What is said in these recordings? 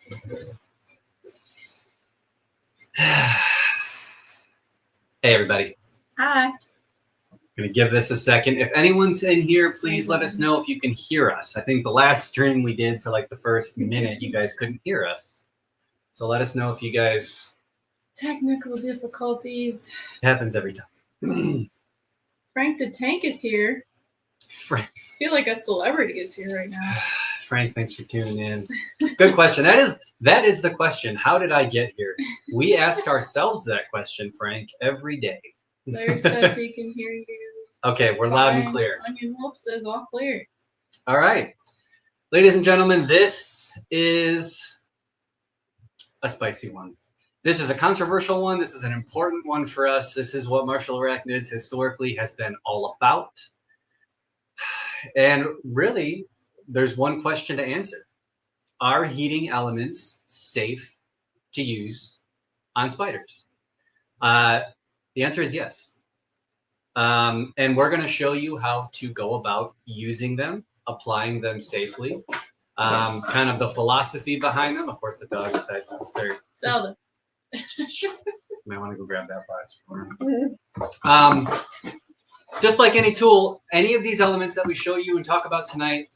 Hey, everybody. Hi. I'm going to give this a second. If anyone's in here, please let us know if you can hear us. I think the last stream we did for like the first minute, you guys couldn't hear us. So let us know if you guys... Technical difficulties. It happens every time. Frank the Tank is here. Frank. I feel like a celebrity is here right now. Frank, thanks for tuning in. Good question. That is the question. How did I get here? We ask ourselves that question, Frank, every day. Blair says he can hear you. Okay, we're loud and clear. Onion Wolf says all clear. All right. Ladies and gentlemen, this is a spicy one. This is a controversial one. This is an important one for us. This is what Martial Arachnids historically has been all about. And really, there's one question to answer. Are heating elements safe to use on spiders? The answer is yes. And we're going to show you how to go about using them, applying them safely, kind of the philosophy behind them. Of course, the dog decides to start. Zelda. Might want to go grab that box for him. Just like any tool, any of these elements that we show you and talk about tonight,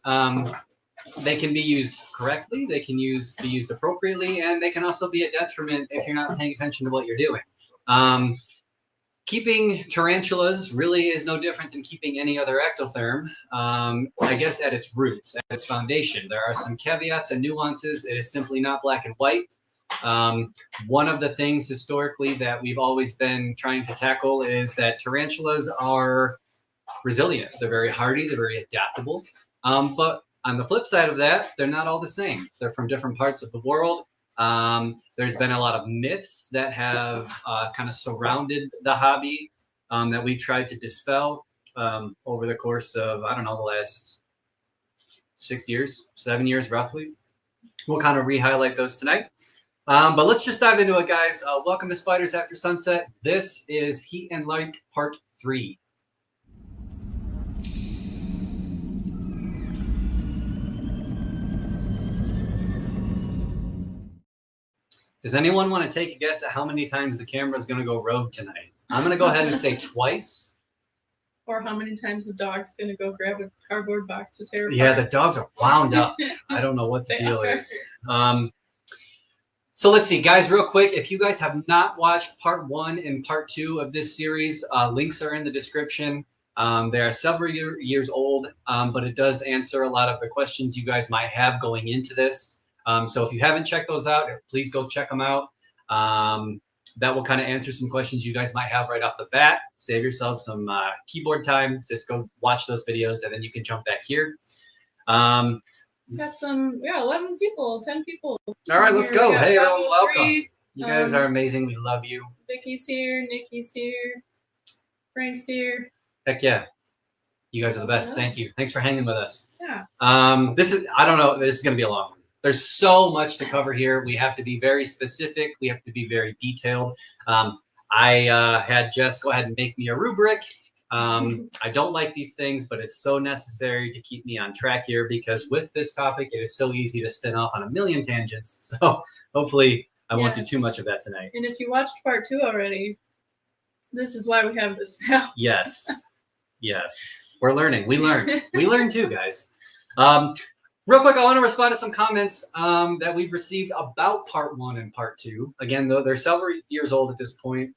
they can be used correctly, they can be used appropriately, and they can also be a detriment if you're not paying attention to what you're doing. Keeping tarantulas really is no different than keeping any other ectotherm, I guess at its roots, at its foundation. There are some caveats and nuances. It is simply not black and white. One of the things historically that we've always been trying to tackle is that tarantulas are resilient. They're very hardy, they're very adaptable. But on the flip side of that, they're not all the same. They're from different parts of the world. There's been a lot of myths that have kind of surrounded the hobby that we've tried to dispel over the course of, I don't know, the last 6 years, 7 years roughly. We'll kind of re-highlight those tonight. But let's just dive into it, guys. Welcome to Spiders After Sunset. This is Heat and Light Part 3. Does anyone want to take a guess at how many times the camera is going to go rogue tonight? I'm going to go ahead and say twice. Or how many times the dog's going to go grab a cardboard box to tear apart. Yeah, the dogs are wound up. I don't know what the deal is. So let's see, guys, real quick. If you guys have not watched Part 1 and Part 2 of this series, links are in the description. They are several years old, but it does answer a lot of the questions you guys might have going into this. So if you haven't checked those out, please go check them out. That will kind of answer some questions you guys might have right off the bat. Save yourself some keyboard time. Just go watch those videos, and then you can jump back here. Got some, 11 people, 10 people. All right, let's go. Hey, everyone, welcome. You guys are amazing. We love you. Vicky's here. Nikki's here. Frank's here. Heck yeah. You guys are the best. Thank you. Thanks for hanging with us. Yeah. I don't know. This is going to be a long one. There's so much to cover here. We have to be very specific. We have to be very detailed. I had Jess go ahead and make me a rubric. I don't like these things, but it's so necessary to keep me on track here because with this topic, it is so easy to spin off on a million tangents. So hopefully I won't do too much of that tonight. And if you watched Part 2 already, this is why we have this now. Yes. Yes. We're learning. We learn. We learn too, guys. Real quick, I want to respond to some comments that we've received about Part 1 and Part 2. Again, though, they're several years old at this point.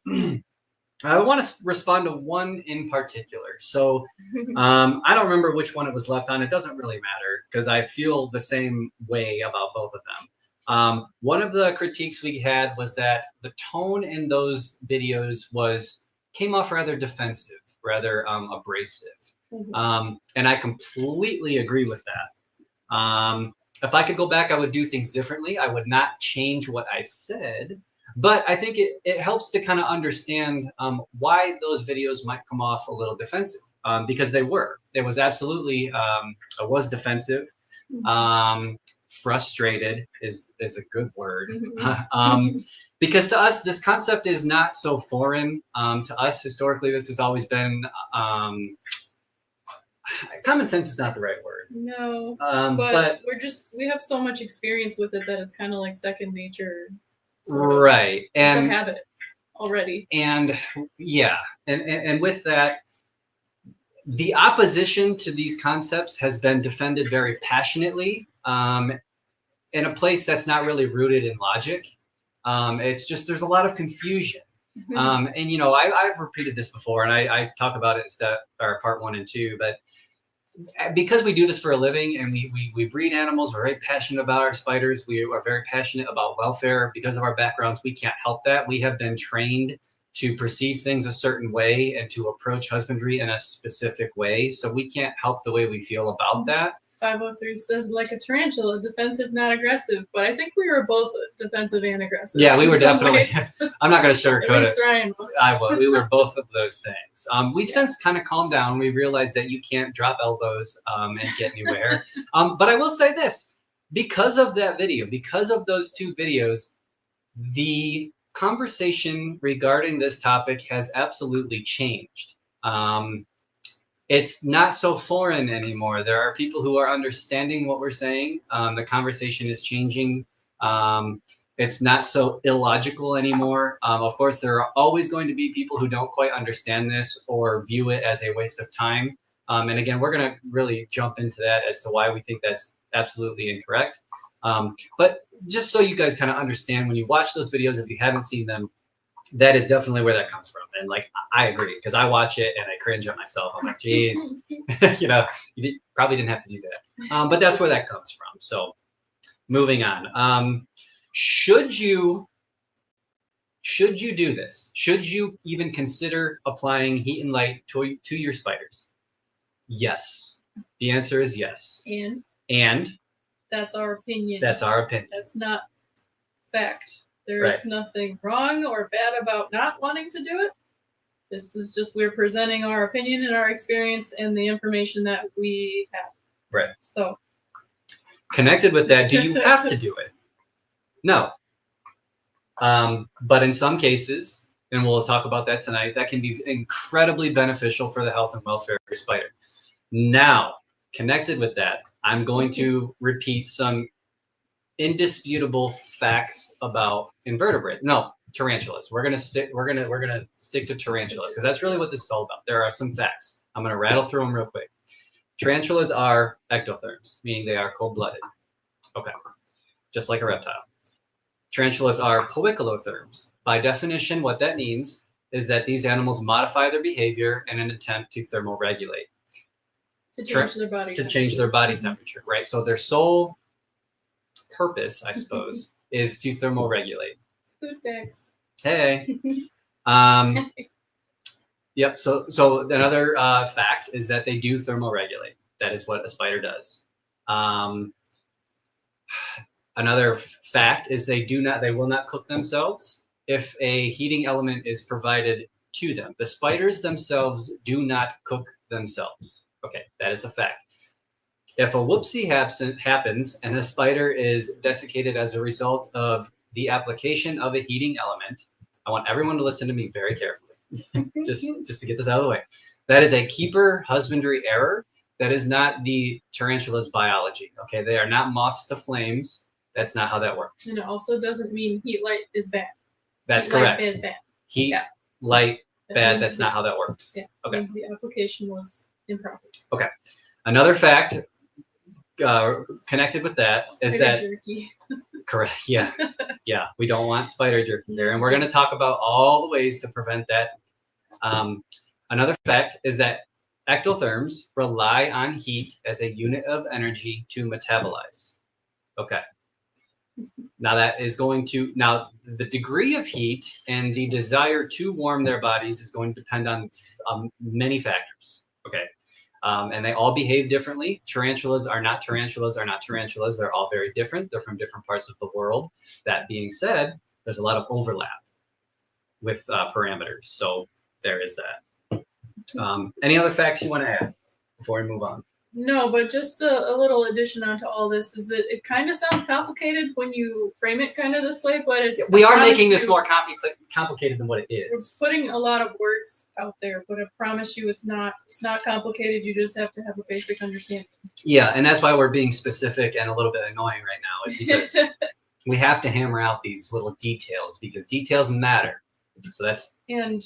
I want to respond to one in particular. So I don't remember which one it was left on. It doesn't really matter because I feel the same way about both of them. One of the critiques we had was that the tone in those videos came off rather defensive, rather abrasive. And I completely agree with that. If I could go back, I would do things differently. I would not change what I said. But I think it helps to kind of understand why those videos might come off a little defensive, because they were. It was absolutely, it was defensive. Frustrated is a good word. Because to us, this concept is not so foreign. To us, historically, this has always been common sense is not the right word. No, but we have so much experience with it that it's kind of like second nature. Right. Just a habit already. And yeah, and with that, the opposition to these concepts has been defended very passionately in a place that's not really rooted in logic. It's just there's a lot of confusion. And you know, I've repeated this before, and I talk about it in part 1 and 2, but because we do this for a living and we breed animals, we're very passionate about our spiders. We are very passionate about welfare. Because of our backgrounds, we can't help that. We have been trained to perceive things a certain way and to approach husbandry in a specific way. So we can't help the way we feel about that. 503 says, like a tarantula, defensive, not aggressive. But I think we were both defensive and aggressive. Yeah, we were definitely. I'm not going to sugarcoat it. Ryan was. We were both of those things. We've since kind of calmed down. We realized that you can't drop elbows and get anywhere. But I will say this. Because of that video, because of those 2 videos, the conversation regarding this topic has absolutely changed. It's not so foreign anymore. There are people who are understanding what we're saying. The conversation is changing. It's not so illogical anymore. Of course, there are always going to be people who don't quite understand this or view it as a waste of time. And again, we're going to really jump into that as to why we think that's absolutely incorrect. But just so you guys kind of understand, when you watch those videos, if you haven't seen them, that is definitely where that comes from. And like, I agree, because I watch it and I cringe at myself. I'm like, geez, you know, probably didn't have to do that. But that's where that comes from. So moving on. Should you do this? Should you even consider applying heat and light to your spiders? Yes. The answer is yes. And that's our opinion. That's our opinion. That's not fact. There is nothing wrong or bad about not wanting to do it. This is just, we're presenting our opinion and our experience and the information that we have. Right. So connected with that, do you have to do it? No. But in some cases, and we'll talk about that tonight, that can be incredibly beneficial for the health and welfare of your spider. Now, connected with that, I'm going to repeat some indisputable facts about tarantulas. We're gonna stick to tarantulas because that's really what this is all about. There are some facts. I'm gonna rattle through them real quick. Tarantulas are ectotherms, meaning they are cold-blooded. Okay, just like a reptile. Tarantulas are poikilotherms. By definition, what that means is that these animals modify their behavior in an attempt to thermoregulate. To change their body temperature. Change their body temperature, right? So their sole purpose, I suppose, is to thermoregulate. It's food facts. Hey. Yep. So another fact is that they do thermoregulate. That is what a spider does. Another fact is they will not cook themselves if a heating element is provided to them. The spiders themselves do not cook themselves. Okay, that is a fact. If a whoopsie happens and a spider is desiccated as a result of the application of a heating element, I want everyone to listen to me very carefully, just to get this out of the way. That is a keeper husbandry error. That is not the tarantula's biology. Okay, they are not moths to flames. That's not how that works. And it also doesn't mean heat light is bad. That's correct. Heat light is bad. Heat, light, bad. That's not how that works. Yeah. Okay. Means the application was improper. Okay. Another fact connected with that is that jerky. Correct. Yeah. Yeah. We don't want spider jerky there, and we're going to talk about all the ways to prevent that. Another fact is that ectotherms rely on heat as a unit of energy to metabolize. Okay. Now the degree of heat and the desire to warm their bodies is going to depend on many factors. Okay. And they all behave differently. Tarantulas are not tarantulas, are not tarantulas. They're all very different. They're from different parts of the world. That being said, there's a lot of overlap with parameters. So there is that. Any other facts you want to add before we move on? No, but just a little addition onto all this is that it kind of sounds complicated when you frame it kind of this way, but it's we are making this more complicated than what it we're is. putting a lot of words out there, but I promise you it's not complicated. You just have to have a basic understanding. Yeah, and that's why we're being specific and a little bit annoying right now, is because we have to hammer out these little details because details matter. So that's and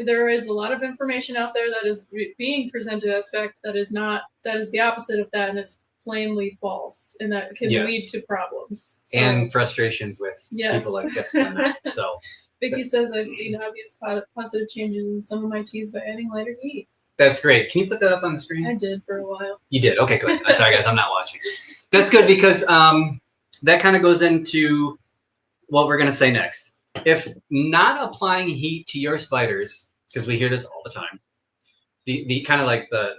there is a lot of information out there that is being presented as fact that is the opposite of that, and it's plainly false, and that can lead to problems and frustrations with people like Jessica and I. So Vicky says I've seen obvious positive changes in some of my teas by adding lighter heat. That's great. Can you put that up on the screen? I did for a while. You did. Okay, good. Sorry guys, I'm not watching. That's good because that kind of goes into what we're going to say next. If not applying heat to your spiders, because we hear this all the time, the kind of like the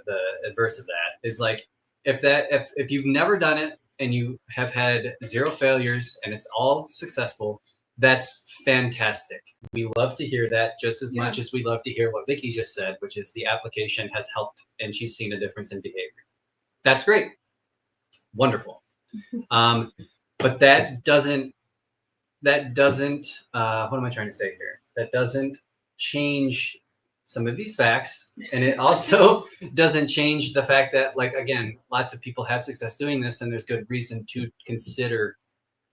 adverse of that is like if you've never done it and you have had 0 failures and it's all successful, that's fantastic. We love to hear that just as much as we love to hear what Vicky just said, which is the application has helped and she's seen a difference in behavior. That's great. Wonderful. But that doesn't what am I trying to say here? That doesn't change some of these facts, and it also doesn't change the fact that, like, again, lots of people have success doing this, and there's good reason to consider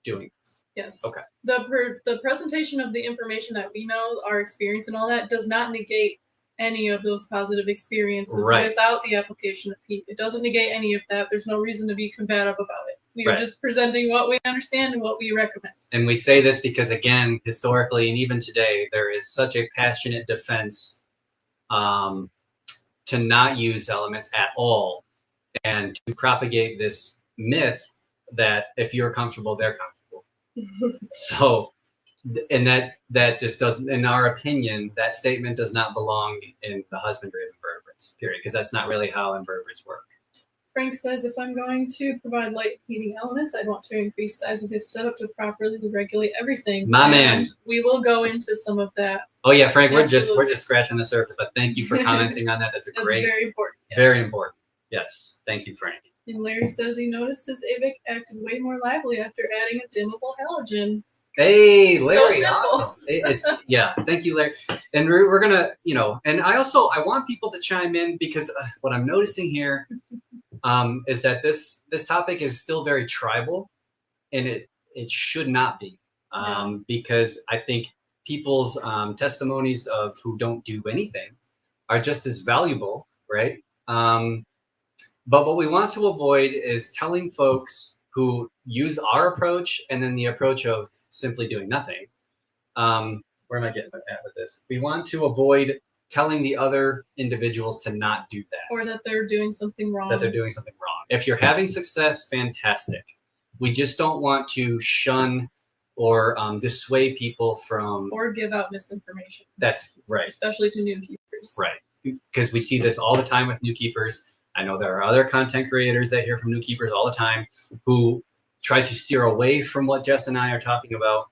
doing this. Yes. Okay. The presentation of the information that we know, our experience and all that, does not negate any of those positive experiences without the application of heat. It doesn't negate any of that. There's no reason to be combative about it. We are just presenting what we understand and what we recommend. And we say this because, again, historically and even today, there is such a passionate defense to not use elements at all and to propagate this myth that if you're comfortable, they're comfortable. So, and that just doesn't, in our opinion, that statement does not belong in the husbandry of invertebrates, period, because that's not really how invertebrates work. Frank says, if I'm going to provide light heating elements, I'd want to increase size of his setup to properly regulate everything. My man. We will go into some of that. Oh yeah, Frank, we're just scratching the surface, but thank you for commenting on that. That's very important. Yes. Very important. Yes. Thank you, Frank. And Larry says he noticed his AVIC acted way more lively after adding a dimmable halogen. Hey, Larry, so awesome. Yeah, thank you, Larry. And we're gonna, and I want people to chime in because what I'm noticing here is that this topic is still very tribal, and it should not be, because I think people's testimonies of who don't do anything are just as valuable, right? But what we want to avoid is telling folks who use our approach and then the approach of simply doing nothing. Where am I getting at with this? We want to avoid telling the other individuals to not do that. Or that they're doing something wrong. If you're having success, fantastic. We just don't want to shun or dissuade people from... Or give out misinformation. That's right. Especially to new keepers. Right. Because we see this all the time with new keepers. I know there are other content creators that hear from new keepers all the time who try to steer away from what Jess and I are talking about.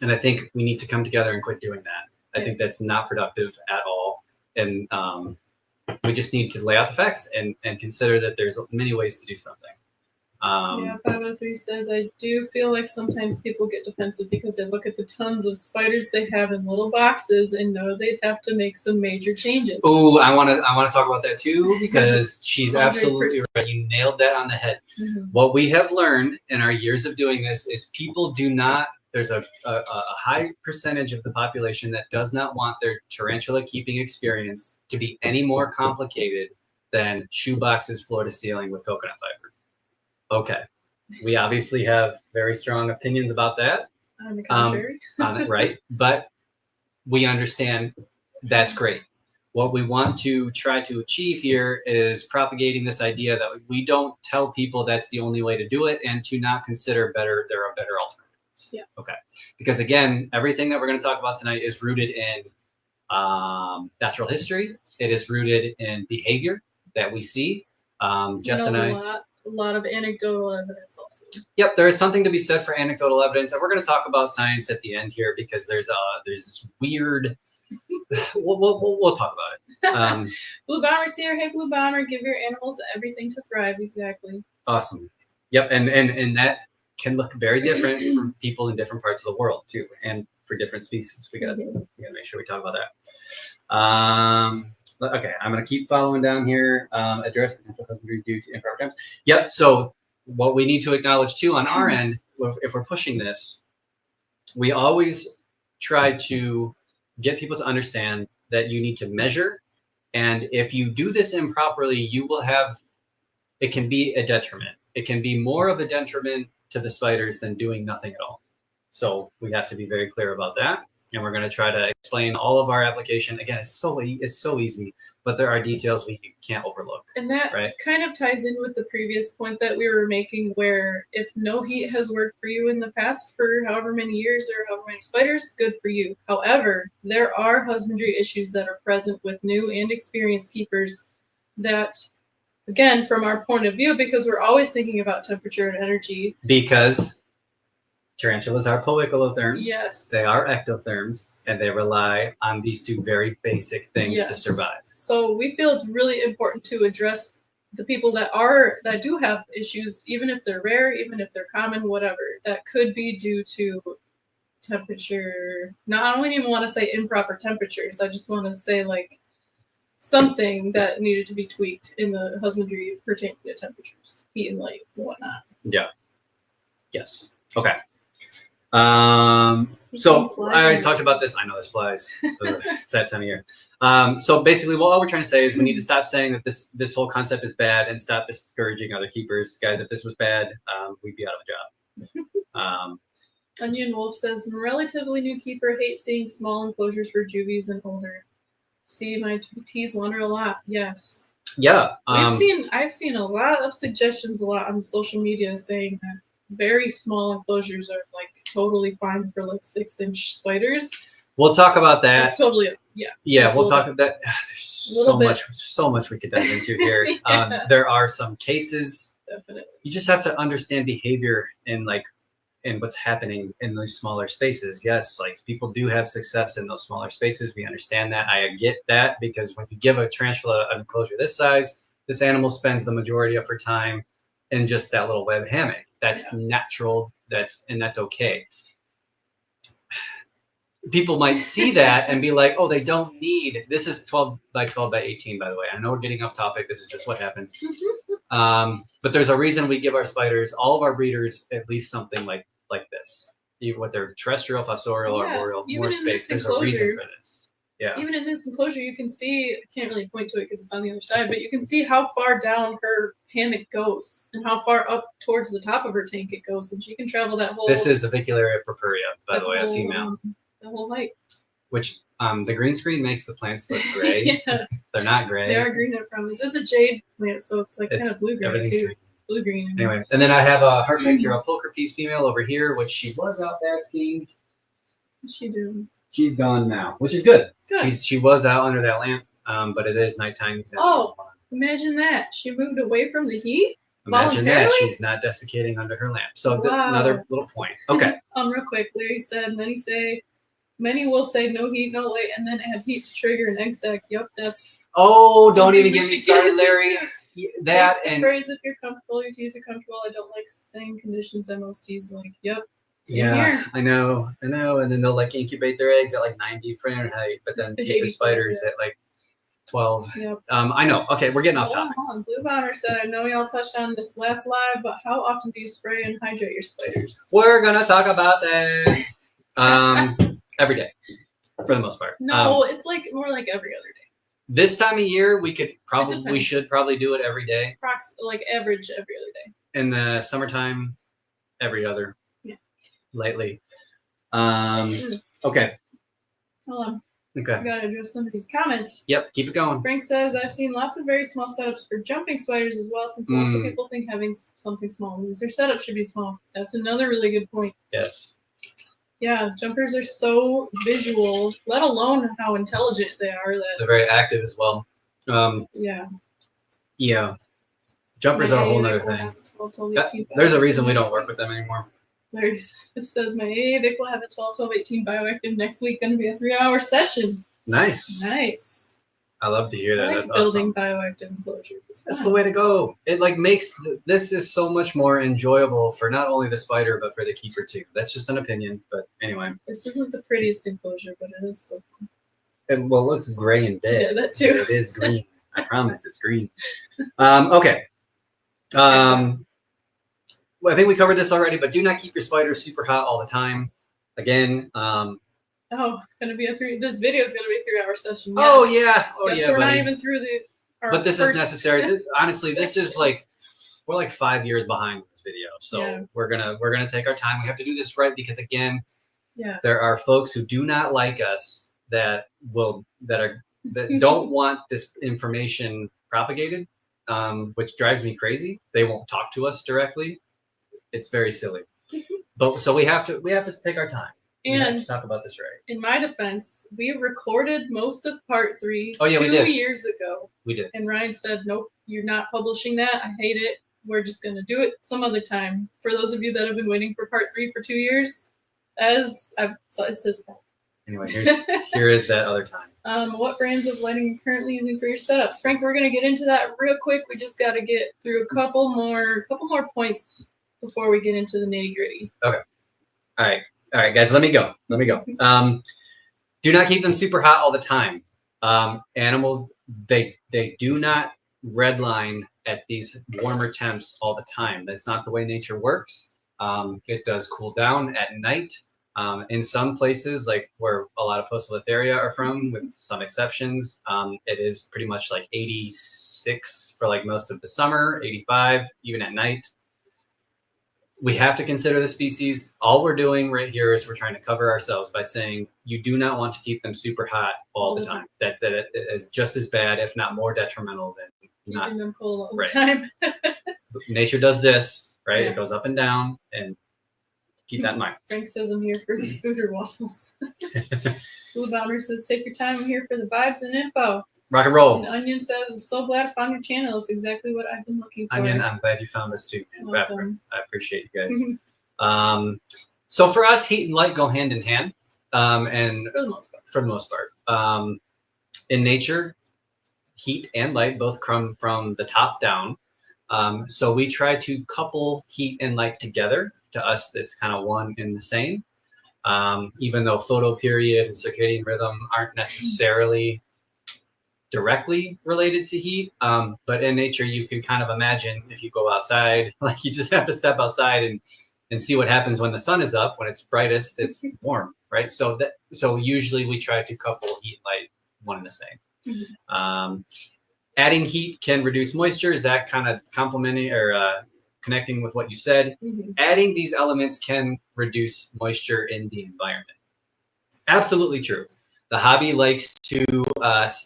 And I think we need to come together and quit doing that. I think that's not productive at all. And we just need to lay out the facts and consider that there's many ways to do something. 503 says, I do feel like sometimes people get defensive because they look at the tons of spiders they have in little boxes and know they'd have to make some major changes. Oh, I want to talk about that too, because she's 100%. Absolutely right. You nailed that on the head. Mm-hmm. What we have learned in our years of doing this is people do not, there's a high percentage of the population that does not want their tarantula keeping experience to be any more complicated than shoe boxes floor to ceiling with coconut fiber. Okay, we obviously have very strong opinions about that. On the contrary. Right, but we understand that's great. What we want to try to achieve here is propagating this idea that we don't tell people that's the only way to do it and to not consider there are better alternatives. Yeah. Okay, because again, everything that we're going to talk about tonight is rooted in natural history. It is rooted in behavior that we see. Jess and I... A lot of anecdotal evidence also. Yep, there is something to be said for anecdotal evidence, and we're going to talk about science at the end here because there's this weird we'll talk about it. Blue Bomber's here. Hey, Blue Bomber, give your animals everything to thrive. Exactly. Awesome. Yep, and that can look very different for people in different parts of the world too, and for different species. We gotta make sure we talk about that. Okay, I'm gonna keep following down here. Address potential husbandry due to improper times. Yep. So what we need to acknowledge too on our end, if we're pushing this, we always try to get people to understand that you need to measure, and if you do this improperly, you will have. It can be a detriment. It can be more of a detriment to the spiders than doing nothing at all. So we have to be very clear about that. And we're going to try to explain all of our application. Again, it's so easy, but there are details we can't overlook. And that kind of ties in with the previous point that we were making, where if no heat has worked for you in the past for however many years or however many spiders, good for you. However, there are husbandry issues that are present with new and experienced keepers that, again, from our point of view, because we're always thinking about temperature and energy. Because tarantulas are poikilotherms. Yes. They are ectotherms, and they rely on these two very basic things to survive. So we feel it's really important to address the people that do have issues, even if they're rare, even if they're common, whatever, that could be due to temperature. No, I don't even want to say improper temperatures. I just want to say like something that needed to be tweaked in the husbandry pertaining to temperatures, heat and light, and whatnot. Yeah. Yes. Okay. So I already talked about this. I know there's flies. It's that time of year. So basically, all we're trying to say is we need to stop saying that this whole concept is bad and stop discouraging other keepers. Guys, if this was bad, we'd be out of a job. Onion Wolf says, relatively new keeper, hate seeing small enclosures for juvies and older. See, my T's wonder a lot. Yes. Yeah. I've seen a lot of suggestions a lot on social media saying that very small enclosures are like totally fine for like 6-inch spiders. We'll talk about that. That's totally we'll talk about that. There's so much we could dive into here. There are some cases. Definitely. You just have to understand behavior and what's happening in those smaller spaces. Yes, like people do have success in those smaller spaces. We understand that. I get that, because when you give a tarantula an enclosure this size, this animal spends the majority of her time in just that little web hammock. That's natural. That's okay. People might see that and be like, oh, they don't need, this is 12 by 12 by 18, by the way. I know we're getting off topic. This is just what happens. But there's a reason we give our spiders, all of our breeders, at least something like this. Even with their terrestrial, fossorial, or arboreal, more space. There's a reason for this. Yeah. Even in this enclosure, you can see, I can't really point to it because it's on the other side, but you can see how far down her hammock goes and how far up towards the top of her tank it goes. And she can travel that whole... This is Avicularia purpurea, by the way, a female. The whole height. Which, the green screen makes the plants look gray. They're not gray. They are green, I promise. It's a jade plant, so it's like kind of blue-green, too. Green. Blue-green. Anyway, and then I have a Heartbacterial poker piece female over here, which she was out basking. What's she doing? She's gone now, which is good. Good. She was out under that lamp, but it is nighttime. Oh, imagine that. She moved away from the heat? Imagine that. She's not desiccating under her lamp. So another little point. Okay. Real quick, Larry said, many will say no heat, no light, and then add heat to trigger an egg sac. Yep, that's... Oh, don't even get me started, Larry. That and... phrase, if you're comfortable, your T's are comfortable. I don't like saying conditions, MOC's like, yep. Yeah, I know. And then they'll incubate their eggs at 90 Fahrenheit, but then keep the spiders at 12. Yep. I know. Okay, we're getting off topic. Hold on. Blue Bomber said, I know y'all touched on this last live, but how often do you spray and hydrate your spiders? We're gonna talk about that. Every day, for the most part. No, it's more like every other day. This time of year, we should probably do it every day. Average every other day. In the summertime, every other. Yeah. Lightly. Okay. Hold on. Okay. I gotta address some of these comments. Yep, keep it going. Frank says, I've seen lots of very small setups for jumping spiders as well, since lots of people think having something small means their setup should be small. That's another really good point. Yes. Yeah, jumpers are so visual, let alone how intelligent they are. That they're very active as well. Yeah. Jumpers are a whole other thing. There's a reason we don't work with them anymore. Larry says, my AAVIC will have a 12, 12, 18 bioactive next week. Going to be a 3-hour session. Nice. Nice. I love to hear that. I like That's building awesome. bioactive enclosures. That's the way to go. It like makes this is so much more enjoyable for not only the spider but for the keeper too. That's just an opinion, but anyway. This isn't the prettiest enclosure, but it is still fun. Well, it looks gray and dead. Yeah, that too. It is green. I promise it's green. Okay. Well, I think we covered this already, but do not keep your spiders super hot all the time. Again. Gonna be this video is gonna be a 3-hour session. Yes. Oh yeah. Oh yes, yeah. We're buddy. not even through But this is necessary. Honestly, this is section. like we're like 5 years behind this video, so we're gonna take our time. We have to do this right because again, there are folks who do not like us that don't want this information propagated, which drives me crazy. They won't talk to us directly. It's very silly. But so we have to take our time. And talk about this right. In my defense, we recorded most of part 3 2 years ago. We did. And Ryan said, "Nope, you're not publishing that. I hate it. We're just going to do it some other time." For those of you that have been waiting for part 3 for 2 years, it says. Anyway, here is that other time. What brands of lighting are you currently using for your setups, Frank? We're going to get into that real quick. We just got to get through a couple more points before we get into the nitty gritty. Okay. All right, guys, let me go. Do not keep them super hot all the time. Animals, they do not redline at these warmer temps all the time. That's not the way nature works. It does cool down at night. In some places, like where a lot of Poecilotheria are from, with some exceptions, it is pretty much like 86 for like most of the summer, 85 even at night. We have to consider the species. All we're doing right here is we're trying to cover ourselves by saying you do not want to keep them super hot all the time. That is just as bad, if not more detrimental than keeping them cold all the time. Nature does this, right? Yeah. It goes up and down, and keep that in mind. Frank says I'm here for the scooter waffles. Blue Bomber says take your time. I'm here for the vibes and info. Rock and roll. And Onion says, I'm so glad I found your channel. It's exactly what I've been looking for. Onion, I'm glad you found us too. I appreciate you guys. So for us, heat and light go hand in hand. And for the most part. In nature, heat and light both come from the top down. So we try to couple heat and light together. To us, it's kind of one and the same. Even though photoperiod and circadian rhythm aren't necessarily directly related to heat, but in nature you can kind of imagine if you go outside, like you just have to step outside and see what happens when the sun is up. When it's brightest, it's warm, right? So usually we try to couple heat and light one and the same. Adding heat can reduce moisture. Zach kind of complimenting or connecting with what you said. Adding these elements can reduce moisture in the environment. Absolutely true. The hobby likes to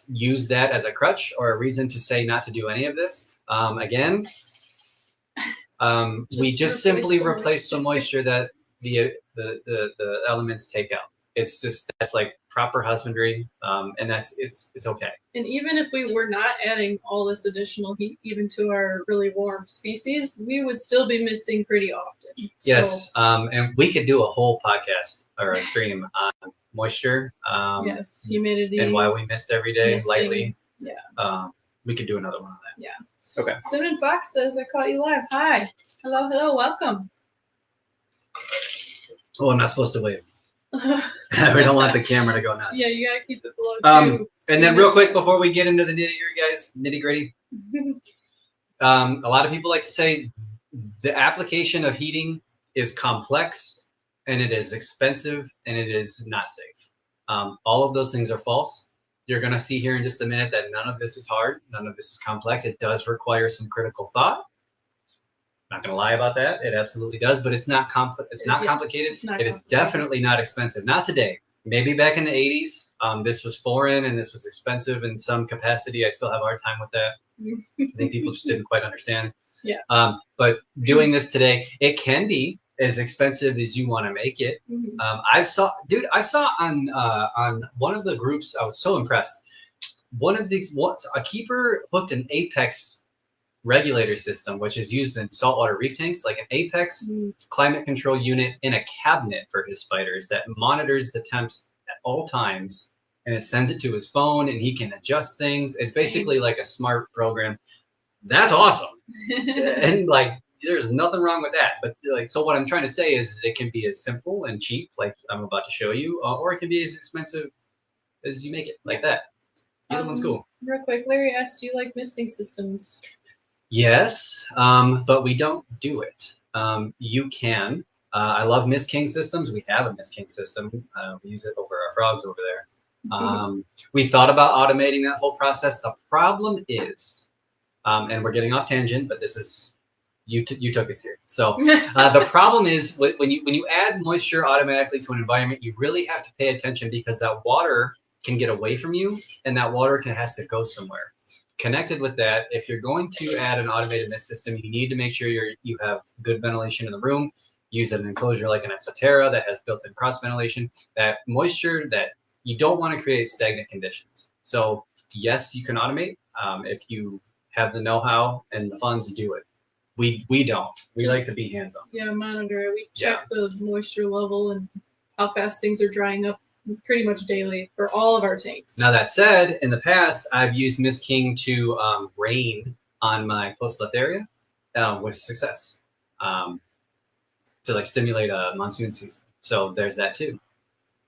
use that as a crutch or a reason to say not to do any of this. Again, we just simply replace the moisture that the elements take out. It's just, that's like proper husbandry, and it's okay. And even if we were not adding all this additional heat even to our really warm species, we would still be missing pretty often. Yes, and we could do a whole podcast or a stream on moisture, yes, humidity, and why we mist every day misting. Lightly. Yeah, we could do another one on that. Yeah. Okay. Cinnamon Fox says, I caught you live. Hi. Hello, welcome. Oh, I'm not supposed to wave. We don't want the camera to go nuts. Yeah, you gotta keep it below too. And then real quick before we get into the nitty gritty, a lot of people like to say the application of heating is complex and it is expensive and it is not safe. All of those things are false. You're going to see here in just a minute that none of this is hard. None of this is complex. It does require some critical thought. Not going to lie about that. It absolutely does, but it's not complex. It's not complicated. It is definitely not expensive. Not today. Maybe back in the 80s, this was foreign and this was expensive in some capacity. I still have a hard time with that. I think people just didn't quite understand. Yeah. But doing this today, it can be as expensive as you want to make it. I saw on one of the groups, I was so impressed. One of these, a keeper hooked an Apex regulator system, which is used in saltwater reef tanks, like an Apex climate control unit in a cabinet for his spiders that monitors the temps at all times and it sends it to his phone, and he can adjust things. It's basically like a smart program. That's awesome. And like, there's nothing wrong with that. But like, so what I'm trying to say is it can be as simple and cheap, like I'm about to show you, or it can be as expensive as you make it, like that. Either one's cool. Real quick, Larry asked, do you like misting systems? Yes, but we don't do it. You can. I love Mist King systems. We have a Mist King system. We use it over our frogs over there. We thought about automating that whole process. The problem is, and we're getting off tangent, but this is, you took us here. So the problem is when you add moisture automatically to an environment, you really have to pay attention because that water can get away from you, and that water has to go somewhere. Connected with that, if you're going to add an automated mist system, you need to make sure you have good ventilation in the room. Use an enclosure like an Exoterra that has built-in cross ventilation. That moisture, that you don't want to create stagnant conditions. So yes, you can automate if you have the know-how and the funds to do it. We don't. We like to be hands-on. Yeah, monitor it. We check the moisture level and how fast things are drying up pretty much daily for all of our tanks. Now that said, in the past, I've used Mist King to rain on my close-left area with success to like stimulate a monsoon season. So there's that too.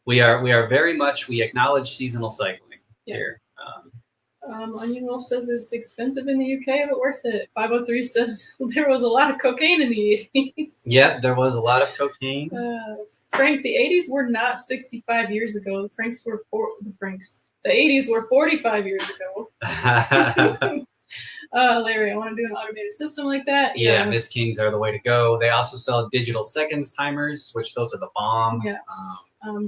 We are very much, we acknowledge seasonal cycling here. Onion Wolf says it's expensive in the UK, but worth it. 503 says there was a lot of cocaine in the 80s. Yep, there was a lot of cocaine. Frank, the 80s were not 65 years ago. The 80s were 45 years ago. Larry, I want to do an automated system like that. Yeah, Mist Kings are the way to go. They also sell digital seconds timers, which those are the bomb. Yes.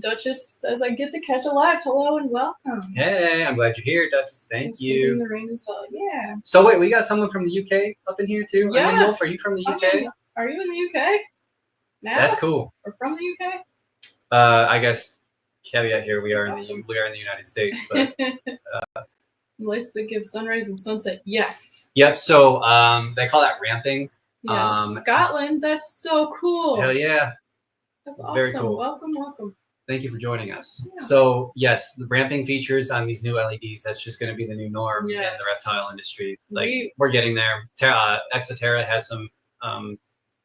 Duchess says, I get to catch a live. Hello and welcome. Hey, I'm glad you're here, Duchess. Thank you. In the rain as well. Yeah. So wait, we got someone from the UK up in here too? Yeah. Onion Wolf, are you from the UK? Are you in the UK? Now? That's cool. Or from the UK? I guess caveat here, we are in the United States, but lights that give sunrise and sunset. Yes. Yep. So they call that ramping. Yeah. Scotland. That's so cool. Hell yeah. That's awesome. Very cool. Welcome. Thank you for joining us. Yeah. So yes, the ramping features on these new LEDs, that's just going to be the new norm in the reptile industry. Like we're getting there. Exoterra has some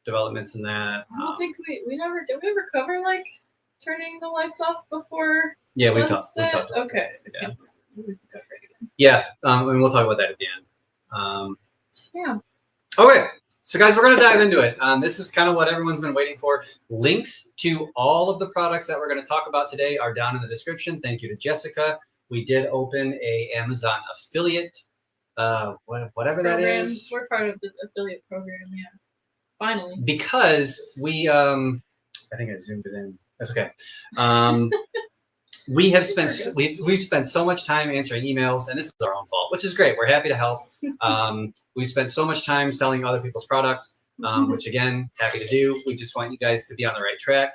developments in that. I don't think we never did. We ever cover like turning the lights off before? Yeah, sunset? we've talked about okay. Yeah. Yeah. And we'll talk about that at the end. Yeah. Okay. So guys, we're going to dive into it. This is kind of what everyone's been waiting for. Links to all of the products that we're going to talk about today are down in the description. Thank you to Jessica. We did open a Amazon affiliate, whatever that is. We're part of the affiliate program, yeah. Finally. Because we, I think I zoomed it in. That's okay. We have spent we've spent so much time answering emails, and this is our own fault, which is great. We're happy to help. We spent so much time selling other people's products, which again, happy to do. We just want you guys to be on the right track.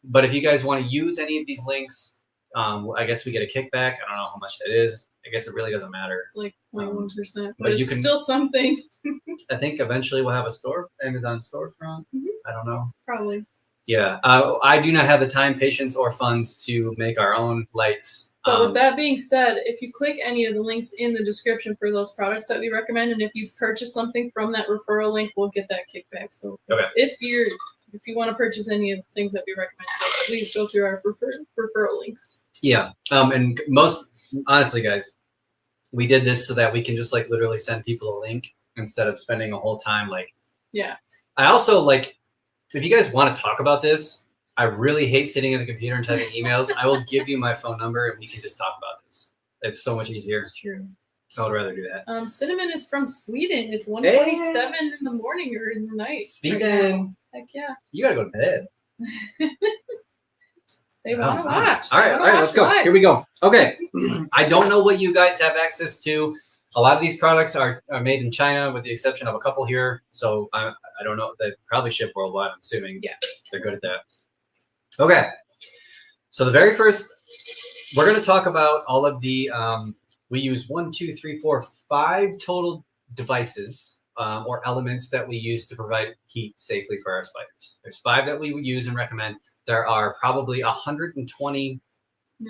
But if you guys want to use any of these links, I guess we get a kickback. I don't know how much that is. I guess it really doesn't matter. It's like 0.1%, but it's still something. I think eventually we'll have a Amazon storefront. I don't know. Probably. Yeah, I do not have the time, patience, or funds to make our own lights. But with that being said, if you click any of the links in the description for those products that we recommend, and if you purchase something from that referral link, we'll get that kickback. So if you want to purchase any of the things that we recommend, please go through our referral links. Yeah, and most honestly, guys, we did this so that we can just like literally send people a link instead of spending a whole time like. Yeah. I also like. If you guys want to talk about this, I really hate sitting at the computer and typing emails. I will give you my phone number and we can just talk about this. It's so much easier. It's true. I would rather do that. Cinnamon is from Sweden. It's 1:27 in the morning or in the night. Sweden. Heck yeah. You gotta go to bed. They want to watch. All right, let's go. Here we go. Okay. I don't know what you guys have access to. A lot of these products are made in China, with the exception of a couple here. So I don't know. They probably ship worldwide, I'm assuming. Yeah. They're good at that. Okay. So the very first, we're going to talk about all of the, we use 5 total devices or elements that we use to provide heat safely for our spiders. There's 5 that we would use and recommend. There are probably 120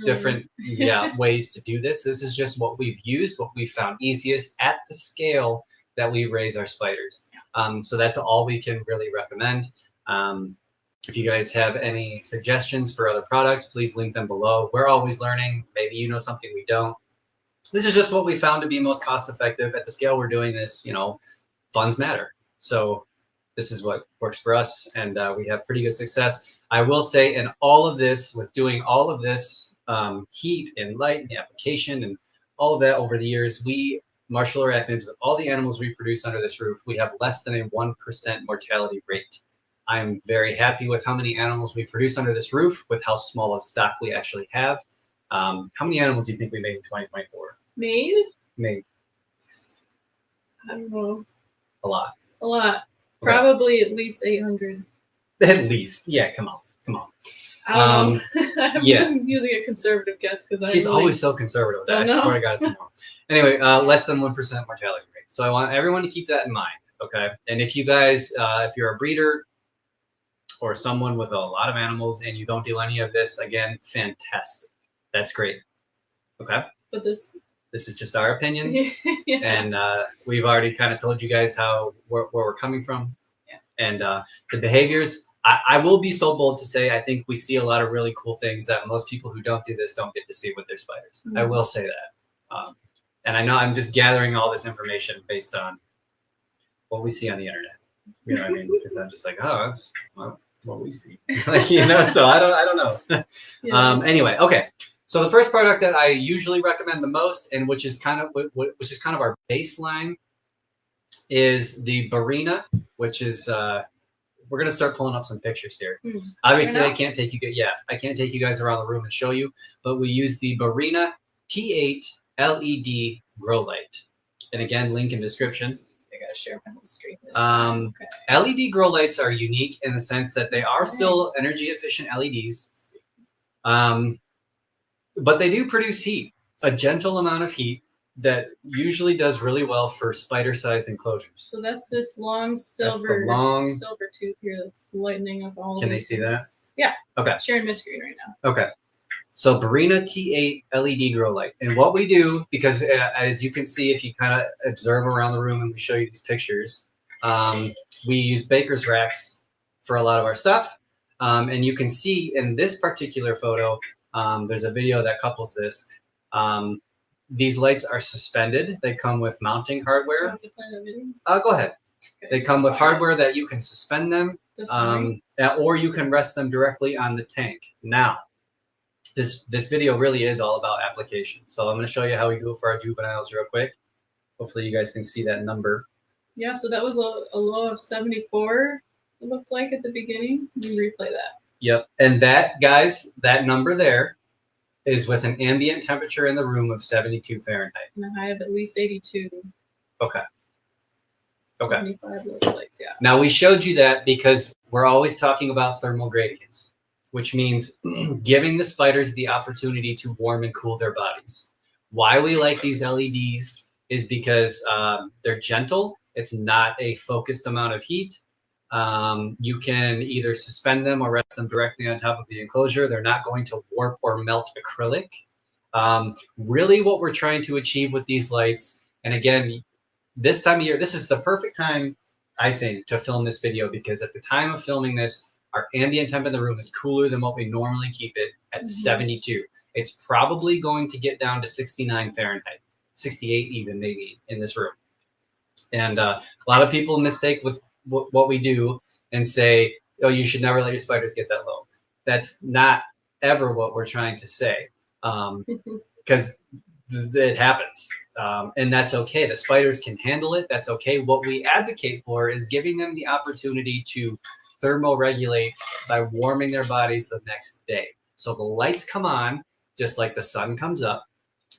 different ways to do this. This is just what we've used, what we found easiest at the scale that we raise our spiders. So that's all we can really recommend. If you guys have any suggestions for other products, please link them below. We're always learning. Maybe you know something we don't. This is just what we found to be most cost effective at the scale we're doing this. You know, funds matter. So this is what works for us, and we have pretty good success. I will say, in all of this, with doing all of this heat and light and the application and all of that over the years, we, Marshall Arachnids, with all the animals we produce under this roof, we have less than a 1% mortality rate. I'm very happy with how many animals we produce under this roof, with how small of stock we actually have. How many animals do you think we made in 2024? Made. I don't know. A lot. A lot. Okay. Probably at least 800. At least. Yeah, come on. I don't know. I'm using a conservative guess because she's always so conservative with that. I swear to God, it's wrong. Anyway, less than 1% mortality rate. So I want everyone to keep that in mind, okay? And if you guys, if you're a breeder or someone with a lot of animals and you don't do any of this, again, fantastic. That's great, okay? But this is just our opinion, and we've already kind of told you guys where we're coming from, and the behaviors. I will be so bold to say I think we see a lot of really cool things that most people who don't do this don't get to see with their spiders. Mm-hmm. I will say that, and I know I'm just gathering all this information based on what we see on the internet. You know what I mean? Because I'm just like, oh, that's what we see, like, you know. So I don't know. Yes. Anyway, okay. So the first product that I usually recommend the most, and which is kind of our baseline, is the Barrina, which is we're gonna start pulling up some pictures here. Obviously, I can't take you guys around the room and show you, but we use the Barrina T8 LED grow light, and again, link in description. I gotta share my whole screen this time. Okay. LED grow lights are unique in the sense that they are still energy efficient LEDs. But they do produce heat, a gentle amount of heat that usually does really well for spider-sized enclosures. So that's this long silver tube here that's lightening up all. Can they see that? Yeah. Okay. Sharing my screen right now. Okay. So Barrina T8 LED grow light, and what we do, because as you can see, if you kind of observe around the room and we show you these pictures, we use baker's racks for a lot of our stuff, and you can see in this particular photo. There's a video that couples this. These lights are suspended. They come with mounting hardware. Go ahead. Okay. They come with hardware that you can suspend them, or you can rest them directly on the tank. Now, this video really is all about application. So I'm going to show you how we do it for our juveniles real quick. Hopefully you guys can see that number. Yeah, so that was a low of 74, it looked like at the beginning. Let me replay that. Yep. And that, guys, that number there is with an ambient temperature in the room of 72 Fahrenheit. And a high of at least 82. Okay. 75 looks like, yeah. Now, we showed you that because we're always talking about thermal gradients, which means giving the spiders the opportunity to warm and cool their bodies. Why we like these LEDs is because they're gentle. It's not a focused amount of heat. You can either suspend them or rest them directly on top of the enclosure. They're not going to warp or melt acrylic. Really what we're trying to achieve with these lights, and again, this time of year, this is the perfect time, I think, to film this video, because at the time of filming this, our ambient temp in the room is cooler than what we normally keep it at 72. It's probably going to get down to 69 Fahrenheit, 68 even maybe in this room. And a lot of people mistake with what we do and say, oh, you should never let your spiders get that low. That's not ever what we're trying to say, because it happens, and that's okay. The spiders can handle it. That's okay. What we advocate for is giving them the opportunity to thermoregulate by warming their bodies the next day. So the lights come on just like the sun comes up,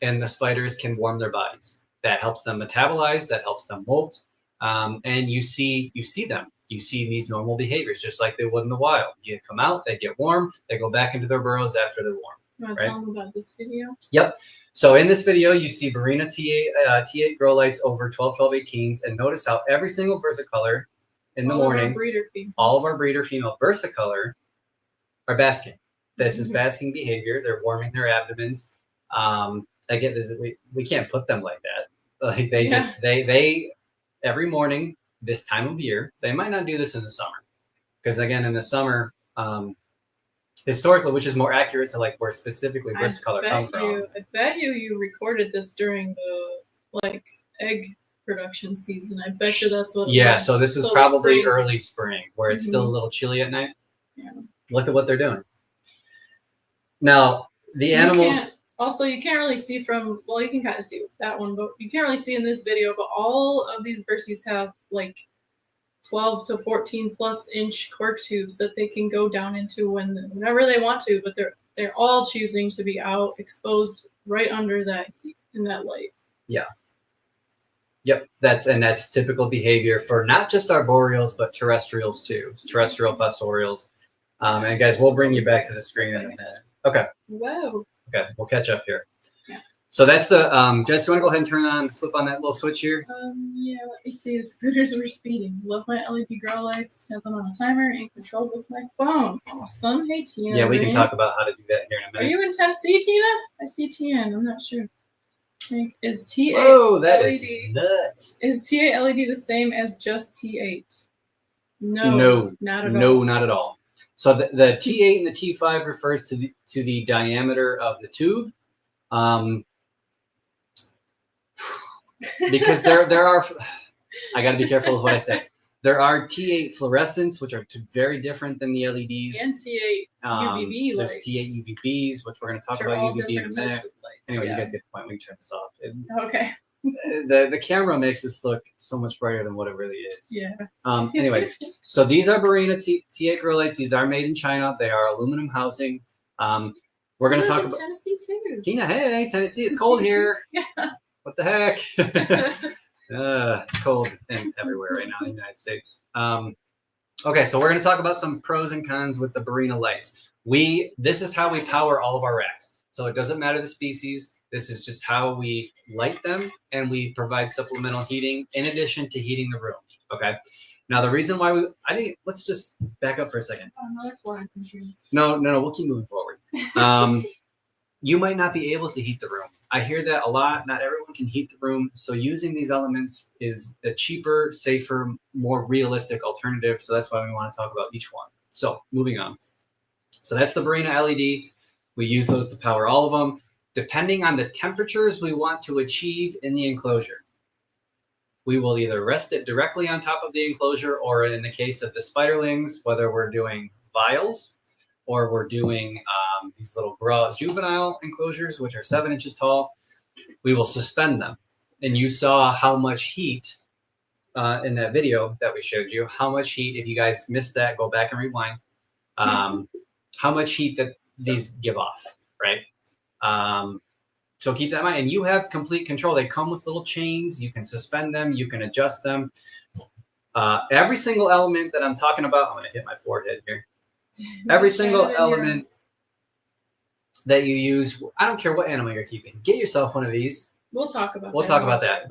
and the spiders can warm their bodies. That helps them metabolize. That helps them molt. And you see them. You see these normal behaviors, just like they would in the wild. You come out, they get warm, they go back into their burrows after they're warm. You want to tell them about this video? Yep. So in this video, you see Barrina T8 grow lights over 12-18s, and notice how every single versicolor in the morning, all of our breeder female versicolor are basking. This is basking behavior. They're warming their abdomens. Again, we can't put them like that. Like they every morning this time of year. They might not do this in the summer, because again, in the summer, historically, which is more accurate to like where specifically burst color come from. I bet you recorded this during the egg production season. I bet you that's what. Yeah, so this is probably spring. Early spring, where it's still a little chilly at night. Yeah. Look at what they're doing. Now the animals. Also, you can't really see from. Well, you can kind of see with that one, but you can't really see in this video. But all of these bursies have like 12 to 14 plus inch cork tubes that they can go down into whenever they want to. But they're all choosing to be out exposed right under that heat in that light. Yeah. Yep, that's typical behavior for not just arboreals but terrestrials too. Terrestrial fossorials. And guys, we'll bring you back to the screen in a minute. Okay. Whoa. Okay, we'll catch up here. Yeah. So that's the Jess, do you want to go ahead and flip on that little switch here? Yeah, let me see. The scooters were speeding. Love my LED grow lights. Have them on a timer and controlled with my phone. Awesome. Hey, Tina. Yeah, we can talk about how to do that here in a minute. Are you in Tennessee, Tina? I see Tina. I'm not sure. Is T8 Whoa, that LED, is nuts. Is T8 LED the same as just T8? No, not at all. No, not at all. So the T8 and the T5 refers to the diameter of the tube, because there are. I got to be careful with what I say. There are T8 fluorescents, which are very different than the LEDs. And T8 UVB lights. There's T8 UVBs, which we're going to talk about UVB in a minute. Anyway, you guys get the point. We can turn this off. Okay. The camera makes this look so much brighter than what it really is. Yeah. Anyway, so these are Barrina T8 grow lights. These are made in China. They are aluminum housing. We're going to talk about Tennessee too. Tina. Hey, Tennessee, it's cold here. Yeah. What the heck? Cold everywhere right now in the United States. Okay, so we're going to talk about some pros and cons with the Barrina lights. This is how we power all of our racks. So it doesn't matter the species. This is just how we light them, and we provide supplemental heating in addition to heating the room. Okay. Now the reason why let's just back up for a second. Another flying computer. No, we'll keep moving forward. You might not be able to heat the room. I hear that a lot. Not everyone can heat the room. So using these elements is a cheaper, safer, more realistic alternative. So that's why we want to talk about each one. So moving on. So that's the Barrina LED. We use those to power all of them, depending on the temperatures we want to achieve in the enclosure. We will either rest it directly on top of the enclosure, or in the case of the spiderlings, whether we're doing vials or we're doing these little juvenile enclosures, which are 7 inches tall, we will suspend them. And you saw how much heat in that video that we showed you, how much heat, if you guys missed that, go back and rewind, how much heat that these give off, right? So keep that in mind, and you have complete control. They come with little chains. You can suspend them. You can adjust them. Every single element that I'm talking about, I'm going to hit my forehead here. Every single element that you use, I don't care what animal you're keeping, get yourself one of these. We'll talk about that.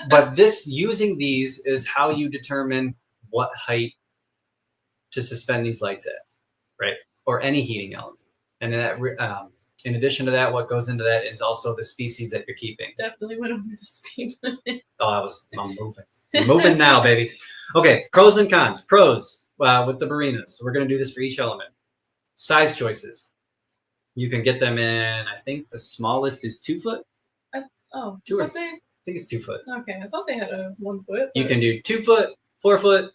But using these is how you determine what height to suspend these lights at, right? Or any heating element. And that, in addition to that, what goes into that is also the species that you're keeping. Definitely went over the speed limit. I'm moving. I'm moving now, baby. Okay, pros and cons. Pros with the Barrinas. So we're going to do this for each element. Size choices. You can get them in, I think the smallest is 2 foot. I think it's 2 foot. Okay, I thought they had a 1 foot. You can do 2 foot, 4 foot,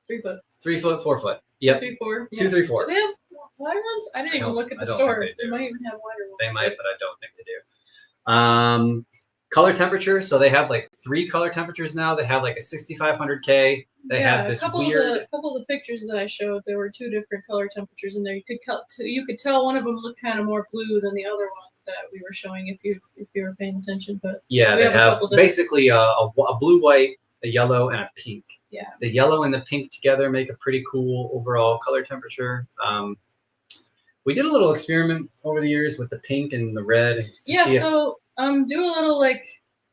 3 foot, 3 foot, 4 foot. Yep. 3, 4. 2, 3, 4. Do they have wider ones? I didn't even look at the store. They might even have wider ones. They might, but I don't think they do. Color temperature. So they have like 3 color temperatures now. They have like a 6500K. They have this weird. A couple of the pictures that I showed, there were 2 different color temperatures in there. You could tell one of them looked kind of more blue than the other one that we were showing if you were paying attention. But yeah, they have basically a blue, white, a yellow, and a pink. Yeah. The yellow and the pink together make a pretty cool overall color temperature. We did a little experiment over the years with the pink and the red. Do a little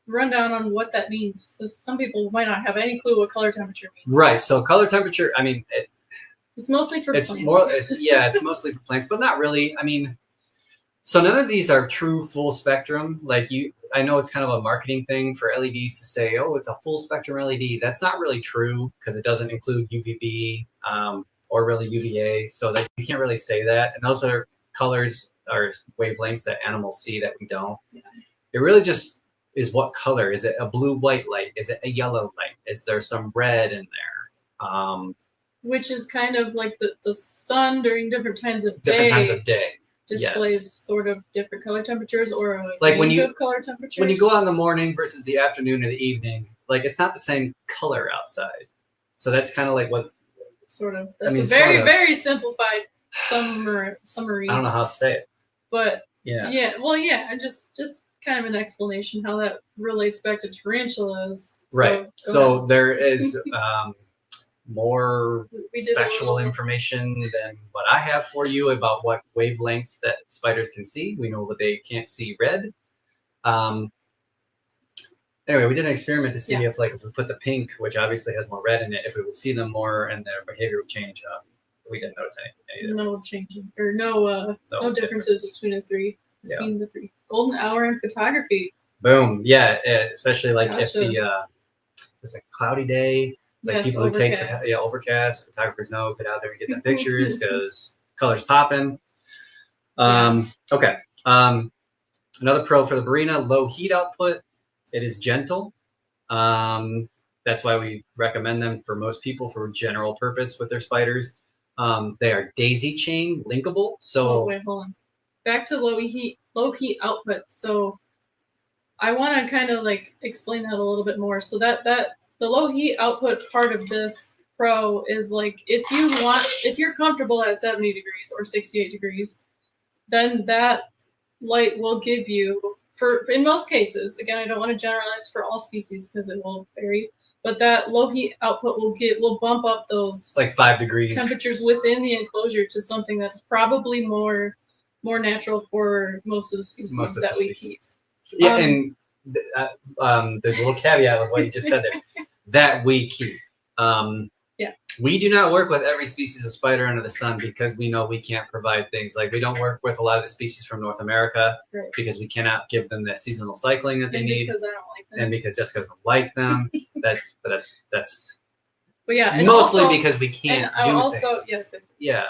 rundown on what that means. So some people might not have any clue what color temperature means. Right. So color temperature, It's mostly for It's plants. more, it's mostly for plants, but not really. I mean, so none of these are true full spectrum. Like I know it's kind of a marketing thing for LEDs to say, oh, it's a full spectrum LED. That's not really true because it doesn't include UVB or really UVA. So that you can't really say that. And those are colors or wavelengths that animals see that we don't. Yeah. It really just is what color. Is it a blue-white light? Is it a yellow light? Is there some red in there? Which is kind of like the sun during different times of day. Displays sort of different color temperatures or a like range of color temperatures. When you go out in the morning versus the afternoon or the evening, like it's not the same color outside. So that's kind of like what sort of. That's a very, very simplified summary. I don't know how to say it. But and just kind of an explanation how that relates back to tarantulas. Right. So there is more factual information than what I have for you about what wavelengths that spiders can see. We know that they can't see red. Anyway, we did an experiment to see if we put the pink, which obviously has more red in it, if we would see them more and their behavior would change. We didn't notice any no changing or no differences between the three. Golden hour in photography. Boom. Yeah, especially like if it's a cloudy day. Like people who take overcast, photographers know, get out there and get the pictures because color's popping. Okay. Another pro for the Barrina, low heat output. It is gentle. That's why we recommend them for most people for general purpose with their spiders. They are daisy chain linkable. So wait, hold on. Back to low heat output. So I want to kind of like explain that a little bit more. So that the low heat output part of this pro is like if you're comfortable at 70 degrees or 68 degrees, then that light will give you in most cases, again, I don't want to generalize for all species because it will vary, but that low heat output will bump up those like 5 degrees temperatures within the enclosure to something that's probably more natural for most of the species we keep. Yeah, and there's a little caveat with what you just said there. That we keep. We do not work with every species of spider under the sun because we know we can't provide things. Like we don't work with a lot of the species from North America because we cannot give them that seasonal cycling that they need. Because I don't like them. And because I don't like them. that's But yeah, and mostly also, because we can't things. Yes. Yeah.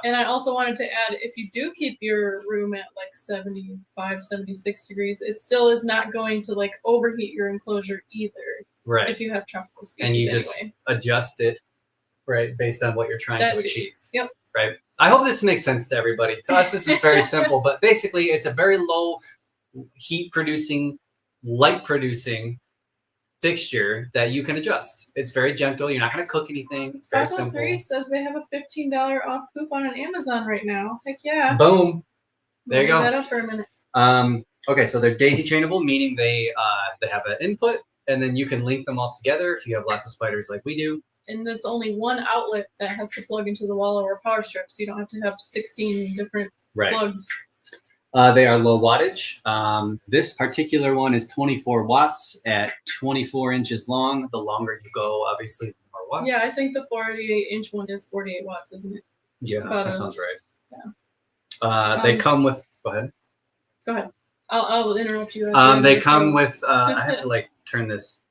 And I also wanted to add, if you do keep your room at like 75, 76 degrees, it still is not going to like overheat your enclosure either. Right. If you have tropical species and you just adjust it, right, based on what you're trying to achieve. Yep. Right. I hope this makes sense to everybody. To us, this is very simple, but basically it's a very low heat producing, light producing fixture that you can adjust. It's very gentle. You're not going to cook anything. It's very simple. 503 says they have a $15 off coupon on Amazon right now. Heck yeah. Boom. There you go. That up for a minute. Okay, so they're daisy chainable, meaning they have an input, and then you can link them all together if you have lots of spiders like we do. And it's only one outlet that has to plug into the wall or a power strip, so you don't have to have 16 different plugs. They are low wattage. This particular one is 24 watts at 24 inches long. The longer you go, obviously, the more watts. Yeah, I think the 48-inch one is 48 watts, isn't it? Yeah, that sounds right. Yeah. They come with. Go ahead. Go ahead. I'll interrupt you. They come with. I have to turn this.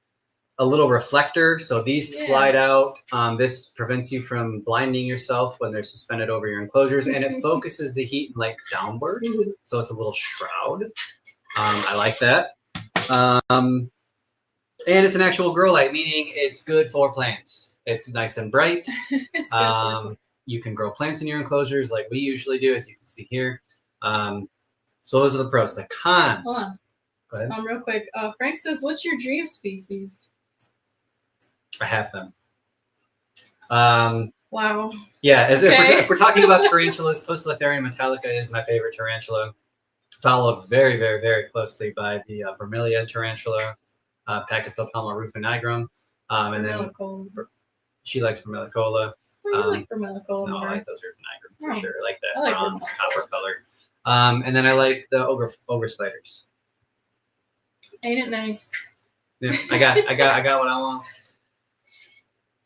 A little reflector, so these slide out. This prevents you from blinding yourself when they're suspended over your enclosures, and it focuses the heat and light downward, so it's a little shroud. I like that. And it's an actual grow light, meaning it's good for plants. It's nice and bright. It's good you can grow plants in your enclosures like we usually do, as you can see here. So those are the pros. The cons. Hold on. Go ahead. Real quick. Frank says, "What's your dream species?" I have them. Wow. Yeah, if we're talking about tarantulas, Poecilotherium metallica is my favorite tarantula, followed very, very, very closely by the vermilia tarantula, Pachystoplma rufinigrum, and then she likes vermilicola. I like vermilicola. No, I like those rufinigrum for sure. I like that like bronze copper color. And then I like the ogre spiders. Ain't it nice? Yeah, I got what I want.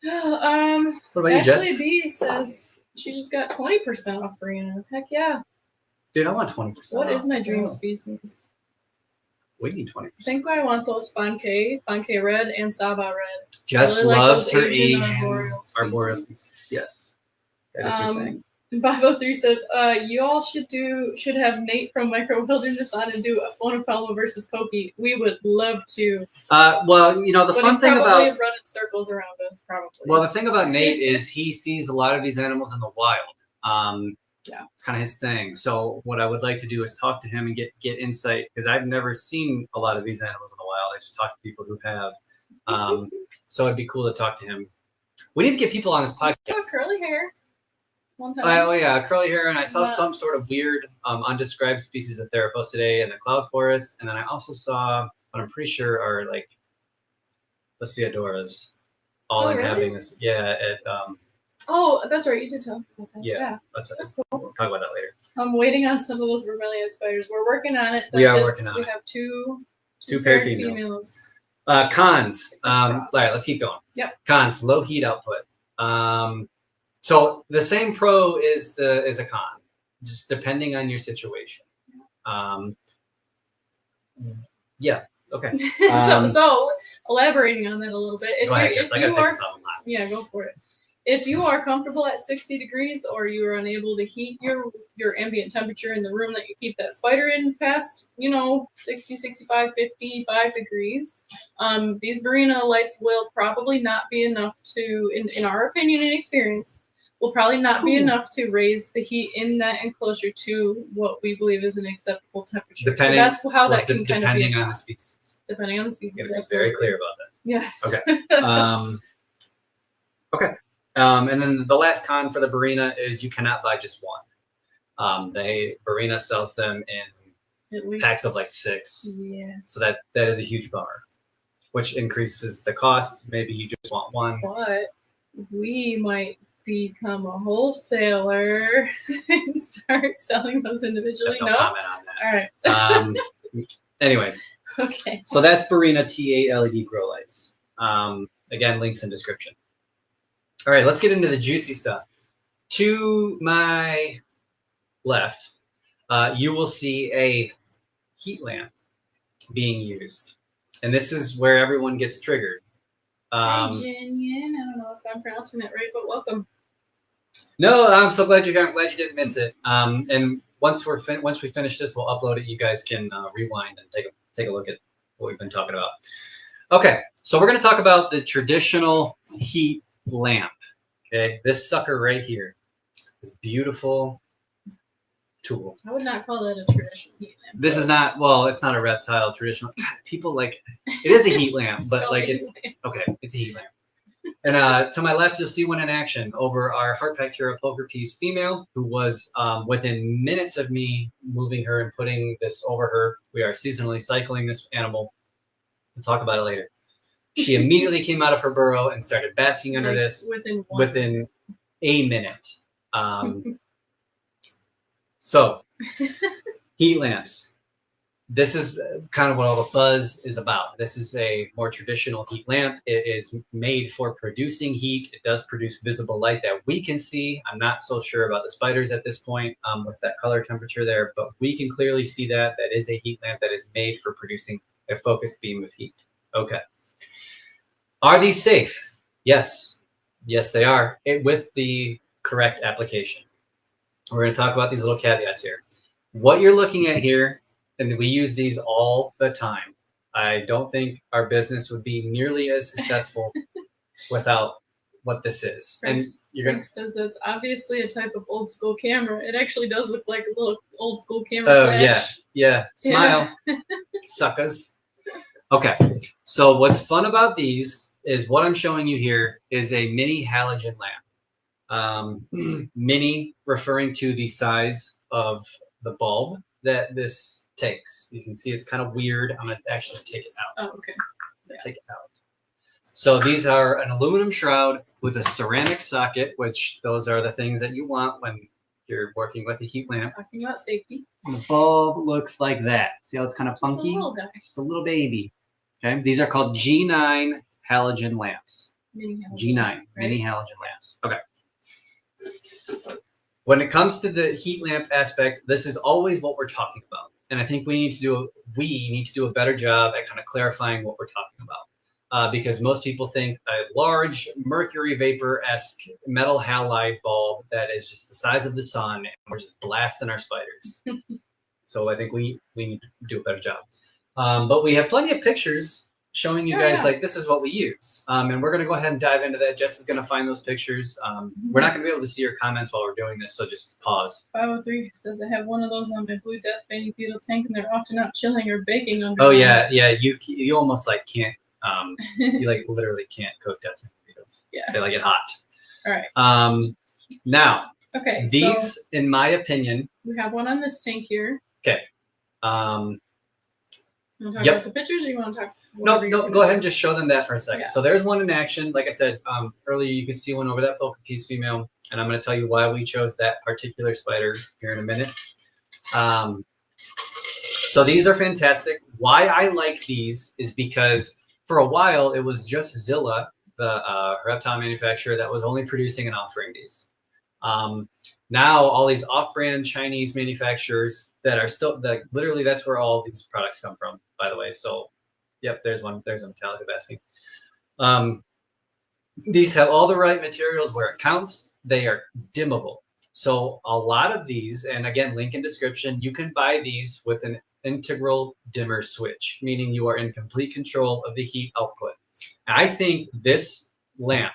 What about you, Jess? Ashley B says she just got 20% off Barrina. Heck yeah. Dude, I want 20%. What is my dream species? We need 20%. I think I want those Fanke Red, and Saba Red. Jess really loves like her Asian arboreal species. Yes. That is her thing. 503 says, you all should have Nate from Micro Wilderness on and do a Phonopelma versus Pokey. We would love to. Well, you know, the fun thing about run in circles around us, probably. Well, the thing about Nate is he sees a lot of these animals in the wild. Yeah, it's kind of his thing. So what I would like to do is talk to him and get insight, because I've never seen a lot of these animals in the wild. I just talk to people who have. So it'd be cool to talk to him. We need to get people on this podcast. Curly hair. One time. Oh yeah, curly hair, and I saw some sort of weird, undescribed species of Theraphos today in the cloud forest, and then I also saw what I'm pretty sure are like the Theodoras, all inhabiting this. Yeah, oh, that's right. You did tell me about that. Yeah. That's cool. We'll talk about that later. I'm waiting on some of those vermilion spiders. We're working on it. We are working on it. We have two paired females. Cons. All right, let's keep going. Yep. Cons: low heat output. So the same pro is a con, just depending on your situation. Yeah. Okay. So elaborating on that a little bit. Go ahead, Jess. I gotta take this off. Yeah, go for it. If you are comfortable at 60 degrees, or you are unable to heat your ambient temperature in the room that you keep that spider in past, 60, 65, 55 degrees, these Barrina lights will probably not be enough to, in our opinion and experience, will probably not be enough to raise the heat in that enclosure to what we believe is an acceptable temperature. So that's how that can kind of be. Depending on the species. Depending on the species. You gotta be very clear about that. Yes. Okay. Okay. And then the last con for the Barrina is you cannot buy just one. Barrina sells them in at least packs of like 6. Yeah. So that is a huge bummer, which increases the cost. Maybe you just want one. But we might become a wholesaler and start selling those individually. No comment on that. All right. Anyway. Okay. So that's Barrina T8 LED grow lights. Again, links in description. All right, let's get into the juicy stuff. To my left, you will see a heat lamp being used. And this is where everyone gets triggered. Hi, Jinian. I don't know if I'm pronouncing that right, but welcome. No, I'm so glad you didn't miss it. And once we finish this, we'll upload it. You guys can rewind and take a look at what we've been talking about. Okay, so we're going to talk about the traditional heat lamp. Okay, this sucker right here, this beautiful tool. I would not call that a traditional heat lamp. This is not, well, it's not a reptile traditional. God, people like it is a heat lamp, but like it's a heat lamp. And to my left, you'll see one in action over our Heart Bacteria poker piece female, who was within minutes of me moving her and putting this over her. We are seasonally cycling this animal. We'll talk about it later. She immediately came out of her burrow and started basking under this within a minute. So, heat lamps. This is kind of what all the buzz is about. This is a more traditional heat lamp. It is made for producing heat. It does produce visible light that we can see. I'm not so sure about the spiders at this point with that color temperature there, but we can clearly see that. That is a heat lamp that is made for producing a focused beam of heat. Okay. Are these safe? Yes. Yes, they are, with the correct application. We're going to talk about these little caveats here. What you're looking at here, and we use these all the time. I don't think our business would be nearly as successful without what this is. Frank says it's obviously a type of old school camera. It actually does look like a little old school camera flash. Yeah. Smile, suckers. Okay, so what's fun about these is what I'm showing you here is a mini halogen lamp. Mini referring to the size of the bulb that this takes. You can see it's kind of weird. I'm going to actually take it out. Oh, okay. Yeah. Take it out. So these are an aluminum shroud with a ceramic socket, which those are the things that you want when you're working with a heat lamp. Talking about safety. And the bulb looks like that. See how it's kind of funky? Just a little guy. Just a little baby. Okay. These are called G9 halogen lamps. Mini halogen, G9, right? mini halogen lamps. Okay. When it comes to the heat lamp aspect, this is always what we're talking about. And I think we need to do a better job at kind of clarifying what we're talking about. Because most people think a large mercury vapor-esque metal halide bulb that is just the size of the sun, and we're just blasting our spiders. So I think we need to do a better job. But we have plenty of pictures showing you guys like this is what we use. And we're going to go ahead and dive into that. Jess is going to find those pictures. We're not going to be able to see your comments while we're doing this, so just pause. 503 says I have one of those on my blue death fanny beetle tank, and they're often not chilling or baking under. Oh yeah, you almost like can't you like literally can't cook death fanny beetles. Yeah, they like it hot. All right. Now these, in my opinion, we have one on this tank here. Okay. You want to talk about the pictures, or you want to talk? No, go ahead and just show them that for a second. Yeah. So there's one in action. Like I said earlier, you can see one over that poker piece female, and I'm going to tell you why we chose that particular spider here in a minute. So these are fantastic. Why I like these is because for a while it was just Zilla, the reptile manufacturer, that was only producing and offering these. Now all these off-brand Chinese manufacturers that are still literally that's where all these products come from, by the way. So yep, there's one. There's a Metallica basking. These have all the right materials where it counts. They are dimmable. So a lot of these, and again, link in description, you can buy these with an integral dimmer switch, meaning you are in complete control of the heat output. And I think this lamp,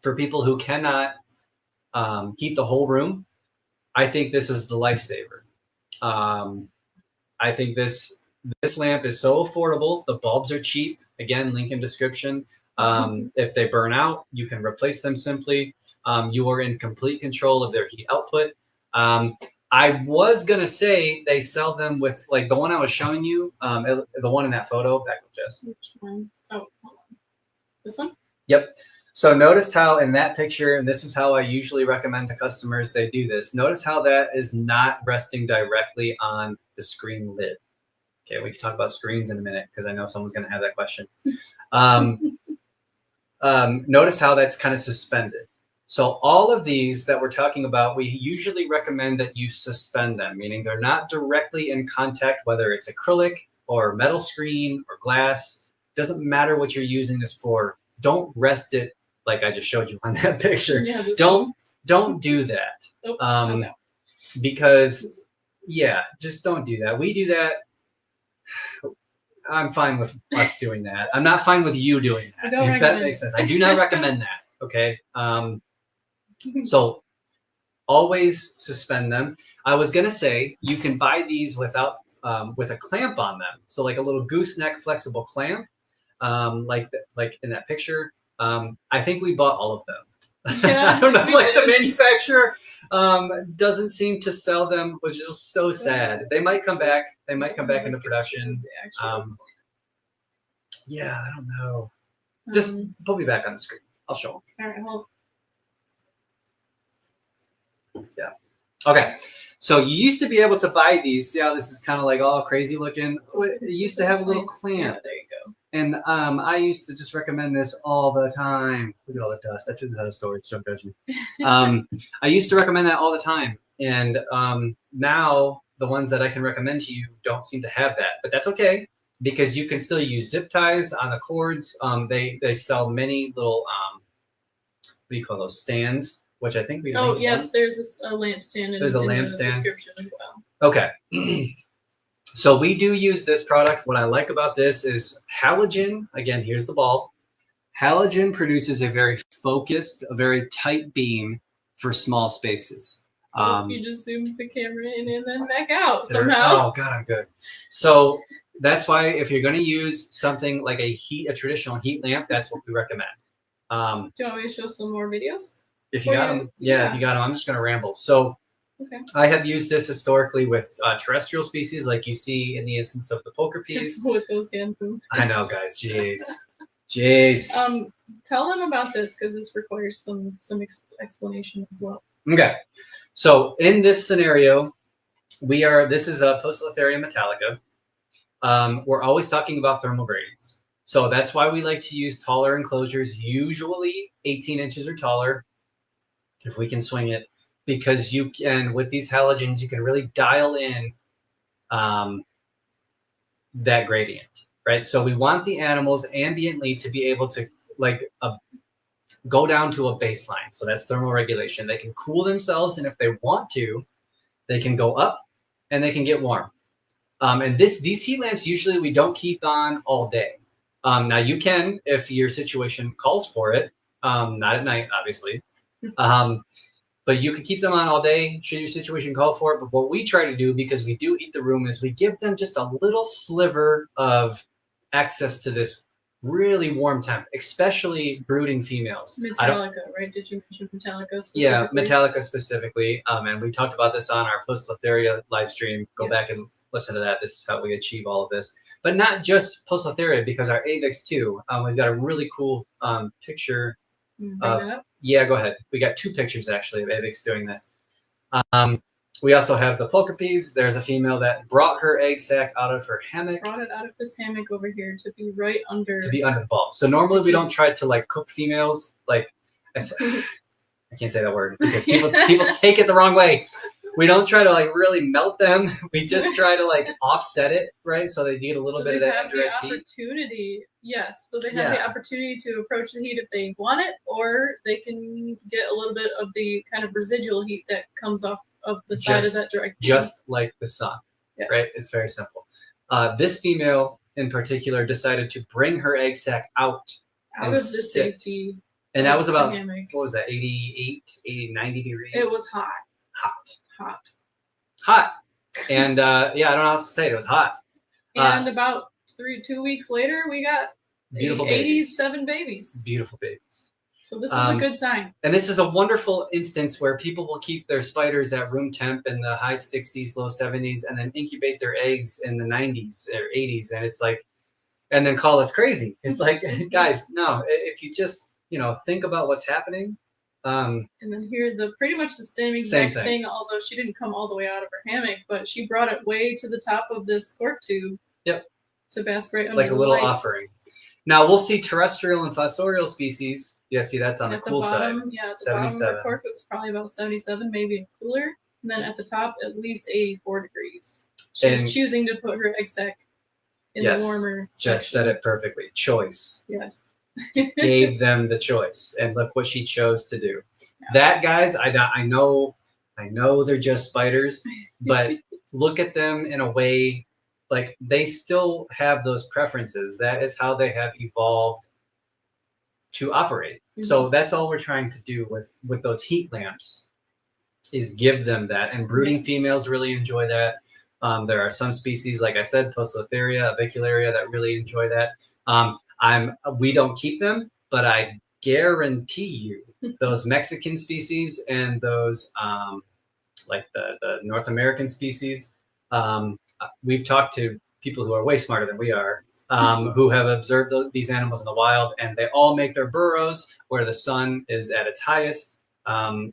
for people who cannot heat the whole room, I think this is the lifesaver. I think this lamp is so affordable. The bulbs are cheap. Again, link in description. If they burn out, you can replace them simply. You are in complete control of their heat output. I was gonna say they sell them with like the one I was showing you, the one in that photo. Back with Jess. Which one? Oh, hold on. This one? Yep. So notice how in that picture, and this is how I usually recommend to customers they do this. Notice how that is not resting directly on the screen lid. Okay, we can talk about screens in a minute because I know someone's going to have that question. Notice how that's kind of suspended. So all of these that we're talking about, we usually recommend that you suspend them, meaning they're not directly in contact, whether it's acrylic or metal screen or glass. Doesn't matter what you're using this for. Don't rest it like I just showed you on that picture. Yeah, don't do that. Oh, because just don't do that. We do that. I'm fine with us doing that. I'm not fine with you doing that. If that makes sense. I do not recommend that. Okay. So always suspend them. I was gonna say you can buy these without with a clamp on them. So like a little gooseneck flexible clamp, like in that picture. I think we bought all of them. Yeah, I don't know, like the manufacturer doesn't seem to sell them, which is just so sad. They might come back. They might come back into production. Yeah, I don't know. Just put me back on the screen. I'll show them. All right, hold. Yeah. Okay. So you used to be able to buy these. Yeah, this is kind of like all crazy looking. It used to have a little clamp. Yeah, there you go. And I used to just recommend this all the time. Look at all the dust. I took this out of storage. Don't judge me. I used to recommend that all the time. And now the ones that I can recommend to you don't seem to have that. But that's okay, because you can still use zip ties on the cords. They sell many little, what do you call those, stands? Which I think we. Oh yes, there's a lamp stand. There's a lamp stand. Description as well. Okay. So we do use this product. What I like about this is halogen. Again, here's the bulb. Halogen produces a very focused, a very tight beam for small spaces. You just zoomed the camera in and then back out somehow. Oh God, I'm good. So that's why if you're going to use something like a traditional heat lamp, that's what we recommend. Do you want me to show some more videos? If you got them, if you got them, I'm just going to ramble. So. Okay. I have used this historically with terrestrial species, like you see in the instance of the poker piece. With those hand boom. I know, guys. Jeez. Tell them about this because this requires some explanation as well. Okay. So in this scenario, this is a Poecilotheria metallica. We're always talking about thermal gradients. So that's why we like to use taller enclosures, usually 18 inches or taller, if we can swing it, because you can, with these halogens, you can really dial in that gradient, right? So we want the animals ambiently to be able to go down to a baseline. So that's thermal regulation. They can cool themselves, and if they want to, they can go up and they can get warm. And these heat lamps, usually we don't keep on all day. Now you can, if your situation calls for it, not at night, obviously. But you can keep them on all day should your situation call for it. But what we try to do, because we do heat the room, is we give them just a little sliver of access to this really warm temp, especially brooding females. Metallica, right? Did you mention Metallica specifically? Yeah, Metallica specifically. And we talked about this on our Poecilotheria live stream. Go back and listen to that. This is how we achieve all of this. But not just Poecilotheria, because our Avix too. We've got a really cool picture. Yeah, go ahead. We got 2 pictures actually of Avix doing this. We also have the Pulchripes. There's a female that brought her egg sac out of her hammock. Brought it out of this hammock over here to be right under. To be under the bulb. So normally we don't try to like cook females. Like I can't say that word because people take it the wrong way. We don't try to like really melt them. We just try to like offset it, right? So they get a little bit of that indirect heat. Opportunity, yes. So they have the opportunity to approach the heat if they want it, or they can get a little bit of the kind of residual heat that comes off of the side of that direct beam. Just like the sun, right? It's very simple. This female in particular decided to bring her egg sac out of the safety. And that was about, what was that, 90 degrees? It was hot. And I don't know how else to say it. It was hot. And about 2 weeks later, we got beautiful 87 babies. Beautiful babies. So this is a good sign. And this is a wonderful instance where people will keep their spiders at room temp in the high 60s, low 70s, and then incubate their eggs in the 90s or 80s. And it's like, and then call us crazy. It's like, guys, no, if you just, think about what's happening. And then here, pretty much the same exact thing, although she didn't come all the way out of her hammock, but she brought it way to the top of this cork tube. Yep. To bask right under like a little light. offering. Now we'll see terrestrial and fossorial species. Yeah, see that's on the cool side. Yeah, at the bottom of the cork it's probably about 77, maybe cooler. And then at the top, at least 84 degrees. She's choosing to put her egg sac in the warmer Just section. said it perfectly. Choice. Yes. Gave them the choice, and look what she chose to do. Yeah. That, guys, I know they're just spiders, but look at them in a way like they still have those preferences. That is how they have evolved to operate. Mm-hmm. So that's all we're trying to do with those heat lamps is give them that. And brooding females really enjoy that. There are some species, like I said, Poecilotheria, Avicularia, that really enjoy that. We don't keep them, but I guarantee you those Mexican species and those like the North American species, we've talked to people who are way smarter than we are, who have observed these animals in the wild, and they all make their burrows where the sun is at its highest. I'm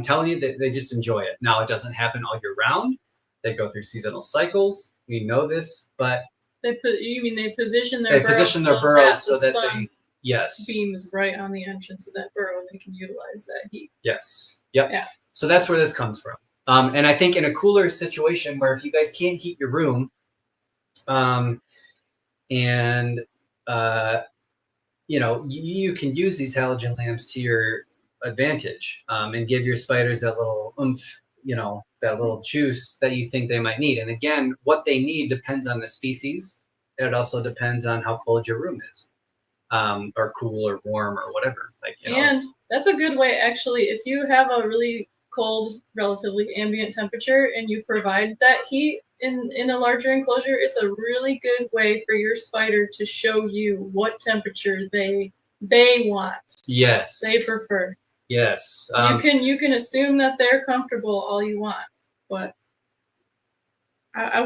telling you that they just enjoy it. Now, it doesn't happen all year round. They go through seasonal cycles. We know this, but they position their burrows so that they beams right on the entrance of that burrow, and they can utilize that heat. Yes. Yep. Yeah. So that's where this comes from. And I think in a cooler situation where if you guys can't heat your room, you can use these halogen lamps to your advantage and give your spiders that little oomph, that little juice that you think they might need. And again, what they need depends on the species. It also depends on how cold your room is, or cool or warm or whatever. And that's a good way, actually, if you have a really cold, relatively ambient temperature and you provide that heat in a larger enclosure, it's a really good way for your spider to show you what temperature they want. Yes. They prefer. Yes. You can assume that they're comfortable all you want, but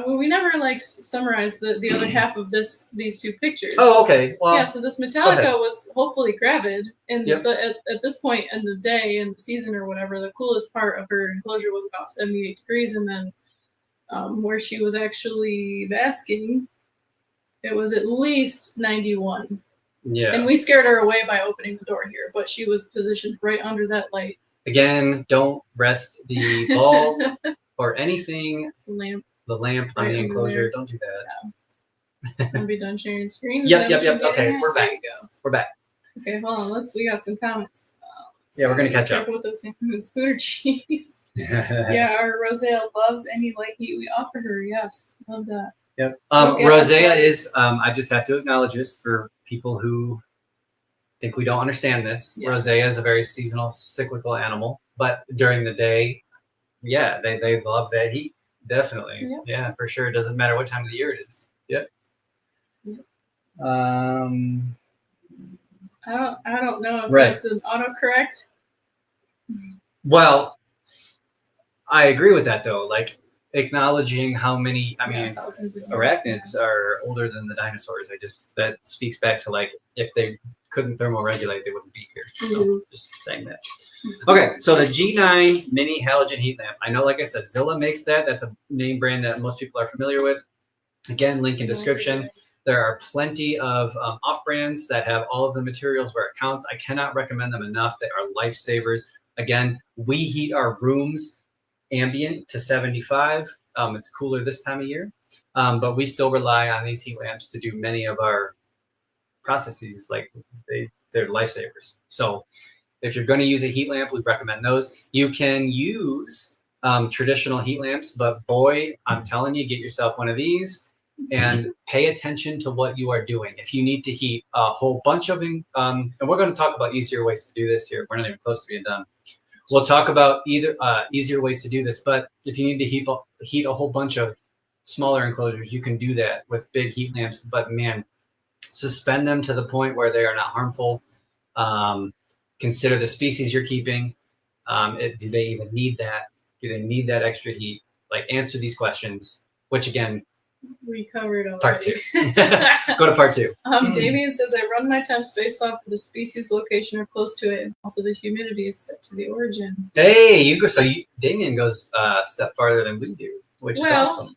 we never summarize the other half of these 2 pictures. Oh, okay. Well, yeah. So this Metallica was hopefully gravid, and at this point in the day and the season or whatever, the coolest part of her enclosure was about 78 degrees, and then where she was actually basking, it was at least 91. Yeah. And we scared her away by opening the door here, but she was positioned right under that light. Again, don't rest the bulb or anything. The lamp on right the enclosure. there. Don't do that. Yeah. I'll be done sharing screen. Yep. Okay, we're back. There you go. We're back. Okay, hold on. We got some comments. Yeah, we're gonna catch up. With those things. Food or cheese. Yeah, our Rosea loves any light heat we offer her. Yes, love that. Yep. Rosea is. I just have to acknowledge this for people who think we don't understand this. Yeah. Rosea is a very seasonal, cyclical animal, but during the day, yeah, they love that heat. Definitely. Yep. Yeah, for sure. It doesn't matter what time of the year it is. Yep. I don't know if that's an autocorrect. Well, I agree with that though. Like acknowledging how many, arachnids are older than the dinosaurs. That speaks back to like if they couldn't thermoregulate, they wouldn't be here. So just saying that. Okay, so the G9 mini halogen heat lamp. I know, like I said, Zilla makes that. That's a name brand that most people are familiar with. Again, link in description. There are plenty of off brands that have all of the materials where it counts. I cannot recommend them enough. They are lifesavers. Again, we heat our rooms ambient to 75. It's cooler this time of year, but we still rely on these heat lamps to do many of our processes. Like they're lifesavers. So if you're going to use a heat lamp, we recommend those. You can use traditional heat lamps, but boy, I'm telling you, get yourself one of these and pay attention to what you are doing. If you need to heat a whole bunch of, and we're going to talk about easier ways to do this here. We're not even close to being done. We'll talk about easier ways to do this, but if you need to heat a whole bunch of smaller enclosures, you can do that with big heat lamps, but man, suspend them to the point where they are not harmful. Consider the species you're keeping. Do they even need that? Do they need that extra heat? Like answer these questions, which again, we covered already. Part 2. Go to part 2. Damien says, I run my temps based off of the species location or close to it. And also the humidity is set to the origin. Hey, you go. So Damien goes a step farther than we do, which is awesome.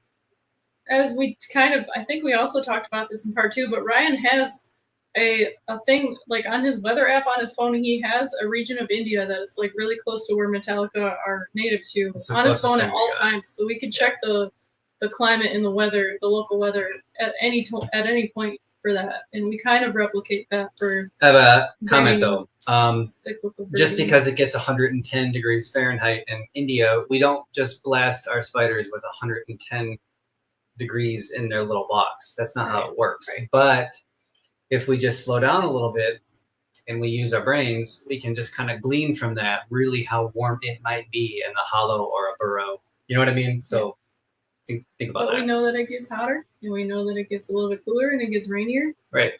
As we I think we also talked about this in part 2, but Ryan has a thing like on his weather app on his phone. He has a region of India that is like really close to where Metallica are native to on his phone at all times. So we can check the climate and the weather, the local weather at any point for that, and we kind of replicate that for. I have a comment though. Just because it gets 110 degrees Fahrenheit in India, we don't just blast our spiders with 110 degrees in their little box. That's not how it works. Right. But if we just slow down a little bit and we use our brains, we can just kind of glean from that really how warm it might be in a hollow or a burrow. You know what I mean? So. Think about that. But we know that it gets hotter, and we know that it gets a little bit cooler, and it gets rainier. Right.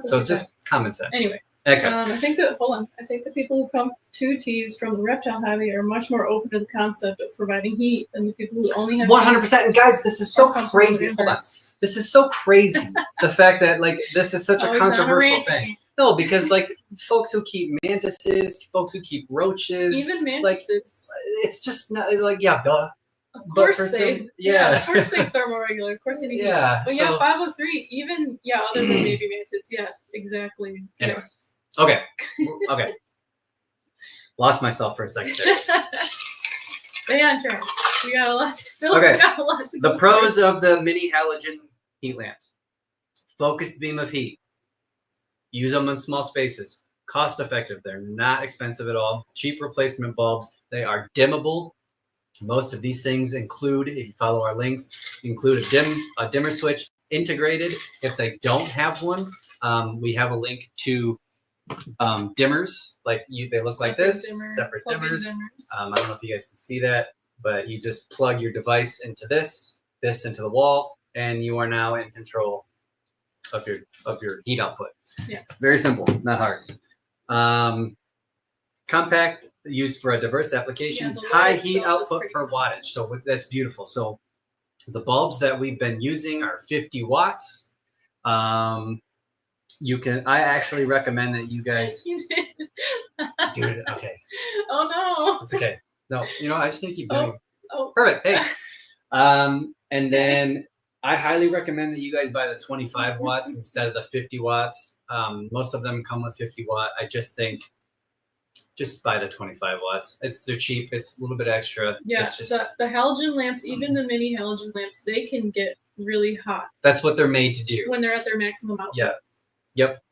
So just common sense. Anyway, okay. I think the people who come to teas from the reptile hobby are much more open to the concept of providing heat than the people who only have 100%. And guys, this is so crazy. Hold on. This is so crazy. The fact that like this is such a controversial thing. No, because like folks who keep mantises, folks who keep roaches, even mantises, like, it's just not like duh. Of course of course they thermoregulate. Of course they need heat. But so, 503, even other than baby mantids, yes, exactly. Anyway. Yes. Okay. Lost myself for a second there. Stay on track. We got a lot to go. The pros of the mini halogen heat lamps. Focused beam of heat. Use them in small spaces. Cost effective. They're not expensive at all. Cheap replacement bulbs. They are dimmable. Most of these things include, if you follow our links, include a dimmer switch integrated. If they don't have one, we have a link to dimmers. They look like this, separate dimmers. I don't know if you guys can see that, but you just plug your device into this into the wall, and you are now in control of your heat output. Yes. Very simple, not hard. Compact, used for a diverse application, high heat output per wattage. So that's beautiful. So the bulbs that we've been using are 50 watts. I actually recommend that you guys do it. Okay. Oh no. It's okay. No, I just need to keep doing it. Oh. Perfect. Hey. And then I highly recommend that you guys buy the 25 watts instead of the 50 watts. Most of them come with 50 watt. I just think just buy the 25 watts. They're cheap. It's a little bit extra. Yeah, it's just, the halogen lamps, even the mini halogen lamps, they can get really hot. That's what they're made to do. When they're at their maximum output. Yeah. Yep.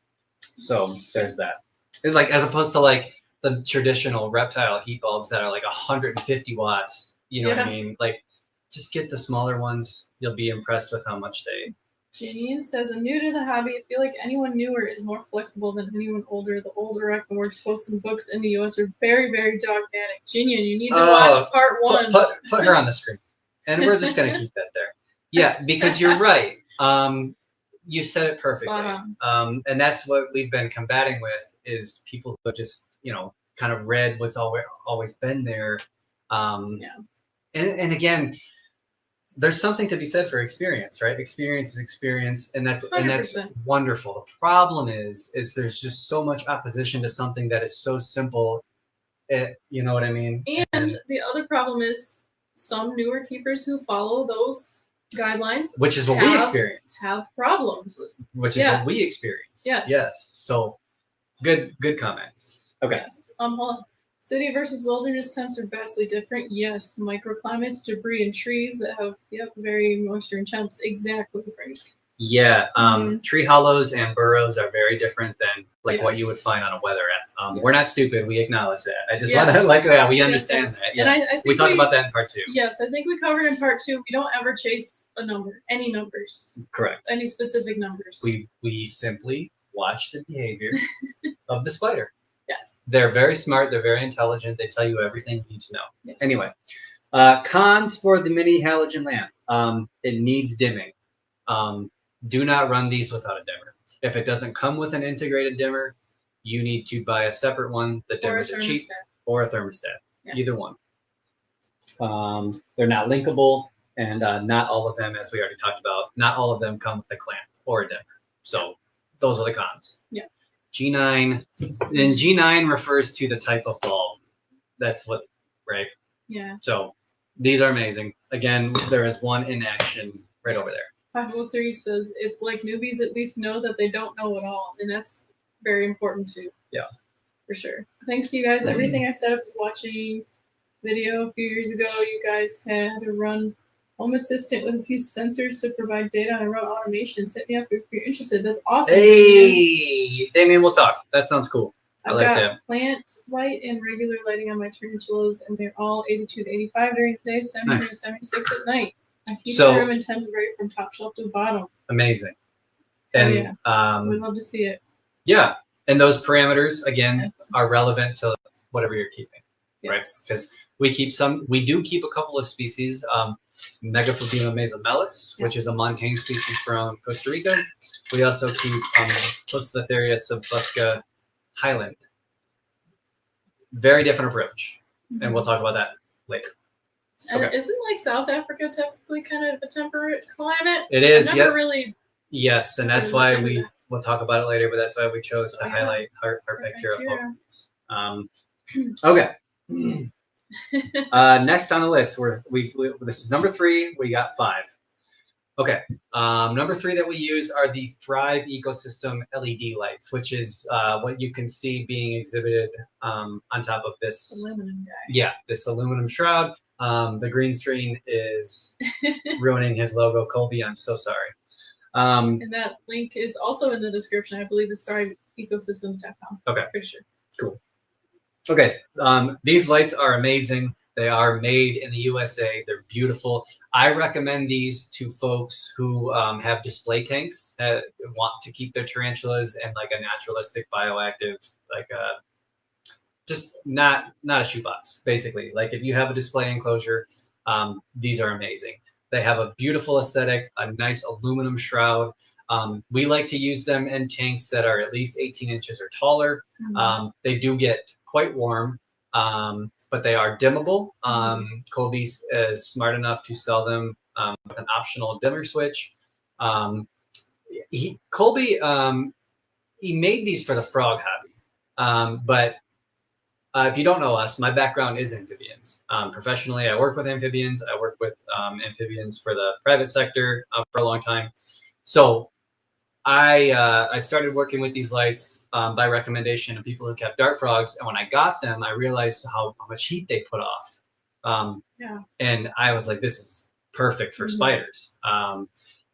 So there's that. It's like, as opposed to like the traditional reptile heat bulbs that are like 150 watts. You know what I mean? Like, just get the smaller ones. You'll be impressed with how much they. Janine says, I'm new to the hobby. I feel like anyone newer is more flexible than anyone older. The old Arachnids posts and books in the US are very, very dogmatic. Jinian, you need to watch part 1. Put her on the screen. And we're just going to keep that there. Yeah, because you're right. You said it perfectly. And that's what we've been combating with is people who have just, kind of read what's always been there. And again, there's something to be said for experience, right? Experience is experience, and that's 100%. Wonderful. The problem is there's just so much opposition to something that is so simple. You know what I mean? And the other problem is some newer keepers who follow those guidelines, which is what we experience, have problems. Which is what we experience. Yes. So good comment. Okay. Yes. Hold on. City versus wilderness temps are vastly different. Yes, microclimates, debris, and trees that have very moisture and temps. Exactly, Frank. Yeah, tree hollows and burrows are very different than what you would find on a weatherette. We're not stupid. We acknowledge that. I just want to we understand that. Yeah. And I think we talked about that in part 2. Yes, I think we covered in part 2. We don't ever chase a number, any numbers. Correct. Any specific numbers. We simply watch the behavior of the spider. Yes. They're very smart. They're very intelligent. They tell you everything you need to know. Yes. Anyway, cons for the mini halogen lamp. It needs dimming. Do not run these without a dimmer. If it doesn't come with an integrated dimmer, you need to buy a separate one. The dimmers are cheap, or a thermostat. Yeah. Either one. They're not linkable, and not all of them, as we already talked about, not all of them come with a clamp or a dimmer. So those are the cons. Yeah. G9, and G9 refers to the type of bulb. That's what, right? Yeah. So these are amazing. Again, there is one in action right over there. 503 says it's like newbies at least know that they don't know it all, and that's very important too. Yeah. For sure. Thanks to you guys. Everything I set up was watching video a few years ago. You guys had to run Home Assistant with a few sensors to provide data and run automations. Hit me up if you're interested. That's awesome. Hey, Damien, we'll talk. That sounds cool. I've got plant light and regular lighting on my tarantulas, and they're all 82 to 85 during the day, 70 to 76 at night. I keep the room and temps vary from top shelf to bottom. Amazing. And we'd love to see it. Yeah, and those parameters again are relevant to whatever you're keeping, right? Because we do keep a couple of species. Megaphobema mesomelis, which is a montane species from Costa Rica. We also keep Poecilotheria subfusca highland. Very different approach, and we'll talk about that later. Okay. Isn't South Africa typically kind of a temperate climate? It is. I've never really. Yes, and that's why we'll talk about it later. But that's why we chose to highlight heart bacteria. Okay. Next on the list, this is number 3. We got 5. Okay. Number 3 that we use are the Thrive Ecosystem LED lights, which is what you can see being exhibited on top of this aluminum guy. Yeah, this aluminum shroud. The green screen is ruining his logo. Colby, I'm so sorry. And that link is also in the description. I believe it's thriveecosystems.com. Okay. Pretty sure. Cool. Okay. These lights are amazing. They are made in the USA. They're beautiful. I recommend these to folks who have display tanks that want to keep their tarantulas in like a naturalistic, bioactive, just not a shoebox, basically. Like if you have a display enclosure, these are amazing. They have a beautiful aesthetic, a nice aluminum shroud. We like to use them in tanks that are at least 18 inches or taller. They do get quite warm, but they are dimmable. Colby is smart enough to sell them with an optional dimmer switch. Colby, he made these for the frog hobby, but if you don't know us, my background is amphibians. Professionally, I work with amphibians. I work with amphibians for the private sector for a long time. So I started working with these lights by recommendation of people who kept dart frogs. And when I got them, I realized how much heat they put off. And I was like, this is perfect for spiders.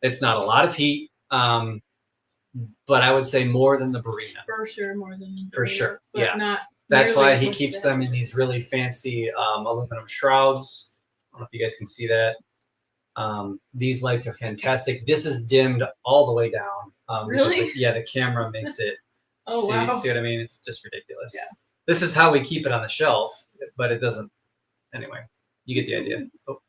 It's not a lot of heat, but I would say more than the Barrina. For sure, more than Barrina, for sure. but Yeah. not That's nearly why as he much keeps as them in these really fancy aluminum shrouds. I don't know if you guys can see that. These lights are fantastic. This is dimmed all the way down. Really? The camera makes it. Oh, see, wow. See what I mean? It's just ridiculous. Yeah. This is how we keep it on the shelf, but it doesn't. Anyway, you get the idea. Oh.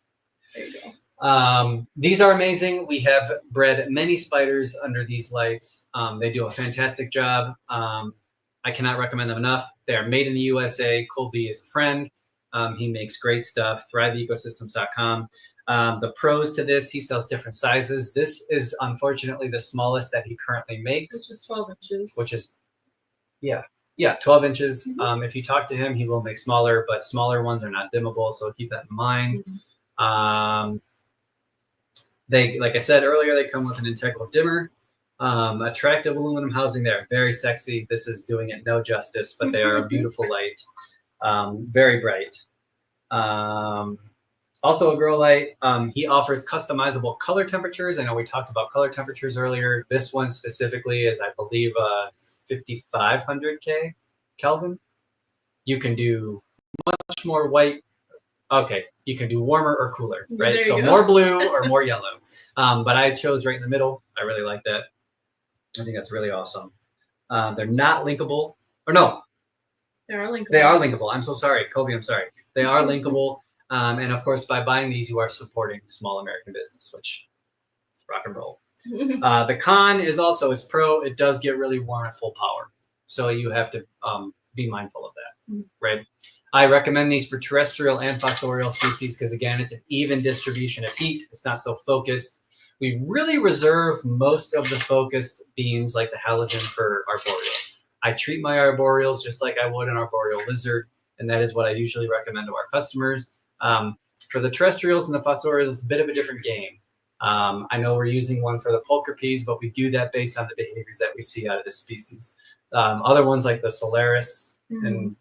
There you go. These are amazing. We have bred many spiders under these lights. They do a fantastic job. I cannot recommend them enough. They are made in the USA. Colby is a friend. He makes great stuff. ThriveEcosystems.com. The pros to this, he sells different sizes. This is unfortunately the smallest that he currently makes. Which is 12 inches. Which is, 12 inches. If you talk to him, he will make smaller, but smaller ones are not dimmable, so keep that in mind. They, like I said earlier, they come with an integral dimmer. Attractive aluminum housing. They're very sexy. This is doing it no justice, but they are a beautiful light. Very bright. Also a grow light. He offers customizable color temperatures. I know we talked about color temperatures earlier. This one specifically is, I believe, 5,500 Kelvin. You can do much more white. Okay, you can do warmer or cooler, right? So more blue or more yellow. But I chose right in the middle. I really like that. I think that's really awesome. They're not linkable. Or no. They are linkable. They are linkable. I'm so sorry. Kobe, I'm sorry. They are linkable. And of course, by buying these, you are supporting small American business, which rock and roll. The con is also, it's pro. It does get really warm at full power. So you have to be mindful of that, right? I recommend these for terrestrial and fossorial species because, again, it's an even distribution of heat. It's not so focused. We really reserve most of the focused beams like the halogen for arboreals. I treat my arboreals just like I would an arboreal lizard, and that is what I usually recommend to our customers. For the terrestrials and the fossorials, it's a bit of a different game. I know we're using one for the pulchripes, but we do that based on the behaviors that we see out of this species. Other ones like the Solaris and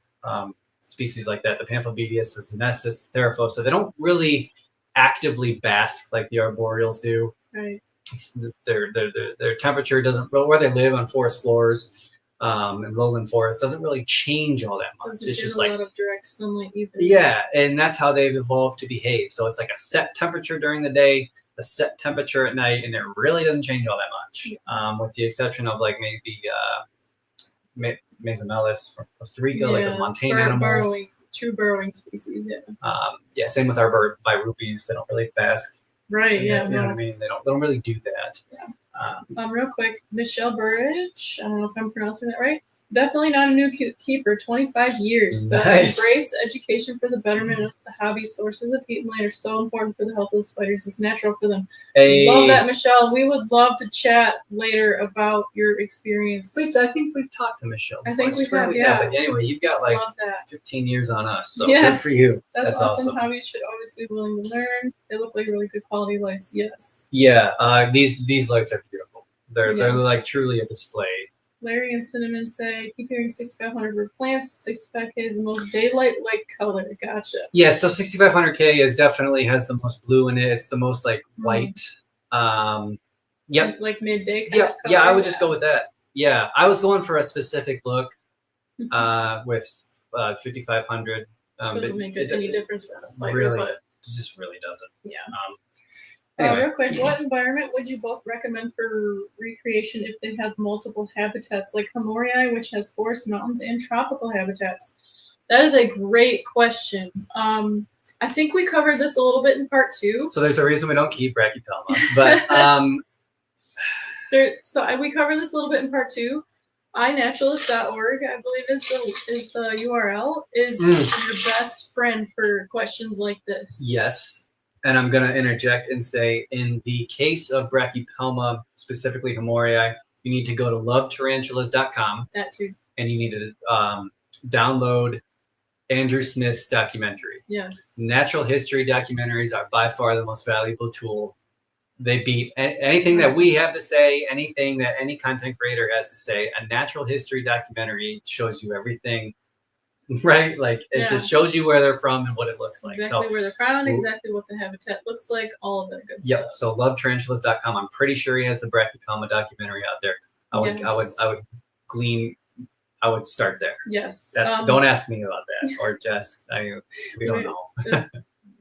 species like that, the Pamphilobedius, the Zenestus, the Theraphosa, they don't really actively bask like the arboreals do. Right. It's their temperature doesn't, where they live on forest floors and lowland forest doesn't really change all that much. It's just like a lot of direct sunlight either. Yeah, and that's how they've evolved to behave. So it's like a set temperature during the day, a set temperature at night, and it really doesn't change all that much, with the exception of like maybe Mesomelis from Costa Rica, like the montane animals. True burrowing species, same with our birupies. They don't really bask. Right, You know what I mean? They don't really do that. Yeah. Real quick, Michelle Burridge, I don't know if I'm pronouncing that right. Definitely not a new keeper, 25 years, but embrace education for the betterment of the hobby. Sources of heat and light are so important for the health of the spiders. It's natural for them. Love that, Michelle. We would love to chat later about your experience. Wait, I think we've talked to Michelle. I think we have, yeah. But anyway, you've got like 15 years on us, so good for you. That's awesome. Hobbies should always be willing to learn. They look like really good quality lights. Yes. Yeah, these lights are beautiful. They're like truly a display. Larry and Cinnamon say, keep hearing 6,500 for plants. 65K is the most daylight-like color. Gotcha. Yeah, so 6,500K is definitely has the most blue in it. It's the most like white. Yep. Like midday kind of color. Yeah, I would just go with that. Yeah, I was going for a specific look with 5,500. Doesn't make any difference for the spider, really, but it just really doesn't. Yeah. Anyway. Real quick, what environment would you both recommend for recreation if they have multiple habitats, like Humidifiers, which has forest, mountains, and tropical habitats? That is a great question. I think we covered this a little bit in part 2. So there's a reason we don't keep Brachypelma, but we covered this a little bit in part 2. iNaturalist.org, I believe is the URL, is your best friend for questions like this. Yes. And I'm going to interject and say, in the case of Brachypelma, specifically Humidifiers, you need to go to lovetarantulas.com. That too. And you need to download Andrew Smith's documentary. Yes. Natural history documentaries are by far the most valuable tool. They beat anything that we have to say, anything that any content creator has to say. A natural history documentary shows you everything, right? Like it just shows you where they're from and what it looks like. Exactly where they're found, exactly what the habitat looks like, all of that good stuff. Yep. So lovetarantulas.com. I'm pretty sure he has the Brachycoma documentary out there. I would start there. Yes. Don't ask me about that or Jess. We don't know.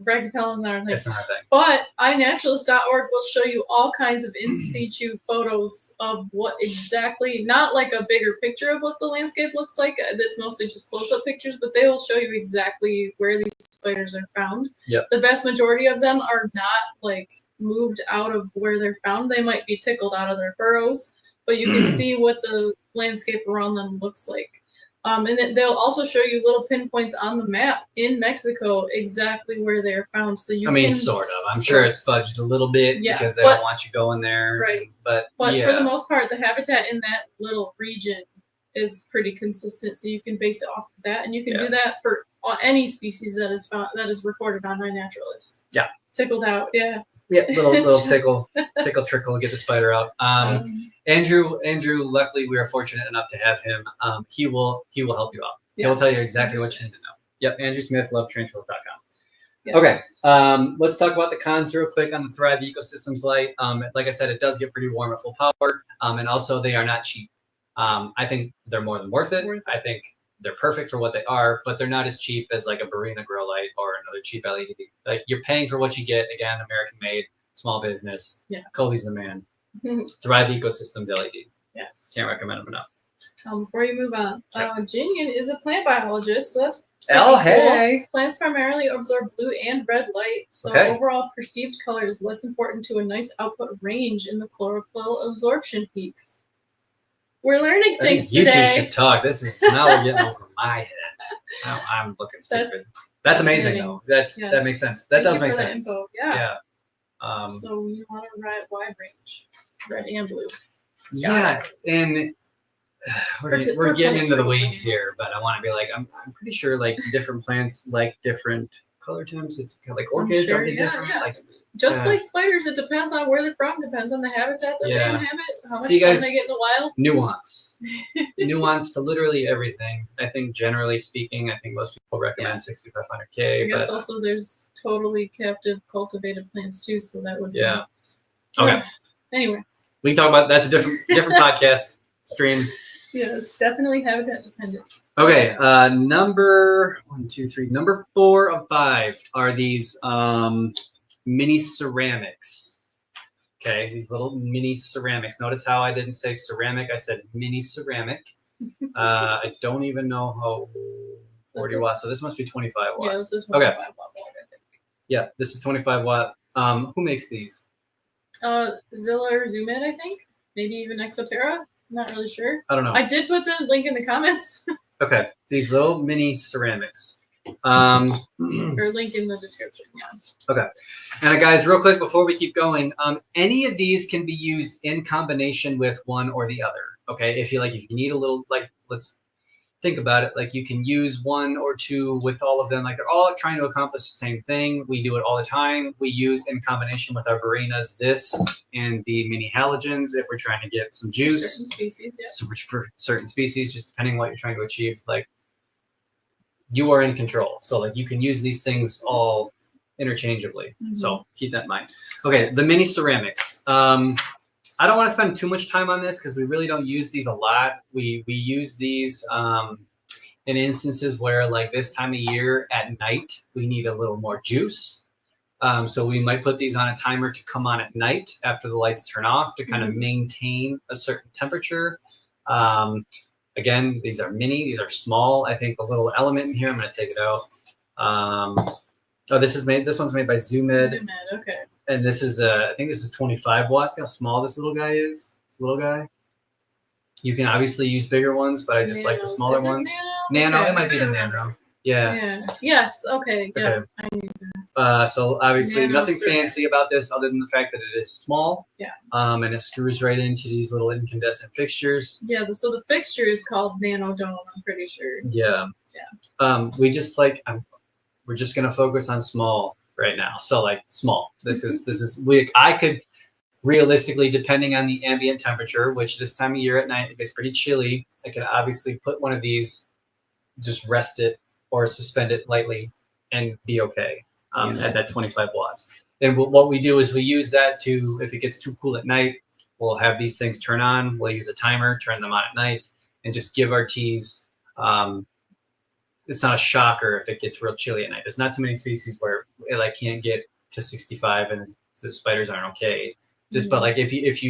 Brachypelma is not our thing. It's not a thing. But iNaturalist.org will show you all kinds of in situ photos of what exactly, not like a bigger picture of what the landscape looks like. That's mostly just close-up pictures, but they will show you exactly where these spiders are found. Yep. The vast majority of them are not like moved out of where they're found. They might be tickled out of their burrows, but you can see what the landscape around them looks like. And then they'll also show you little pinpoints on the map in Mexico exactly where they're found. So you can sort of. I'm sure it's fudged a little bit because they don't want you going there. Right. But for the most part, the habitat in that little region is pretty consistent. So you can base it off of that. And you can do that for any species that is found, that is recorded on iNaturalist. Yeah. Tickled out. Yeah. Yeah, little tickle, trickle, get the spider out. Andrew, luckily we are fortunate enough to have him. He will help you out. He will tell you exactly what you need to know. Yep, Andrew Smith, lovetarantulas.com. Yes. Okay, let's talk about the cons real quick on the Thrive Ecosystems light. Like I said, it does get pretty warm at full power, and also they are not cheap. I think they're more than worth it. I think they're perfect for what they are, but they're not as cheap as like a Barrina grow light or another cheap LED. Like you're paying for what you get. Again, American made, small business. Yeah. Colby's the man. Thrive Ecosystems LED. Yes. Can't recommend them enough. Before you move on, Jinian is a plant biologist, so that's hey. Cool. Plants primarily absorb blue and red light, so overall perceived color is less important to a nice output range in the chlorophyll absorption peaks. We're learning things today. You two should talk. This is now we're getting over my head. Now I'm looking stupid. That's amazing though. That makes sense. That does make sense. Info. Yeah. So we want a wide range, red and blue. Yeah, and we're getting into the weeds here, but I want to be like, I'm pretty sure like different plants like different color temps. It's like orchids are different. Yeah. Like like spiders, it depends on where they're from, depends on the habitat that they inhabit, how much sun they get in the wild. Nuance to literally everything. I think generally speaking, I think most people recommend 6,500 K. I guess also there's totally captive cultivated plants too, so that would be okay. Anyway. We can talk about that's a different podcast stream. Yes, definitely habitat dependent. Okay, number 4 of 5 are these mini ceramics. Okay, these little mini ceramics. Notice how I didn't say ceramic, I said mini ceramic. I don't even know how 40 watts, so this must be 25 watts. Yeah, this is 25 watt board, I think. Yeah, this is 25 watt. Who makes these? Zilla or Zoomid, I think. Maybe even Exoterra. I'm not really sure. I don't know. I did put the link in the comments. Okay, these little mini ceramics. Or link in the description, Okay. And guys, real quick before we keep going, any of these can be used in combination with one or the other. Okay, if you need a little, let's think about it. Like you can use one or two with all of them. Like they're all trying to accomplish the same thing. We do it all the time. We use in combination with our Barrinas this and the mini halogens if we're trying to get some juice. For certain species, So for certain species, just depending on what you're trying to achieve, like you are in control. So like you can use these things all interchangeably. So keep that in mind. Okay, the mini ceramics. I don't want to spend too much time on this because we really don't use these a lot. We use these in instances where like this time of year at night, we need a little more juice. So we might put these on a timer to come on at night after the lights turn off to kind of maintain a certain temperature. Again, these are mini, these are small. I think the little element in here, I'm going to take it out. This one's made by Zoomid. Zoomid, okay. And this is, I think this is 25 watts. See how small this little guy is? This little guy. You can obviously use bigger ones, but I just like the smaller ones. Nano, it might be the Nano. Yeah. Yes. Okay. Yeah. Okay. I knew that. So obviously nothing fancy about this other than the fact that it is small. Yeah. And it screws right into these little incandescent fixtures. Yeah. So the fixture is called Nano Dome. I'm pretty sure. Yeah. Yeah. We just we're just gonna focus on small right now. So like small. This is I could realistically, depending on the ambient temperature, which this time of year at night it gets pretty chilly, I could obviously put one of these, just rest it or suspend it lightly, and be okay at that 25 watts. And what we do is we use that to, if it gets too cool at night, we'll have these things turn on. We'll use a timer, turn them on at night, and just give our teas. It's not a shocker if it gets real chilly at night. There's not too many species where it can't get to 65 and the spiders aren't okay. But like if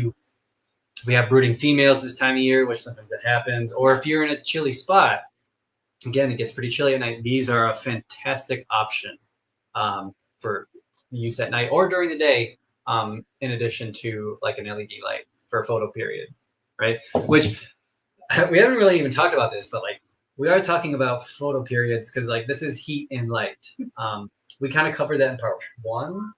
we have brooding females this time of year, which sometimes that happens, or if you're in a chilly spot, again, it gets pretty chilly at night. These are a fantastic option for use at night or during the day, in addition to like an LED light for a photo period, right? Which we haven't really even talked about this, but like we are talking about photo periods because like this is heat and light. We kind of covered that in part 1.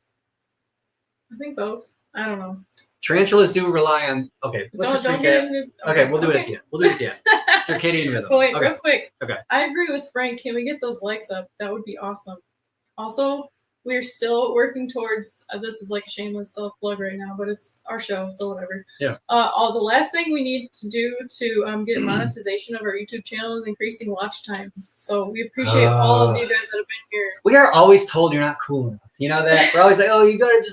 I think both. I don't know. Tarantulas do rely on. Okay, let's just recap. Okay, we'll do it at the end. We'll do it at the end. Circadian rhythm. But wait, okay. real quick. Okay. I agree with Frank. Can we get those likes up? That would be awesome. Also, we're still working towards. This is like a shameless self plug right now, but it's our show, so whatever. Yeah. The last thing we need to do to get monetization of our YouTube channel is increasing watch time. So we appreciate all of you guys that have been here. We are always told you're not cool enough. You know that? We're always like, oh, you gotta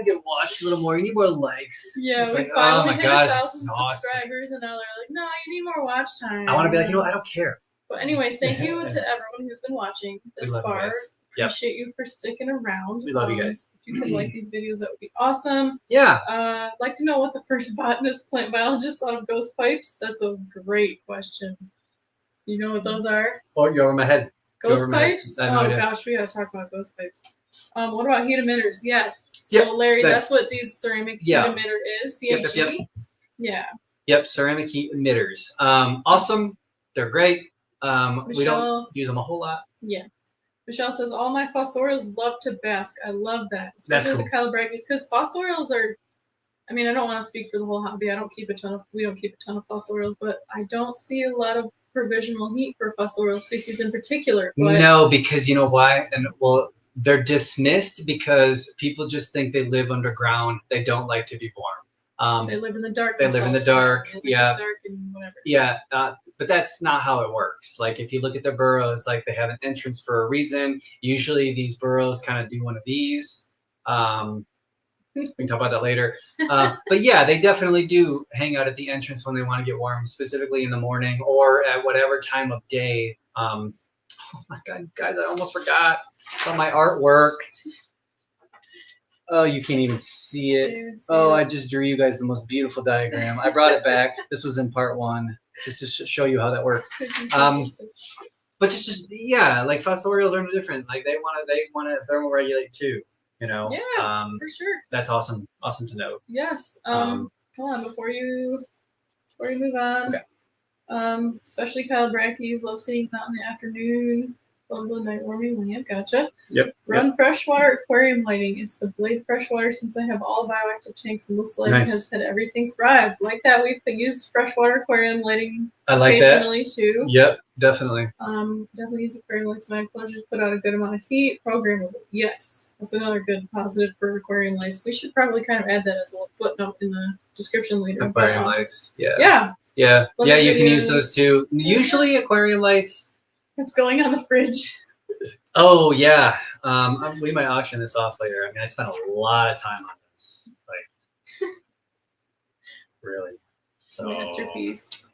get watched a little more. You need more likes. Yeah, it's we like, finally oh my hit god, 1,000 it's exhausting. subscribers, and now they're like, no, you need more watch time. I want to be like, I don't care. But anyway, thank you to everyone who's been watching this far. Yep. Appreciate you for sticking around. We love you guys. If you could like these videos, that would be awesome. Yeah. I'd like to know what the first botanist plant biologist thought of ghost pipes. That's a great question. You know what those are? Oh, you're over my head. Ghost pipes? Oh gosh, we gotta talk about ghost pipes. What about heat emitters? Yes. Yep, So Larry, that's what these ceramic heat emitter is. CHE. Yep. Yeah. Yep. Ceramic heat emitters. Awesome. They're great. We don't use them a whole lot. Yeah. Michelle says, all my fossorials love to bask. I love that. Especially the Calabragis, because fossorials are, I mean, I don't want to speak for the whole hobby. We don't keep a ton of fossorials, but I don't see a lot of provisional heat for fossorial species in particular. But no, because you know why? And well, they're dismissed because people just think they live underground. They don't like to be warm. They live in the dark. They live in the dark. Yeah. Dark and whatever. Yeah. But that's not how it works. Like if you look at their burrows, like they have an entrance for a reason. Usually these burrows kind of do one of these. We can talk about that later. But yeah, they definitely do hang out at the entrance when they want to get warm, specifically in the morning or at whatever time of day. Oh my God, guys, I almost forgot about my artwork. Oh, you can't even see it. Oh, I just drew you guys the most beautiful diagram. I brought it back. This was in part 1, just to show you how that works. But just yeah, like fossorials are no different. Like they want to thermoregulate too. You know. Yeah, for sure. That's awesome. Awesome to know. Yes. Hold on before you move on. Okay. Especially Calabragis love sitting out in the afternoon. Love the night warming lamp. Gotcha. Yep. Run freshwater aquarium lighting. It's the Blade freshwater since I have all bioactive tanks, and this lighting has had everything thrive. Like that, we've used freshwater aquarium lighting occasionally too. Yep, definitely. Definitely use aquarium lights. My enclosures put out a good amount of heat. Programmable. Yes, that's another good positive for aquarium lights. We should probably kind of add that as a little footnote in the description later. Aquarium lights. Yeah. Yeah. Yeah. Yeah. You can use those too. Usually, aquarium lights. It's going on the fridge. Oh yeah, we might auction this off later. I mean, I spent a lot of time on this, like really. So masterpiece.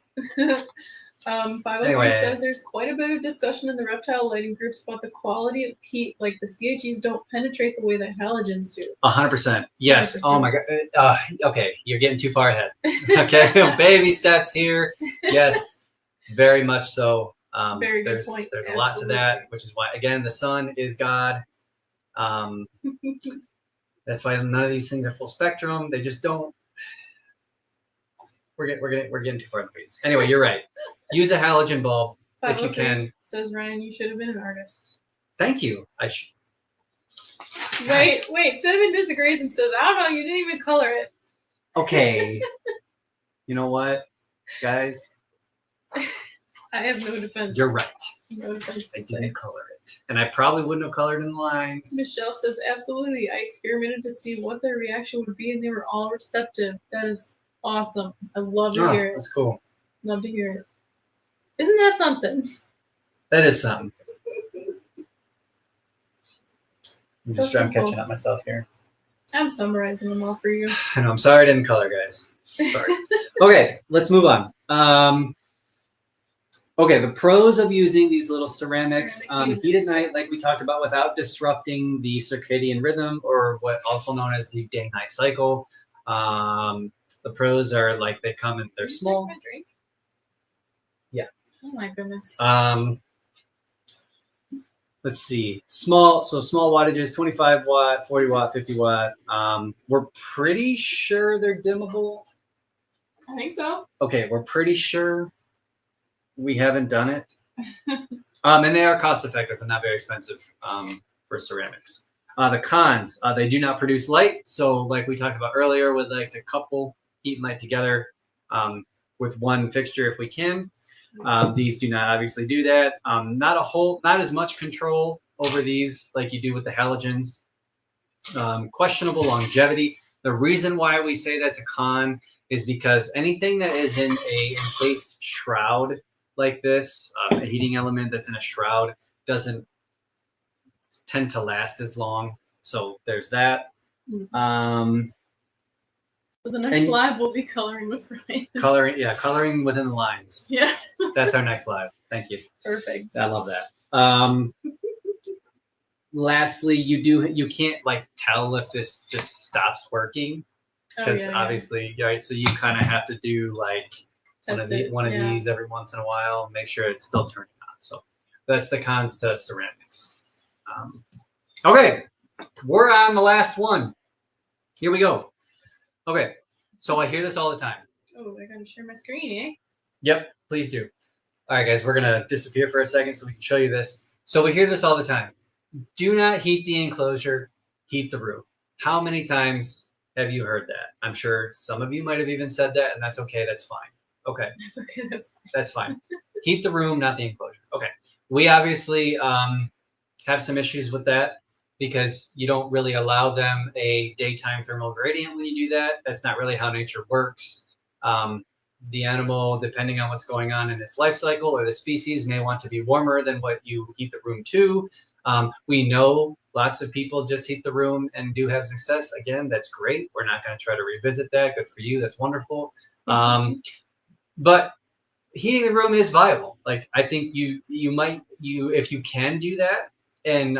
503 says there's quite a bit of discussion in the reptile lighting groups about the quality of heat. Like the CHEs don't penetrate the way that halogens do. 100%. Yes. 100%. Oh my God. Okay, you're getting too far ahead. Okay, baby steps here. Yes, very much so. Very good point. There's a lot to that, which is why, again, the sun is God. That's why none of these things are full spectrum. They just don't. We're getting too far in the weeds. Anyway, you're right. Use a halogen bulb if you can. Says Ryan, you should have been an artist. Thank you. I should. Wait. Cinnamon disagrees and says, I don't know. You didn't even color it. Okay. You know what, guys? I have no defense. You're right. No offense to I say. didn't color it. And I probably wouldn't have colored in the lines. Michelle says, absolutely. I experimented to see what their reaction would be, and they were all receptive. That is awesome. I love to hear it. That's cool. Love to hear it. Isn't that something? That is something. I'm So catching up myself here. I'm summarizing them all for you. I know, I'm sorry I didn't color, guys. Sorry. Okay, let's move on. Okay, the pros of using these little ceramics, heat at night, like we talked about, without disrupting the circadian rhythm, or what also known as the day-night cycle. The pros are like they come in, they're small. My drink? Yeah. Oh my goodness. Let's see, small wattages, 25 watt, 40 watt, 50 watt. We're pretty sure they're dimmable. I think so. Okay, we're pretty sure we haven't done it. And they are cost effective and not very expensive for ceramics. The cons, they do not produce light. So like we talked about earlier, we'd like to couple heat and light together with one fixture if we can. These do not obviously do that. Not as much control over these like you do with the halogens. Questionable longevity. The reason why we say that's a con is because anything that is in a encased shroud like this, a heating element that's in a shroud, doesn't tend to last as long. So there's that. So the next live will be coloring with Ryan. Coloring within the lines. Yeah. That's our next live. Thank you. Perfect. I love that. Lastly, you can't like tell if this just stops working because obviously, right? So you kind of have to do like one of these every once in a while, make sure it's still turning on. So that's the cons to ceramics. Okay, we're on the last one. Here we go. Okay, so I hear this all the time. Oh, I gotta share my screen, eh? Yep, please do. All right, guys, we're gonna disappear for a second so we can show you this. So we hear this all the time. Do not heat the enclosure, heat the room. How many times have you heard that? I'm sure some of you might have even said that, and that's okay, that's fine. Okay. That's okay, that's fine. That's fine. Heat the room, not the enclosure. Okay. We obviously have some issues with that because you don't really allow them a daytime thermal gradient when you do that. That's not really how nature works. The animal, depending on what's going on in its life cycle or the species, may want to be warmer than what you heat the room to. We know lots of people just heat the room and do have success. Again, that's great. We're not going to try to revisit that. Good for you. That's wonderful. But heating the room is viable. Like I think if you can do that and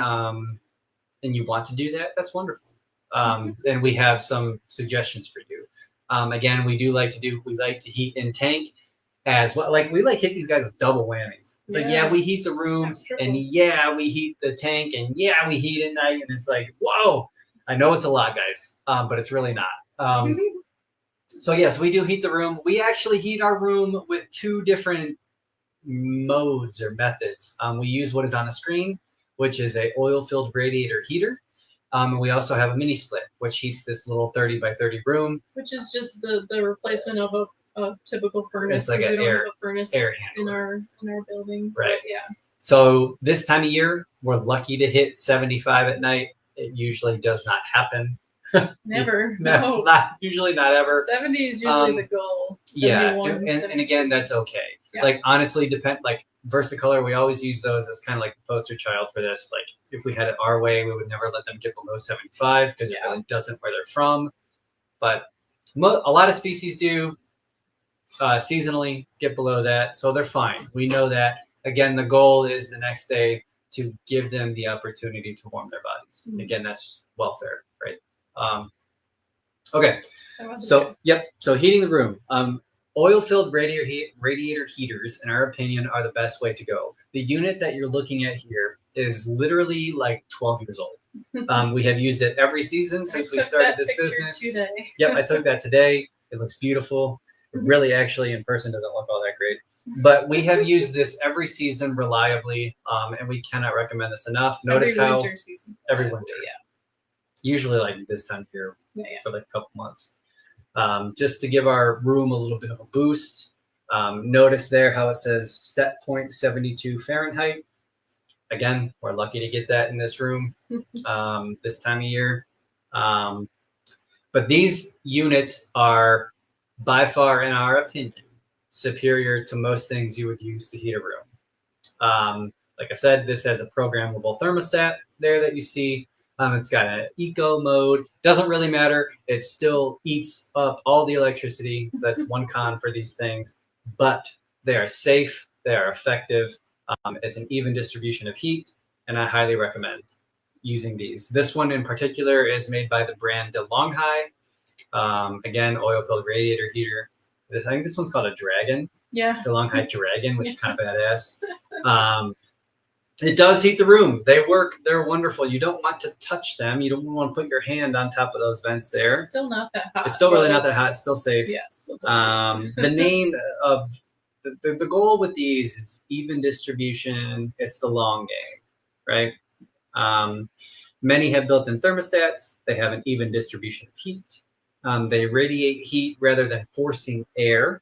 you want to do that, that's wonderful. And we have some suggestions for you. Again, we like to heat in tank as well. Like we hit these guys with double whammies. It's like, we heat the room and we heat the tank and we heat at night. And it's like, whoa, I know it's a lot, guys, but it's really not. So yes, we do heat the room. We actually heat our room with two different modes or methods. We use what is on the screen, which is a oil-filled radiator heater. And we also have a mini split, which heats this little 30 by 30 room. Which is just the replacement of a typical furnace. It's like we don't have a furnace in our building. Right. But, yeah. So this time of year, we're lucky to hit 75 at night. It usually does not happen. Never. No. Usually not ever. 70 is usually the goal. And again, that's okay. Yeah. Like honestly, like Versicolor, we always use those as kind of like the poster child for this. Like if we had it our way, we would never let them get below 75 because it really doesn't where they're from. But a lot of species do seasonally get below that, so they're fine. We know that. Again, the goal is the next day to give them the opportunity to warm their bodies. Mm-hmm. Again, that's just welfare, right? Okay, so so heating the room. Oil-filled radiator heaters, in our opinion, are the best way to go. The unit that you're looking at here is literally like 12 years old. We have used it every season since we started this business. Today. Yep, I took that today. It looks beautiful. It really, actually, in person doesn't look all that great. But we have used this every season reliably, and we cannot recommend this enough. Notice how winter season. Every winter, usually like this time of year for like a couple months. Just to give our room a little bit of a boost. Notice there how it says set point 72 Fahrenheit. Again, we're lucky to get that in this room this time of year. But these units are by far, in our opinion, superior to most things you would use to heat a room. Like I said, this has a programmable thermostat there that you see. It's got an eco mode. Doesn't really matter. It still eats up all the electricity. So that's one con for these things. But they are safe. They are effective. It's an even distribution of heat, and I highly recommend using these. This one in particular is made by the brand DeLonghi. Again, oil-filled radiator heater. I think this one's called a Dragon. Yeah. DeLonghi Dragon, which is kind of badass. It does heat the room. They work. They're wonderful. You don't want to touch them. You don't want to put your hand on top of those vents there. Still not that hot. It's still really not that hot. It's still safe. Yeah. Still the name of the goal with these is even distribution. It's the long game, right? Many have built-in thermostats. They have an even distribution of heat. They radiate heat rather than forcing air.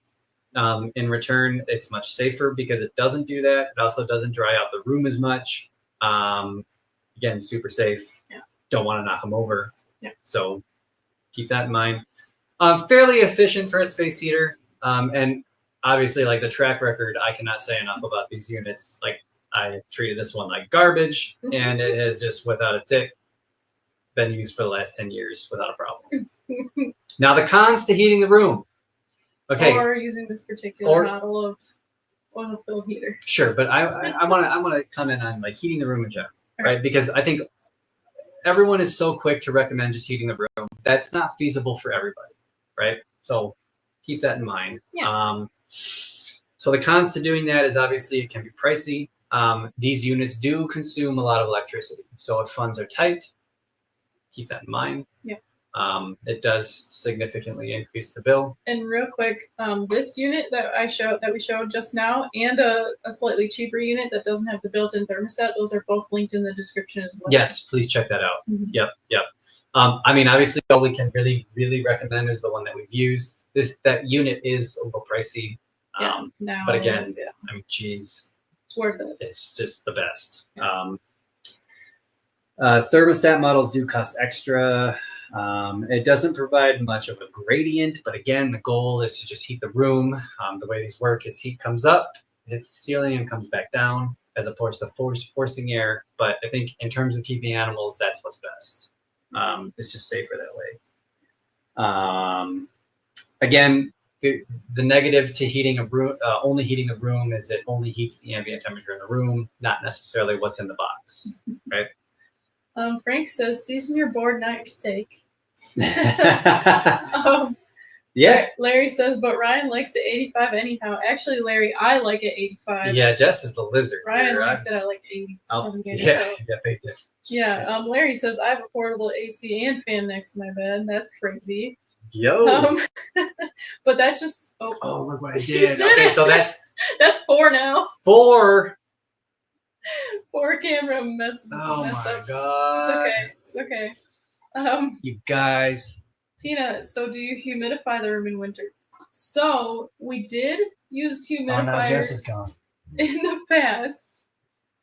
In return, it's much safer because it doesn't do that. It also doesn't dry out the room as much. Again, super safe. Yeah. Don't want to knock them over. Yeah. So keep that in mind. Fairly efficient for a space heater. And obviously, like the track record, I cannot say enough about these units. Like I treated this one like garbage, and it has just, without a tick, been used for the last 10 years without a problem. Now, the cons to heating the room. Okay. Or using this particular model of oil-filled heater. Sure, but I want to comment on like heating the room in general, right? Because I think everyone is so quick to recommend just heating the room. That's not feasible for everybody, right? So keep that in mind. Yeah. So the cons to doing that is obviously it can be pricey. These units do consume a lot of electricity. So if funds are tight, keep that in mind. Yeah. It does significantly increase the bill. And real quick, this unit that we showed just now, and a slightly cheaper unit that doesn't have the built-in thermostat, those are both linked in the description as well. Yes, please check that out. Mm-hmm. Yep. I mean, obviously, all we can really recommend is the one that we've used. That unit is a little pricey. But again, I mean, geez, it's worth it. It's just the best. Yeah. Thermostat models do cost extra. It doesn't provide much of a gradient, but again, the goal is to just heat the room. The way these work is heat comes up, hits the ceiling, and comes back down, as opposed to forcing air. But I think in terms of keeping animals, that's what's best. It's just safer that way. Again, the negative to heating a room, only heating a room, is it only heats the ambient temperature in the room, not necessarily what's in the box, right? Frank says, season your board, not your steak. Yeah. Larry says, but Ryan likes it 85 anyhow. Actually, Larry, I like it 85. Yeah, Jess is the lizard. Ryan likes it at like 80. Big difference. Yeah. Larry says, I have a portable AC and fan next to my bed. That's crazy. Yo. But that just oh look what I did. Okay, so that's 4 now. 4. 4 camera mess Oh mess my ups. god. It's okay. You guys. Tina, so do you humidify the room in winter? So we did use humidifiers. Oh, now Jess is gone. In the past.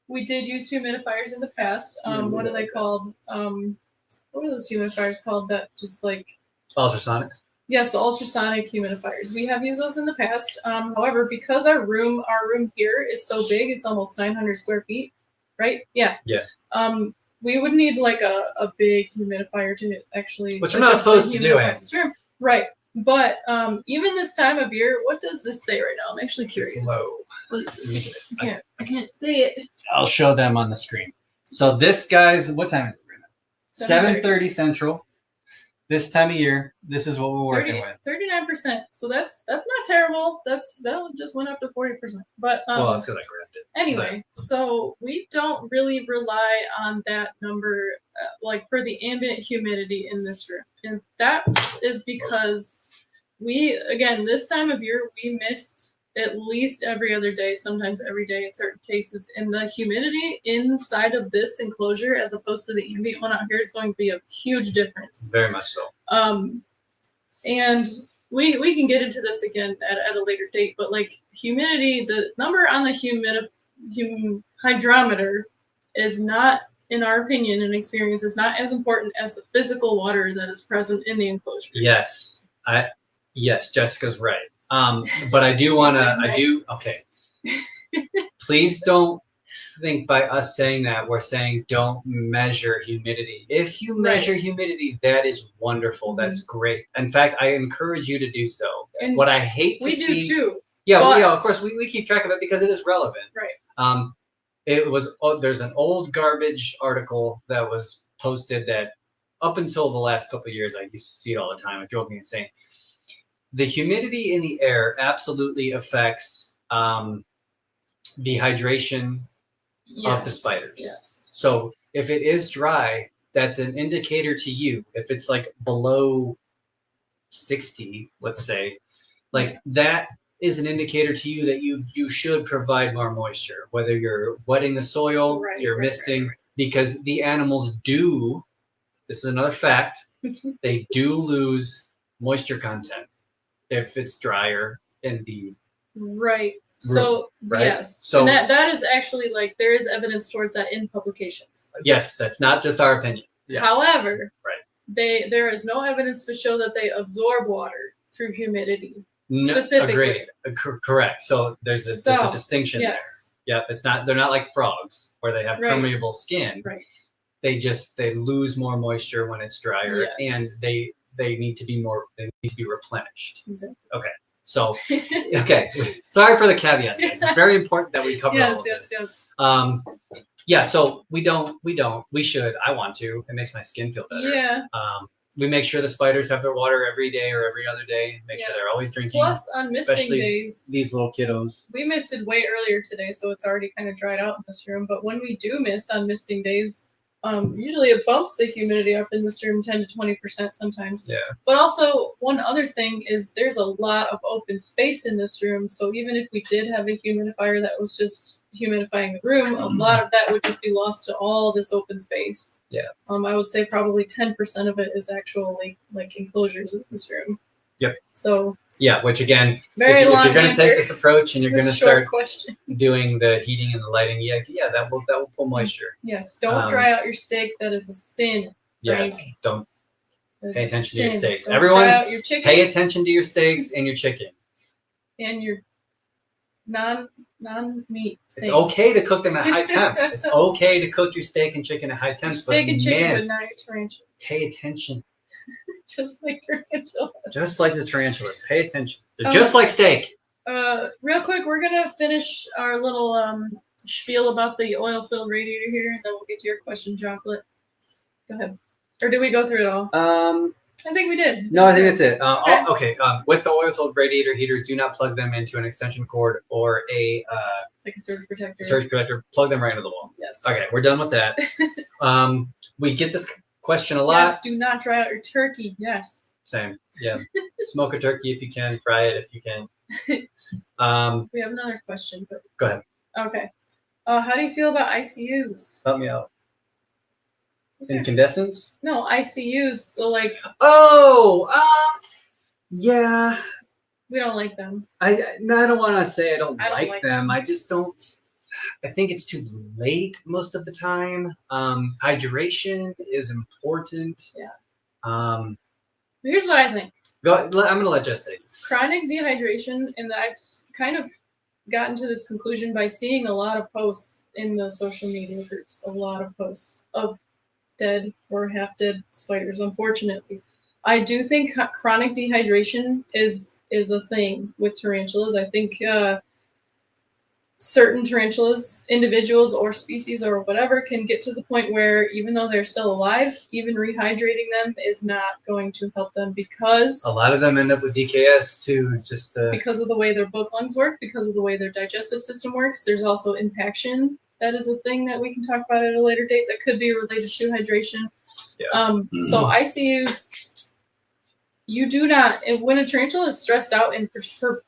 We did use humidifiers in the past. What are they called? What are those humidifiers called that just like Ultrasonics? Yes, the ultrasonic humidifiers. We have used those in the past. However, because our room here is so big, it's almost 900 square feet, right? Yeah. Yeah. We would need like a big humidifier to actually. Which I'm not opposed to doing. Right. But even this time of year, what does this say right now? I'm actually curious. It's low. I can't see it. I'll show them on the screen. So this, guys, what time is it right now? 7:30 Central. This time of year, this is what we're working with. 39%. So that's not terrible. That just went up to 40%. But well, that's because I grabbed it. Anyway, so we don't really rely on that number like for the ambient humidity in this room, and that is because this time of year we missed at least every other day, sometimes every day in certain cases, and the humidity inside of this enclosure as opposed to the ambient one out here is going to be a huge difference. Very much so. And we can get into this again at a later date, but like humidity, the number on the hydrometer is not, in our opinion and experience, is not as important as the physical water that is present in the enclosure. Yes, Jessica's right. But I do want to, okay. Please don't think by us saying that we're saying don't measure humidity. If you measure humidity, that is wonderful. That's great. In fact, I encourage you to do so. And what I hate to see, we do too. Yeah, of course we keep track of it because it is relevant. Right. There's an old garbage article that was posted that up until the last couple of years I used to see it all the time. It drove me insane. The humidity in the air absolutely affects the hydration of the spiders. Yes. So if it is dry, that's an indicator to you. If it's like below 60, let's say, like that is an indicator to you that you should provide more moisture, whether you're wetting the soil, you're misting, because the animals do, this is another fact, they do lose moisture content if it's drier in the room, So yes, so and that is actually like there is evidence towards that in publications. Yes, that's not just our opinion. Yeah. However, there is no evidence to show that they absorb water through humidity. Specifically, agreed. Correct. So there's a distinction there. Yeah, it's not. They're not like frogs where they have permeable skin. Right. They lose more moisture when it's drier, and they need to be replenished. Exactly. Okay. So, okay. Sorry for the caveats. It's very important that we cover all of this. Yeah. So we should. I want to. It makes my skin feel better. Yeah. We make sure the spiders have their water every day or every other day. Make sure they're always drinking. Plus, on misting days, these little kiddos. We misted way earlier today, so it's already kind of dried out in this room. But when we do mist on misting days, usually it bumps the humidity up in this room 10 to 20% sometimes. Yeah. But also, one other thing is there's a lot of open space in this room. So even if we did have a humidifier that was just humidifying the room, a lot of that would just be lost to all this open space. Yeah. I would say probably 10% of it is actually like enclosures in this room. Yep. So. Yeah, which again, if you're going to take this approach and you're going to start question. doing the heating and the lighting, that will pull moisture. Yes, don't dry out your steak. That is a sin. Yeah, don't pay attention to your steaks. Don't Everyone, dry out your chicken. Pay attention to your steaks and your chicken. And your non-meat. It's okay to cook them at high temps. It's okay to cook your steak and chicken at high temps. Steak and chicken, but not your tarantulas. Pay attention. Just like tarantulas. Just like the tarantulas. Pay attention. They're just like steak. Real quick, we're going to finish our little spiel about the oil-filled radiator here, and then we'll get to your question, Chocolate. Go ahead. Or did we go through it all? I think we did. No, I think that's it. Okay. With the oil-filled radiator heaters, do not plug them into an extension cord or like a surge protector. Surge protector. Plug them right into the wall. Yes. Okay, we're done with that. We get this question a lot. Yes, do not dry out your turkey. Yes. Same. Yeah. Smoke a turkey if you can. Fry it if you can. We have another question, but go ahead. Okay. How do you feel about ICUs? Help me out. Incandescents? No, ICUs. So like. Yeah. We don't like them. I don't want to say I don't like them. I just don't. I think it's too late most of the time. Hydration is important. Yeah. Here's what I think. I'm going to let Jess take it. Chronic dehydration, and I've kind of gotten to this conclusion by seeing a lot of posts in the social media groups, a lot of posts of dead or half-dead spiders, unfortunately. I do think chronic dehydration is a thing with tarantulas. I think certain tarantulas, individuals or species or whatever, can get to the point where even though they're still alive, even rehydrating them is not going to help them because a lot of them end up with DKS too, just because of the way their book lungs work, because of the way their digestive system works. There's also impaction. That is a thing that we can talk about at a later date that could be related to hydration. Yeah. So ICUs, you do not, when a tarantula is stressed out and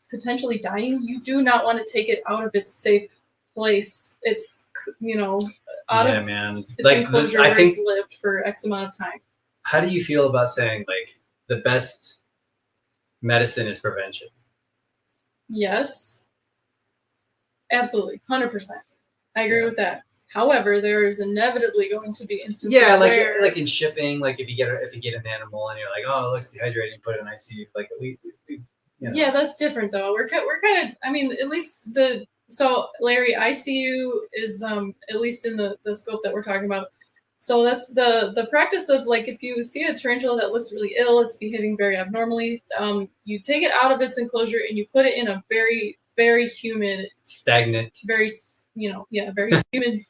potentially dying, you do not want to take it out of its safe place. It's, out of its enclosure where it's lived for X amount of time. How do you feel about saying, like, the best medicine is prevention. Yes. Absolutely. 100%. I agree with that. However, there is inevitably going to be instances where, like in shipping, like if you get an animal and you're like, oh, it looks dehydrated, you put it in ICU. Like we you know. Yeah, that's different though. We're kind of. I mean, at least so Larry, ICU is at least in the scope that we're talking about. So that's the practice of, like, if you see a tarantula that looks really ill, it's behaving very abnormally. You take it out of its enclosure and you put it in a very, very humid, stagnant, very very humid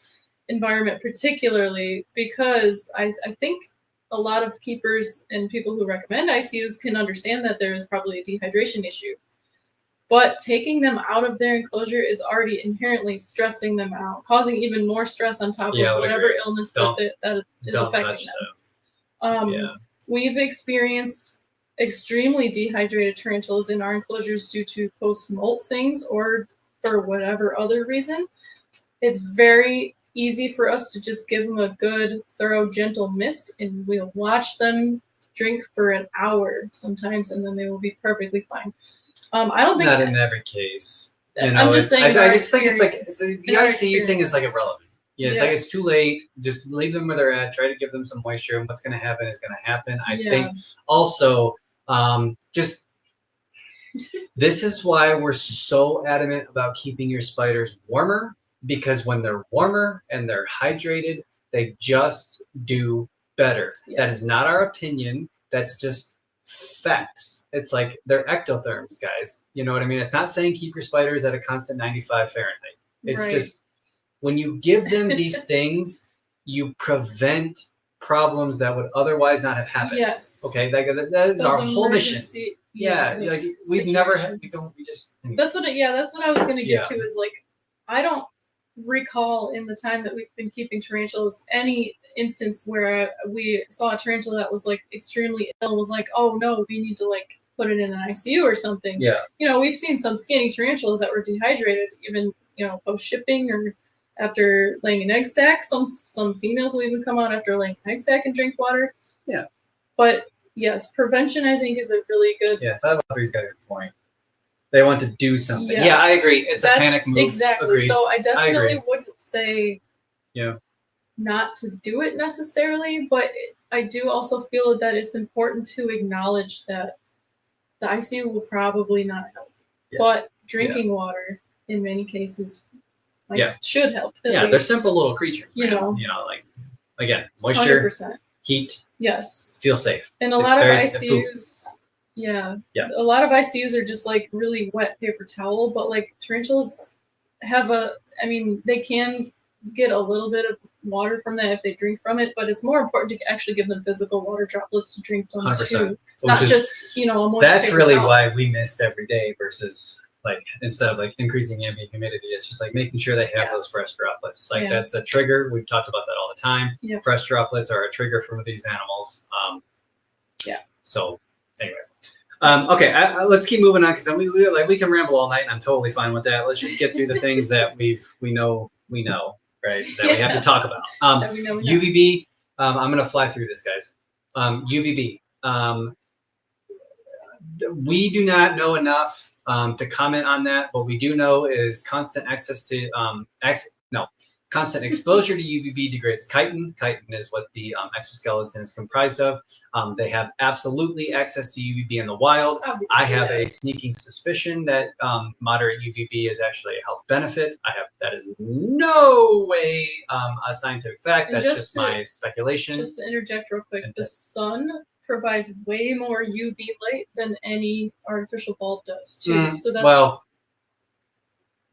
environment, particularly because I think a lot of keepers and people who recommend ICUs can understand that there is probably a dehydration issue. But taking them out of their enclosure is already inherently stressing them out, causing even more stress on top of whatever illness that is affecting them. We've experienced extremely dehydrated tarantulas in our enclosures due to post-molt things or for whatever other reason. It's very easy for us to just give them a good, thorough, gentle mist, and we'll watch them drink for an hour sometimes, and then they will be perfectly fine. I don't think not in every case. I'm just saying. I just think it's like the ICU thing is like irrelevant. Yeah, it's like it's too late. Just leave them where they're at. Try to give them some moisture, and what's going to happen is going to happen. I think also just this is why we're so adamant about keeping your spiders warmer, because when they're warmer and they're hydrated, they just do better. That is not our opinion. That's just facts. It's like they're ectotherms, guys. You know what I mean? It's not saying keep your spiders at a constant 95 Fahrenheit. It's just when you give them these things, you prevent problems that would otherwise not have happened. Yes. Okay, that is our whole mission. Yeah, like we've never had. We just. That's what I was gonna get to is, like, I don't recall in the time that we've been keeping tarantulas any instance where we saw a tarantula that was like extremely ill and was like, oh no, we need to like put it in an ICU or something. Yeah. You know, we've seen some skinny tarantulas that were dehydrated even, you know, post shipping or after laying an egg sac. Some females will even come out after laying an egg sac and drink water. Yeah. But yes, prevention I think is a really good. Yeah, 503's got a good point. They want to do something. Yes, yeah, I agree. It's a panic move. Exactly. Agreed. So I definitely wouldn't say yeah, not to do it necessarily, but I do also feel that it's important to acknowledge that the ICU will probably not help. Yeah. But drinking water in many cases should help. Yeah, they're simple little creatures. You know, like, again, moisture, 100%. Heat. Yes. Feel safe. And a lot of ICUs. Yeah. A lot of ICUs are just like really wet paper towel, but like tarantulas have they can get a little bit of water from that if they drink from it, but it's more important to actually give them physical water droplets to drink from 100%. too. Not just, a moist that's paper really towel. why we mist every day versus like instead of like increasing ambient humidity, it's just like making sure they have those fresh droplets. Like that's the trigger. We've talked about that all the time. Yeah. Fresh droplets are a trigger for these animals. So anyway. Okay, let's keep moving on because then we can ramble all night, and I'm totally fine with that. Let's just get through the things that we know, right? That we have to talk about. UVB. I'm gonna fly through this, guys. UVB. We do not know enough to comment on that. What we do know is constant access to constant exposure to UVB degrades chitin. Chitin is what the exoskeleton is comprised of. They have absolutely access to UVB in the wild. Obviously, I have a sneaking suspicion that moderate UVB is actually a health benefit. That is no way a scientific fact. That's just my speculation. Just to interject real quick, the sun provides way more UV light than any artificial bulb does too. So that's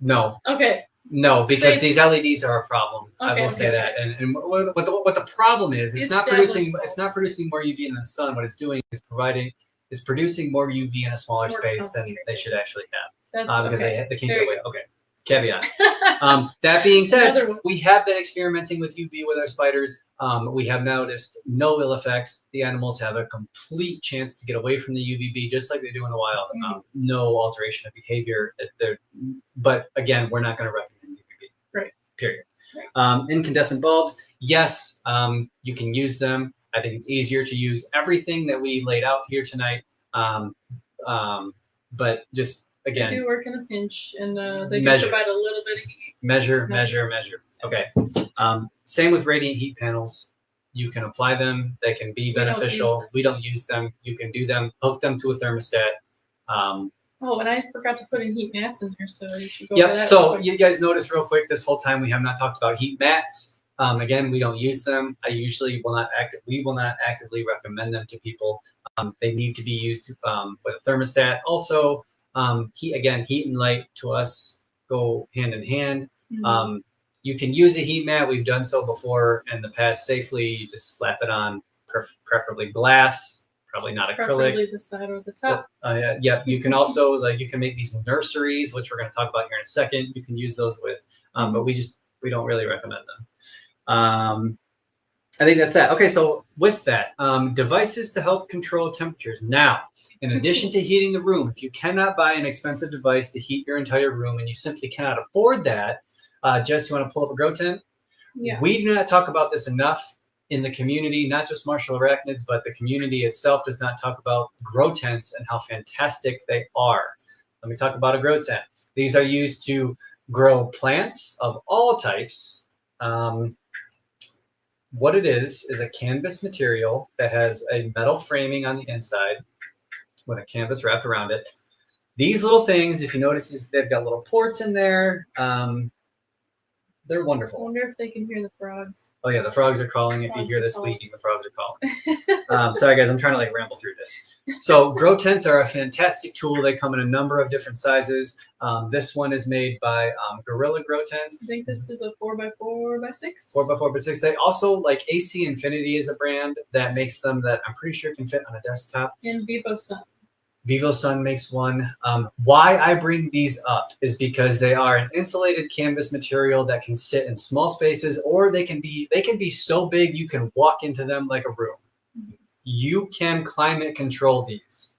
no. Okay. No, because these LEDs are a problem. I will say that. And what the problem is, it's not producing more UV in the sun. What it's doing is producing more UV in a smaller space than they should actually have. Because they can't get away. Okay. Caveat. That being said, we have been experimenting with UV with our spiders. We have noticed no ill effects. The animals have a complete chance to get away from the UVB, just like they do in the wild. No alteration of behavior. But again, we're not going to recommend UVB. Right. Period. Right. Incandescent bulbs, yes, you can use them. I think it's easier to use everything that we laid out here tonight. But just They again, do work in a pinch, and they Measure. can provide a little bit of heat. measure. Okay. Yes. Same with radiant heat panels. You can apply them. They can be beneficial. We don't use them. You can do them. Hook them to a thermostat. Oh, and I forgot to put in heat mats in there, so you should go over that. Yep. So real quick. you guys notice real quick this whole time we have not talked about heat mats. Again, we don't use them. We will not actively recommend them to people. They need to be used with a thermostat. Also, heat and light to us go hand in hand. Mhm. You can use a heat mat. We've done so before in the past safely. You just slap it on, preferably glass. Probably not acrylic. Preferably the side or the top. Yeah. You can also you can make these nurseries, which we're going to talk about here in a second. You can use those with, but we don't really recommend them. I think that's that. Okay, so with that, devices to help control temperatures. Now, in addition to heating the room, if you cannot buy an expensive device to heat your entire room and you simply cannot afford that, Jess, you want to pull up a grow tent? Yeah. We do not talk about this enough in the community, not just Marshall Arachnids, but the community itself does not talk about grow tents and how fantastic they are. Let me talk about a grow tent. These are used to grow plants of all types. What it is a canvas material that has a metal framing on the inside with a canvas wrapped around it. These little things, if you notice, they've got little ports in there. They're wonderful. I wonder if they can hear the frogs. Oh yeah, the frogs are calling. If you hear the squeaking, the frogs are calling. Sorry guys, I'm trying to ramble through this. So grow tents are a fantastic tool. They come in a number of different sizes. This one is made by Gorilla Grow Tents. I think this is a 4x4x6. 4x4x6. They also AC Infinity is a brand that makes them that I'm pretty sure can fit on a desktop. And Vivo Sun. Vivo Sun makes one. Why I bring these up is because they are an insulated canvas material that can sit in small spaces, or they can be so big you can walk into them like a room. Mm-hmm. You can climate control these.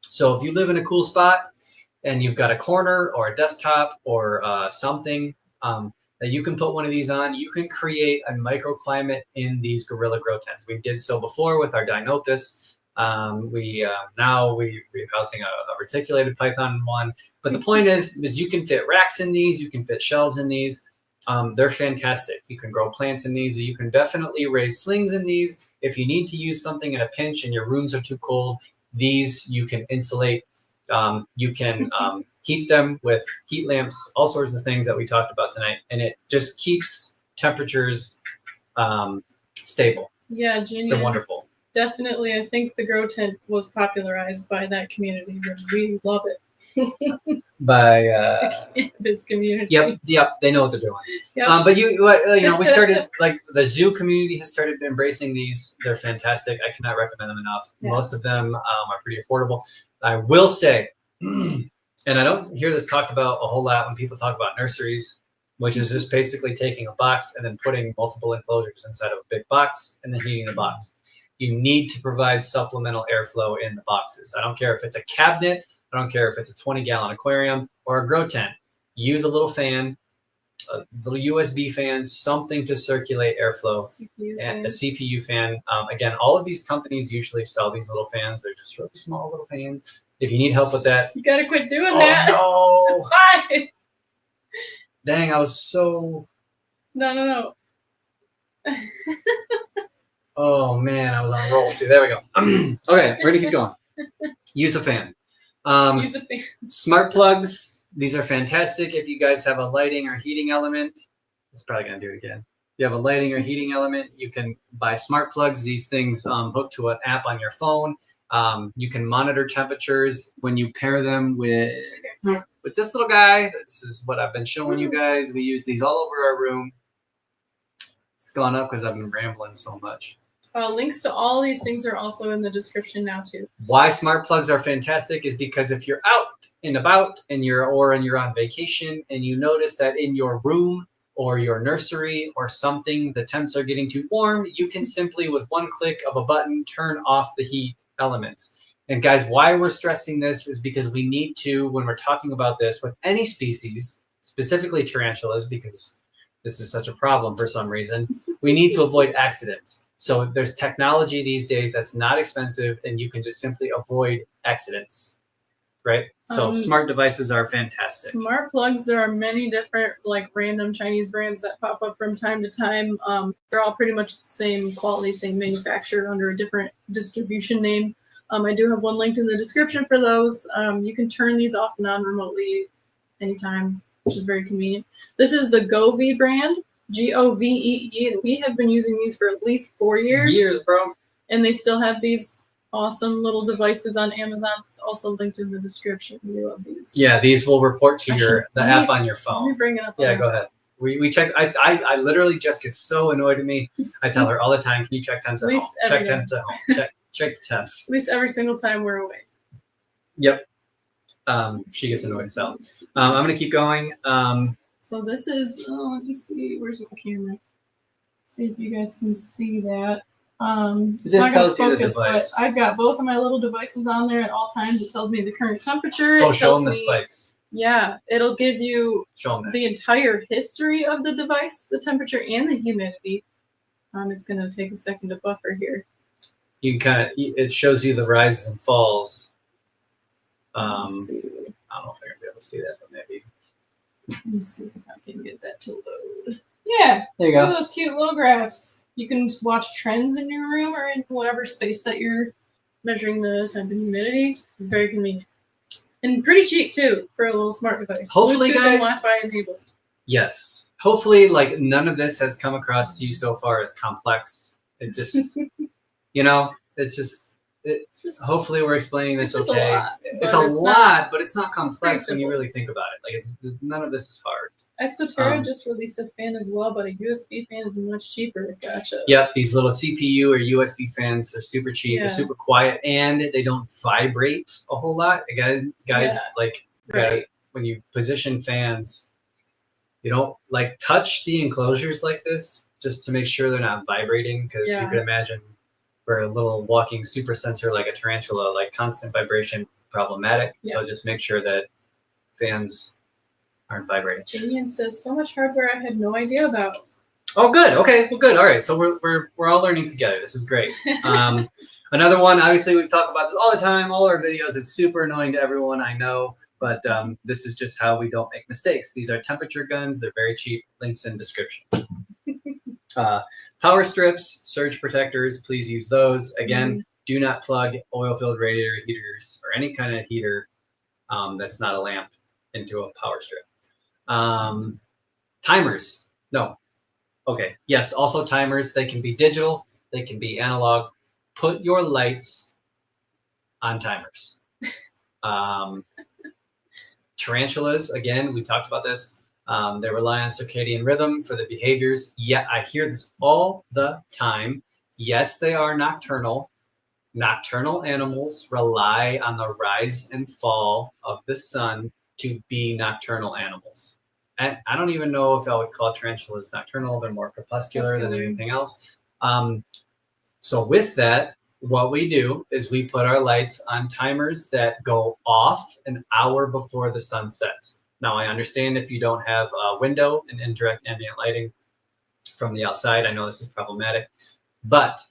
So if you live in a cool spot and you've got a corner or a desktop or something that you can put one of these on, you can create a microclimate in these Gorilla Grow Tents. We did so before with our Dinopus. We're housing a reticulated python in one. But the point is you can fit racks in these, you can fit shelves in these. They're fantastic. You can grow plants in these. You can definitely raise slings in these. If you need to use something in a pinch and your rooms are too cold, these you can insulate. You can heat them with heat lamps, all sorts of things that we talked about tonight. And it just keeps temperatures stable. Yeah, Genius. They're wonderful. Definitely, I think the grow tent was popularized by that community. We love it. By this community. Yep, they know what they're doing. Yep. But we started the zoo community has started embracing these. They're fantastic. I cannot recommend them enough. Yes. Most of them are pretty affordable. I will say, and I don't hear this talked about a whole lot when people talk about nurseries, which is just basically taking a box and then putting multiple enclosures inside of a big box and then heating the box. You need to provide supplemental airflow in the boxes. I don't care if it's a cabinet. I don't care if it's a 20-gallon aquarium or a grow tent. Use a little fan, a little USB fan, something to circulate airflow, and a CPU fan. Again, all of these companies usually sell these little fans. They're just really small little fans. If you need help with that, you gotta quit doing that. No, it's fine. Dang, I was so. No. Oh man, I was on a roll too. There we go. Okay, we're gonna keep going. Use a fan. Use a fan. Smart plugs. These are fantastic if you guys have a lighting or heating element. It's probably gonna do it again. If you have a lighting or heating element, you can buy smart plugs. These things hook to an app on your phone. You can monitor temperatures when you pair them with this little guy. This is what I've been showing you guys. We use these all over our room. It's gone up because I've been rambling so much. Links to all these things are also in the description now too. Why smart plugs are fantastic is because if you're out and about and you're on vacation and you notice that in your room or your nursery or something the temps are getting too warm, you can simply with one click of a button turn off the heat elements. And guys, why we're stressing this is because we need to, when we're talking about this with any species, specifically tarantulas, because this is such a problem for some reason, we need to avoid accidents. So there's technology these days that's not expensive and you can just simply avoid accidents. right? So smart devices are fantastic. Smart plugs, there are many different like random Chinese brands that pop up from time to time. They're all pretty much the same quality, same manufacturer under a different distribution name. I do have one linked in the description for those. You can turn these off non-remotely anytime, which is very convenient. This is the Govee brand, Govee, and we have been using these for at least 4 years. Years, bro. And they still have these awesome little devices on Amazon. It's also linked in the description. We love these. Yeah, these will report to the app on your phone. Let me bring it up. Yeah, go ahead. We check. I literally just get so annoyed at me. I tell her all the time, can you check temps at home? Check temps at home. Check the temps. At least every single time we're away. Yep. She gets annoyed. So I'm going to keep going. So this is, let me see. Where's my camera? See if you guys can see that. It just tells you the device. I've got both of my little devices on there at all times. It tells me the current temperature. Oh, show them the spikes. Yeah, it'll give you the entire history of the device, the temperature and the humidity. It's going to take a second to buffer here. You it shows you the rises and falls. I don't know if they're going to be able to see that, but maybe. Let me see if I can get that to load. Yeah, there you go. Look at those cute little graphs. You can watch trends in your room or in whatever space that you're measuring the temp and humidity. Very convenient. And pretty cheap, too, for a little smart device. Hopefully, Bluetooth guys. And Wi-Fi enabled. Yes. Hopefully, like, none of this has come across to you so far as complex. It just, it's just hopefully we're explaining this okay. It's a lot, but it's not complex when you really think about it. Like, none of this is hard. Exoterra just released a fan as well, but a USB fan is much cheaper. Gotcha. Yep, these little CPU or USB fans, they're super cheap, they're super quiet, and they don't vibrate a whole lot. Guys, when you position fans, you don't like touch the enclosures like this just to make sure they're not vibrating, because you could imagine for a little walking super sensor like a Tarantula, like constant vibration problematic. So just make sure that fans aren't vibrating. Janian says so much hardware I had no idea about. Oh, good. Okay. Well, good. All right. So we're all learning together. This is great. Another one. Obviously, we talk about this all the time. All our videos. It's super annoying to everyone, I know, but this is just how we don't make mistakes. These are temperature guns. They're very cheap. Links in description. Power strips, surge protectors. Please use those. Again, do not plug oil-filled radiator heaters or any kind of heater that's not a lamp into a power strip. Timers. No. Okay. Yes. Also timers. They can be digital. They can be analog. Put your lights on timers. Tarantulas. Again, we talked about this. They rely on circadian rhythm for the behaviors. Yeah, I hear this all the time. Yes, they are nocturnal. Nocturnal animals rely on the rise and fall of the sun to be nocturnal animals. And I don't even know if I would call tarantulas nocturnal. They're more crepuscular than anything else. So with that, what we do is we put our lights on timers that go off an hour before the sun sets. Now, I understand if you don't have a window and indirect ambient lighting from the outside. I know this is problematic, but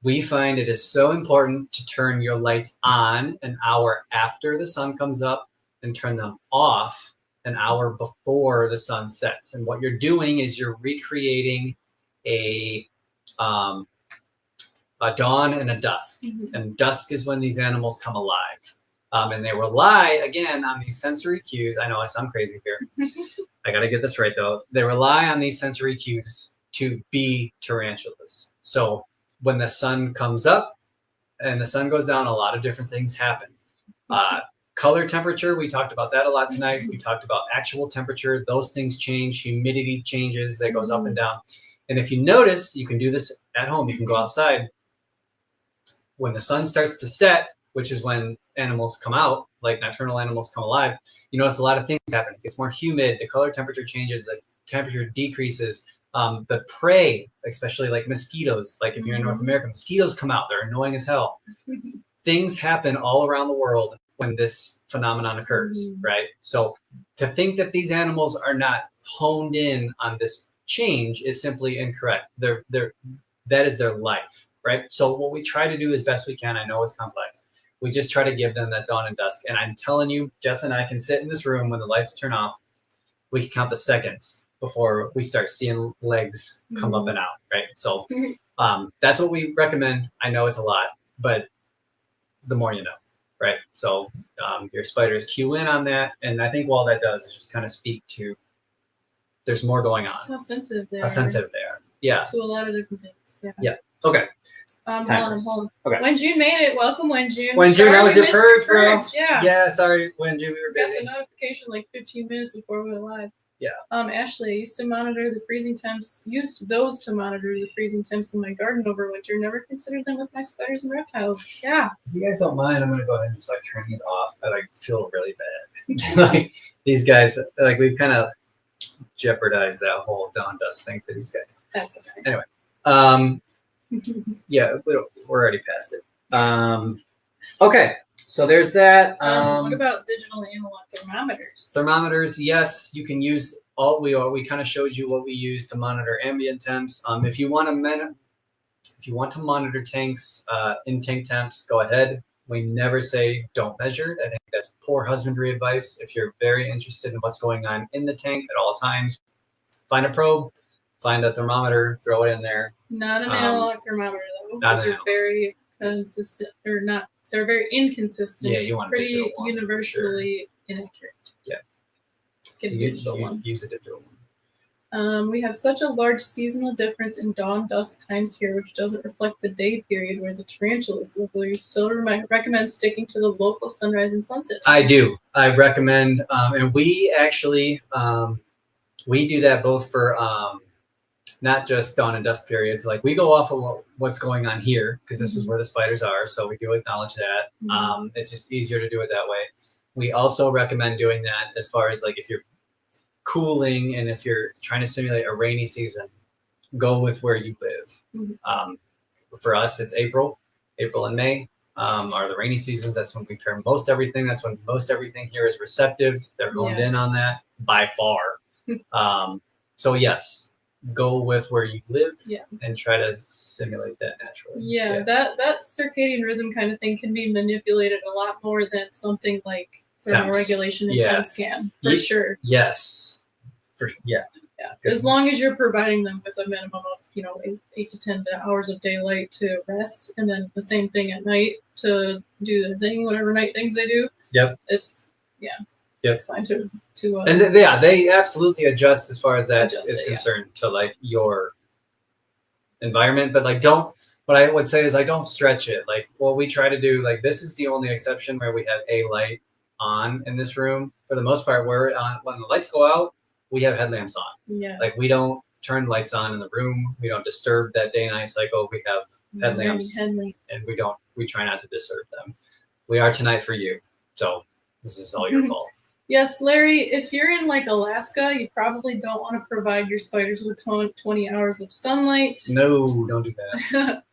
we find it is so important to turn your lights on an hour after the sun comes up and turn them off an hour before the sun sets. And what you're doing is you're recreating a dawn and a dusk. And dusk is when these animals come alive. And they rely, again, on these sensory cues. I know I sound crazy here. I got to get this right, though. They rely on these sensory cues to be tarantulas. So when the sun comes up and the sun goes down, a lot of different things happen. Color temperature, we talked about that a lot tonight. We talked about actual temperature. Those things change. Humidity changes. That goes up and down. And if you notice, you can do this at home. You can go outside. When the sun starts to set, which is when animals come out, like nocturnal animals come alive, you notice a lot of things happen. It gets more humid. The color temperature changes. The temperature decreases. The prey, especially like mosquitoes, like if you're in North America, mosquitoes come out. They're annoying as hell. Things happen all around the world when this phenomenon occurs, right? So to think that these animals are not honed in on this change is simply incorrect. That is their life, right? So what we try to do as best we can, I know it's complex, We just try to give them that dawn and dusk. And I'm telling you, Jess and I can sit in this room when the lights turn off. We can count the seconds before we start seeing legs come up and out, right? So that's what we recommend. I know it's a lot, but the more you know, right? So your spiders cue in on that. And I think all that does is just kind of speak to there's more going on. Just how sensitive they are. How sensitive they are. Yeah. To a lot of different things. Yeah. Yeah. Okay. Hold on. Okay. When June made it, welcome when June. When June, that was your purge, bro. Yeah. Yeah, sorry, when June, we were Got busy. the notification like 15 minutes before we went live. Yeah. Ashley, I used to monitor the freezing temps. Used those to monitor the freezing temps in my garden over winter. Never considered them with my spiders and reptiles. Yeah. If you guys don't mind, I'm gonna go ahead and just like turn these off. I like feel really bad. Like these guys, like we've kind of jeopardized that whole dawn dust thing for these guys. That's okay. Anyway, yeah, we're already past it. Okay, so there's that. What about digital analog thermometers? Thermometers, yes, you can use all. We kind of showed you what we use to monitor ambient temps. If you want to monitor tanks, in tank temps, go ahead. We never say don't measure. I think that's poor husbandry advice. If you're very interested in what's going on in the tank at all times, find a probe, find a thermometer, throw it in there. Not an analog thermometer though. Those are very consistent, or not. They're very inconsistent. Yeah, you want a pretty digital one, universally inaccurate. Yeah. Get a digital one. Use a digital one. We have such a large seasonal difference in dawn dusk times here, which doesn't reflect the day period where the tarantulas live. Will you still recommend sticking to the local sunrise and sunset times? I do. I recommend, and we actually we do that both for not just dawn and dusk periods. Like we go off of what's going on here because this is where the spiders are, so we do acknowledge that. It's just easier to do it that way. We also recommend doing that as far as like if you're cooling and if you're trying to simulate a rainy season, go with where you live. For us, it's April and May are the rainy seasons. That's when we pair most everything. That's when most everything here is receptive. They're honed in on that by far. So yes, go with where you live and try to simulate that naturally. Yeah, that circadian rhythm kind of thing can be manipulated a lot more than something like thermoregulation and temps can, for sure. Yes. Yeah. As long as you're providing them with a minimum of 8 to 10 hours of daylight to rest, and then the same thing at night to do the thing, whatever night things they do. Yep. It's fine to and they absolutely adjust as far as that is concerned to like your environment, but like what I would say is like don't stretch it. Like what we try to do, like this is the only exception where we have a light on in this room. For the most part, we're on when the lights go out, we have headlamps on. Yeah. Like we don't turn lights on in the room. We don't disturb that day and night cycle. We have headlamps and we try not to disturb them. We are tonight for you. So this is all your fault. Yes, Larry, if you're in like Alaska, you probably don't want to provide your spiders with 20 hours of sunlight. No, don't do that.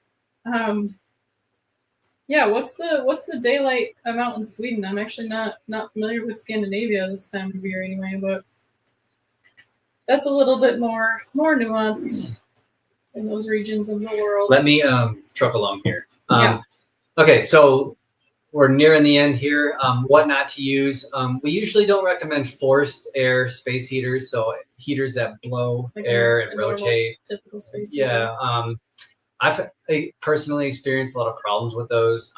Yeah, what's the daylight amount in Sweden? I'm actually not familiar with Scandinavia this time of year anyway, but that's a little bit more nuanced in those regions of the world. Let me truck along here. Okay, so we're nearing the end here. What not to use. We usually don't recommend forced air space heaters, so heaters that blow like air and rotate. Typical space heater. I've personally experienced a lot of problems with those.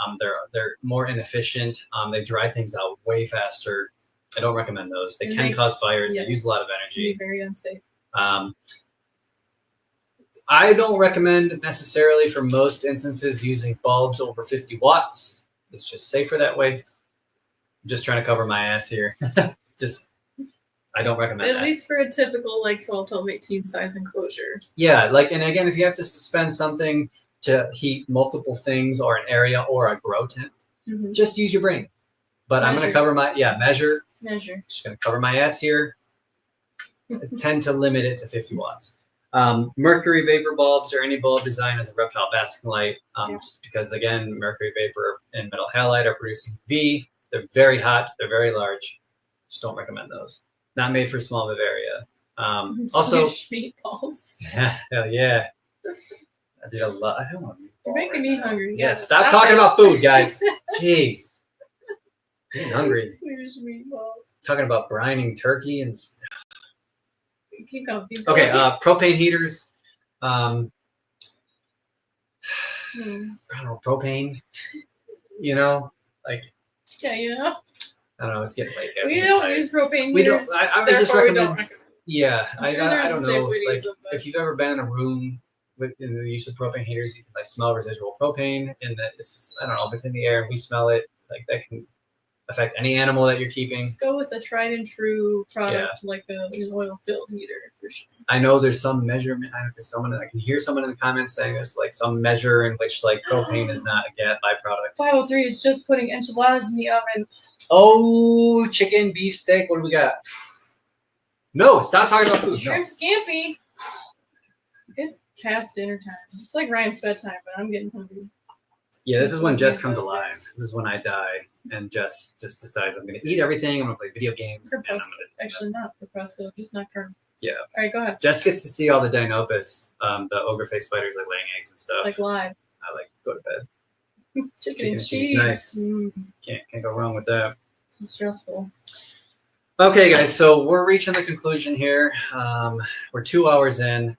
They're more inefficient. They dry things out way faster. I don't recommend those. They can cause fires. They use a lot of energy. Very unsafe. I don't recommend necessarily for most instances using bulbs over 50 watts. It's just safer that way. I'm just trying to cover my ass here. I don't recommend that. At least for a typical like 12, 18 size enclosure. Yeah, and again, if you have to suspend something to heat multiple things or an area or a grow tent, just use your brain. But I'm going to cover my, measure. Just going to cover my ass here. I tend to limit it to 50 watts. Mercury vapor bulbs or any bulb designed as a reptile basking light, just because, again, mercury vapor and metal halide are producing UV. They're very hot. They're very large. Just don't recommend those. Not made for small Bavaria. Also, meatballs. Yeah, hell yeah. I did a lot. I don't want meatballs. You're making me hungry. Yeah, stop talking about food, guys. Jeez. I'm hungry. Swedish meatballs. Talking about brining turkey and stuff. Keep going. Okay, propane heaters. I don't know, propane. You know, like. Yeah, you know. I don't know. It's getting late, guys. We don't use propane heaters. We don't. I would just recommend. Yeah, I'm sure I don't know. Like, them, if you've ever been in a room with in the use of propane heaters, you can like smell residual propane, and that it's just, I don't know if it's in the air and we smell it. Like that can affect any animal that you're keeping. Just go with a tried and true product, like an oil-filled heater for sure. I know there's some measurement. I can hear someone in the comments saying there's like some measure in which like propane is not a byproduct. 503 is just putting enchiladas in the oven. Oh, chicken, beef steak. What do we got? No, stop talking about food. Shrimp scampi. It's past dinner time. It's like Ryan's bedtime, but I'm getting hungry. Yeah, this is when Jess comes alive. This is when I die, and Jess just decides I'm going to eat everything. I'm going to play video games. Actually, not crepuscular, just nocturnal. Yeah. All right, go ahead. Jess gets to see all the Dinopus, the ogre face spiders, like laying eggs and stuff. Like live. I like go to bed. Chicken and cheese. Nice. Can't go wrong with that. This is stressful. Okay, guys, so we're reaching the conclusion here. We're 2 hours in.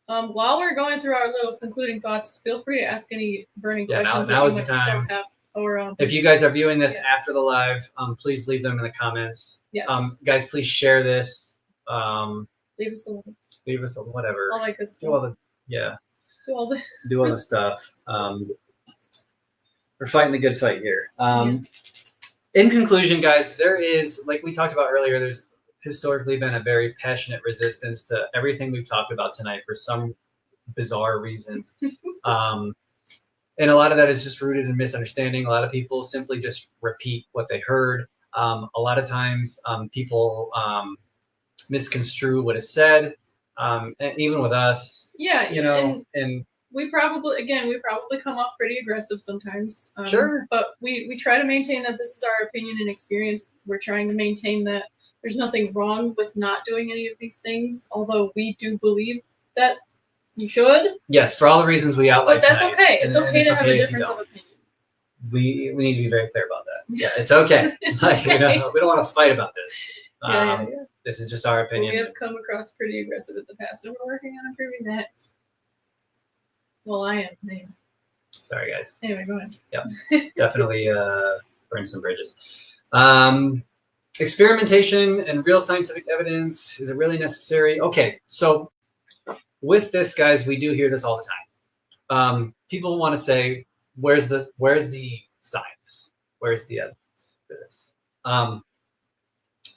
While we're going through our little concluding thoughts, feel free to ask any burning questions now is the might time. still have. Or, if you guys are viewing this after the live, please leave them in the comments. Yes. Guys, please share this. Leave us a like. Leave us a whatever. All that good stuff. Do all the do all the stuff. We're fighting the good fight here. In conclusion, guys, there is, like we talked about earlier, there's historically been a very passionate resistance to everything we've talked about tonight for some bizarre reason. And a lot of that is just rooted in misunderstanding. A lot of people simply just repeat what they heard. A lot of times people misconstrue what is said, and even with us. Yeah, you know, and we probably come off pretty aggressive sometimes. Sure. But we try to maintain that this is our opinion and experience. We're trying to maintain that there's nothing wrong with not doing any of these things, although we do believe that you should. Yes, for all the reasons we outlined. But that's tonight. okay. It's okay to have a difference of opinion. We need to be very clear about that. Yeah, it's okay. It's like, okay. we don't want to fight about this. Yeah. This is just our opinion. We have come across pretty aggressive in the past, and we're working on improving that. Well, I am. Anyway. Sorry, guys. Anyway, go ahead. Yeah, definitely burn some bridges. Experimentation and real scientific evidence, is it really necessary? Okay, so with this, guys, we do hear this all the time. People want to say, where's the science? Where's the evidence for this?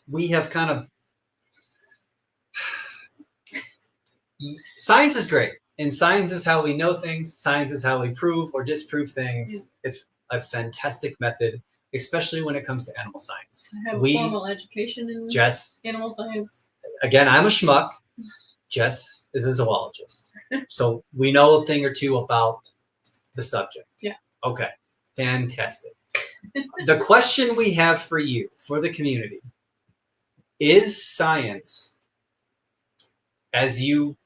We have kind of science is great, and science is how we know things. Science is how we prove or disprove things. Yeah. It's a fantastic method, especially when it comes to animal science. I have a formal education in animal science. Again, I'm a schmuck. Jess is a zoologist, so we know a thing or two about the subject. Yeah. Okay. Fantastic. The question we have for you, for the community, is science, as you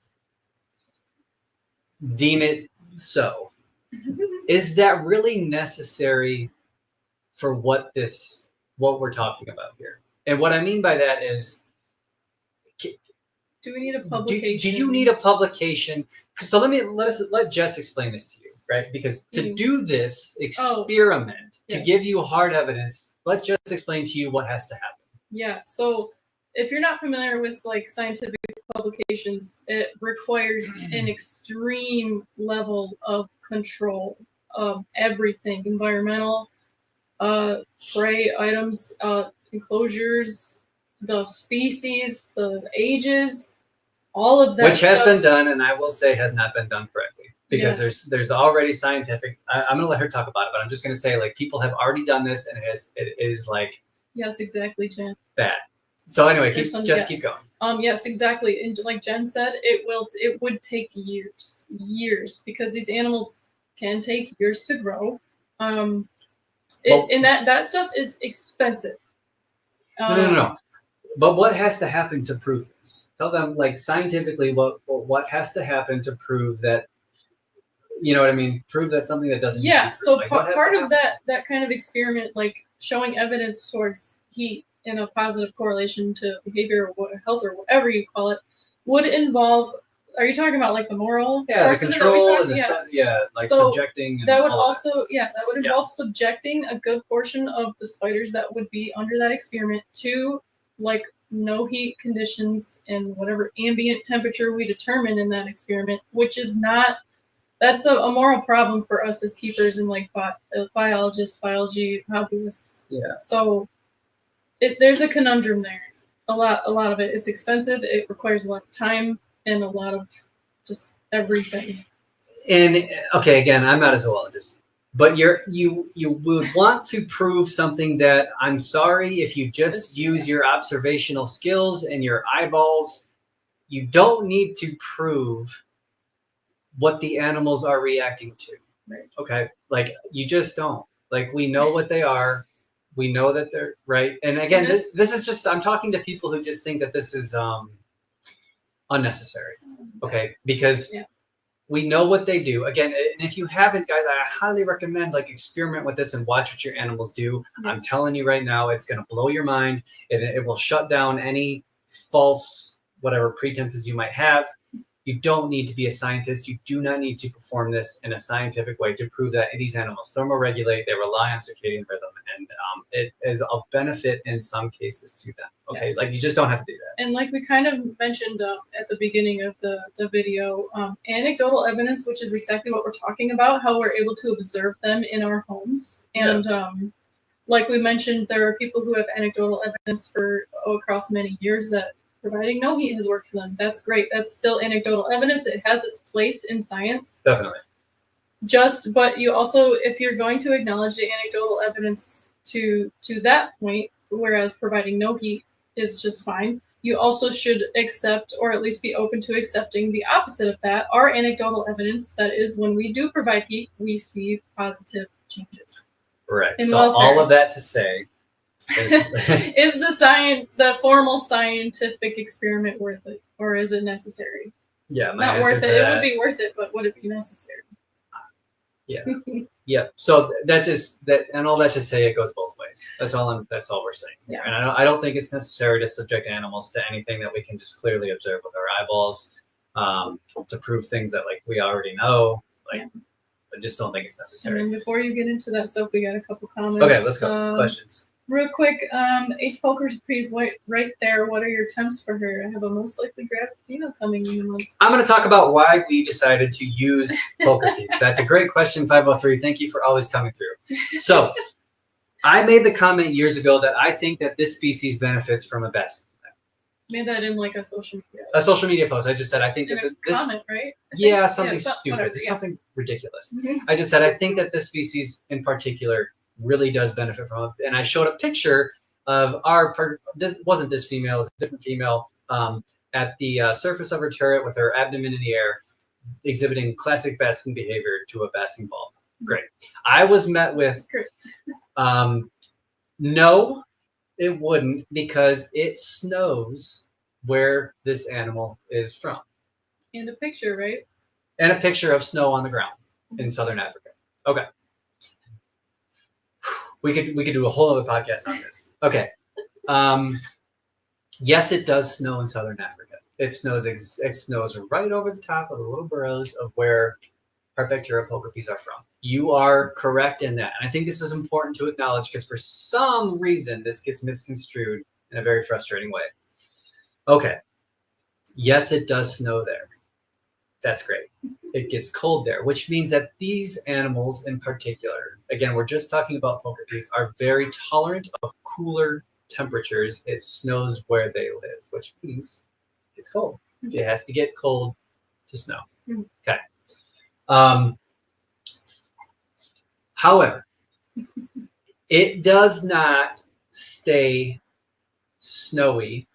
deem it so, is that really necessary for what we're talking about here? And what I mean by that is, do we need a publication? Do you need a publication? So let Jess explain this to you, right? Because to do this experiment, to give you hard evidence, let Jess explain to you what has to happen. Yeah. So if you're not familiar with like scientific publications, it requires an extreme level of control of everything: environmental, prey items, enclosures, the species, the ages, all of that. Which has been done, and I will say has not been done correctly, because there's already scientific. I'm going to let her talk about it, but I'm just going to say, like, people have already done this, and it is like. Yes, exactly, Jen. Bad. So anyway, keep going. Yes, exactly. And like Jen said, it would take years, because these animals can take years to grow. And that stuff is expensive. No. But what has to happen to prove this? Tell them, like, scientifically what has to happen to prove that You know what I mean? Prove that something that doesn't. Yeah. So like, what has part to of that kind of experiment, like showing evidence towards heat in a positive correlation to behavior or health or whatever you call it, would involve. Are you talking about like the moral? Yeah, the control and like so subjecting. And that would all also that would involve subjecting a good portion of the spiders that would be under that experiment to like no heat conditions and whatever ambient temperature we determine in that experiment, which is not. That's a moral problem for us as keepers and like biologists, biology hobbyists. Yeah. So there's a conundrum there. A lot of it. It's expensive. It requires a lot of time and a lot of just everything. And okay, again, I'm not a zoologist, but you would want to prove something that I'm sorry if you just use your observational skills and your eyeballs, you don't need to prove what the animals are reacting to. Right. Okay, like you just don't. Like we know what they are. We know that they're right. And again, this is just, I'm talking to people who just think that this is unnecessary. Okay, because we know what they do. Again, and if you haven't, guys, I highly recommend like experiment with this and watch what your animals do. Yes. I'm telling you right now, it's going to blow your mind. It will shut down any false whatever pretenses you might have. You don't need to be a scientist. You do not need to perform this in a scientific way to prove that these animals thermoregulate. They rely on circadian rhythm, and it is of benefit in some cases to them. Okay, yes. Like you just don't have to do that. And like we kind of mentioned at the beginning of the video, anecdotal evidence, which is exactly what we're talking about, how we're able to observe them in our homes. And like we mentioned, there are people who have anecdotal evidence for across many years that providing no heat has worked for them. That's great. That's still anecdotal evidence. It has its place in science. Definitely. But you also, if you're going to acknowledge the anecdotal evidence to that point, whereas providing no heat is just fine, you also should accept, or at least be open to accepting the opposite of that, our anecdotal evidence. That is, when we do provide heat, we see positive changes. Right. So welfare. All of that to say, is the formal scientific experiment worth it, or is it necessary? Yeah, not worth it. It would be worth it, but would it be necessary? Yeah, yeah. So and all that to say, it goes both ways. That's all we're saying. Yeah. And I don't think it's necessary to subject animals to anything that we can just clearly observe with our eyeballs, to prove things that like we already know. Like, I just don't think it's necessary. And then before you get into that stuff, we got a couple comments. Okay, let's go. Questions. Real quick, H. Pokerpies right there. What are your temps for her? I have a most likely gravid female coming in a month. I'm going to talk about why we decided to use Pokerpies. That's a great question, 503. Thank you for always coming through. So, I made the comment years ago that I think that this species benefits from a basking. Made that in like a social media. A social media post. I just said I think that this comment, right? Yeah, something stupid, something ridiculous. I just said I think that this species in particular really does benefit from it. And I showed a picture of this wasn't this female, it was a different female at the surface of her turret with her abdomen in the air, exhibiting classic basking behavior to a basking ball. Great. I was met with, no, it wouldn't, because it snows where this animal is from. And a picture, right? And a picture of snow on the ground in southern Africa. Okay. We could do a whole other podcast on this. Okay. Yes, it does snow in southern Africa. It snows right over the top of the little burrows of where Parpectura pokerpies are from. You are correct in that. And I think this is important to acknowledge because for some reason this gets misconstrued in a very frustrating way. Okay. Yes, it does snow there. That's great. It gets cold there, which means that these animals in particular, again, we're just talking about pokerpies, are very tolerant of cooler temperatures. It snows where they live, which means it's cold. It has to get cold to snow. Okay. However, it does not stay snowy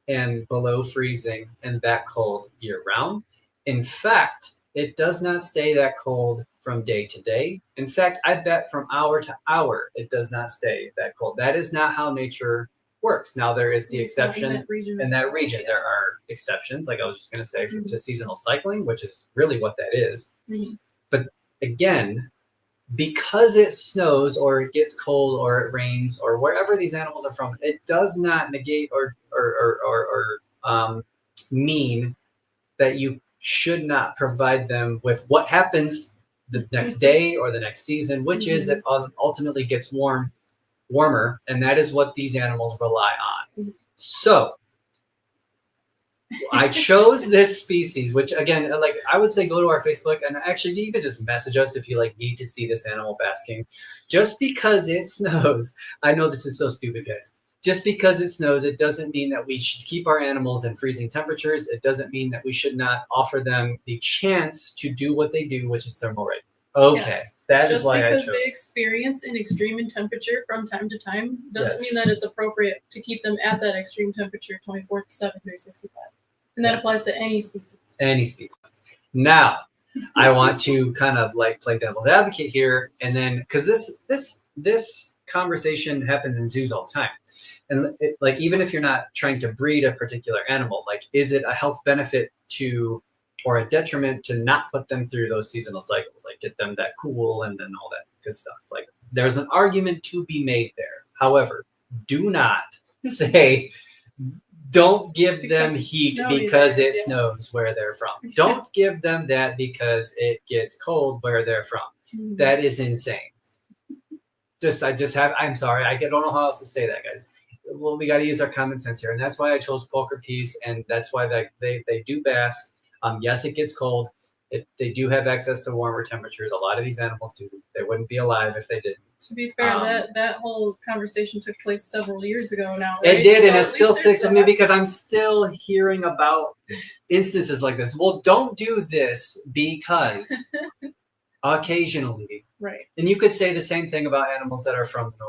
and below freezing and that cold year round. In fact, it does not stay that cold from day to day. In fact, I bet from hour to hour, it does not stay that cold. That is not how nature works. Now, there is the exception in that region. There are exceptions, like I was just going to say, to seasonal cycling, which is really what that is. But again, because it snows or it gets cold or it rains or wherever these animals are from, it does not negate or mean that you should not provide them with what happens the next day or the next season, which is it ultimately gets warmer, and that is what these animals rely on. So I chose this species, which again, like I would say, go to our Facebook, and actually you could just message us if you like need to see this animal basking. Just because it snows, I know this is so stupid, guys. Just because it snows, it doesn't mean that we should keep our animals in freezing temperatures. It doesn't mean that we should not offer them the chance to do what they do, which is thermal regulation. Okay, yes. that is why I chose. Just because they experience an extreme in temperature from time to time doesn't mean that it's appropriate to keep them at that extreme temperature 24/7, 365. And that applies to any species. Any species. Now, I want to kind of like play devil's advocate here, and then because this conversation happens in zoos all the time, and like even if you're not trying to breed a particular animal, like is it a health benefit to or a detriment to not put them through those seasonal cycles, like get them that cool and then all that good stuff? Like there's an argument to be made there. However, do not say don't give them heat because it snows where they're from. Don't give them that because it gets cold where they're from. That is insane. I'm sorry, I don't know how else to say that, guys. Well, we got to use our common sense here, and that's why I chose poker piece, and that's why they do bask. Yes, it gets cold. They do have access to warmer temperatures. A lot of these animals do. They wouldn't be alive if they didn't. To be fair, that whole conversation took place several years ago now, right? It did, and it still sticks with me because I'm still hearing about instances like this. Well, don't do this because occasionally. Right. And you could say the same thing about animals that are from the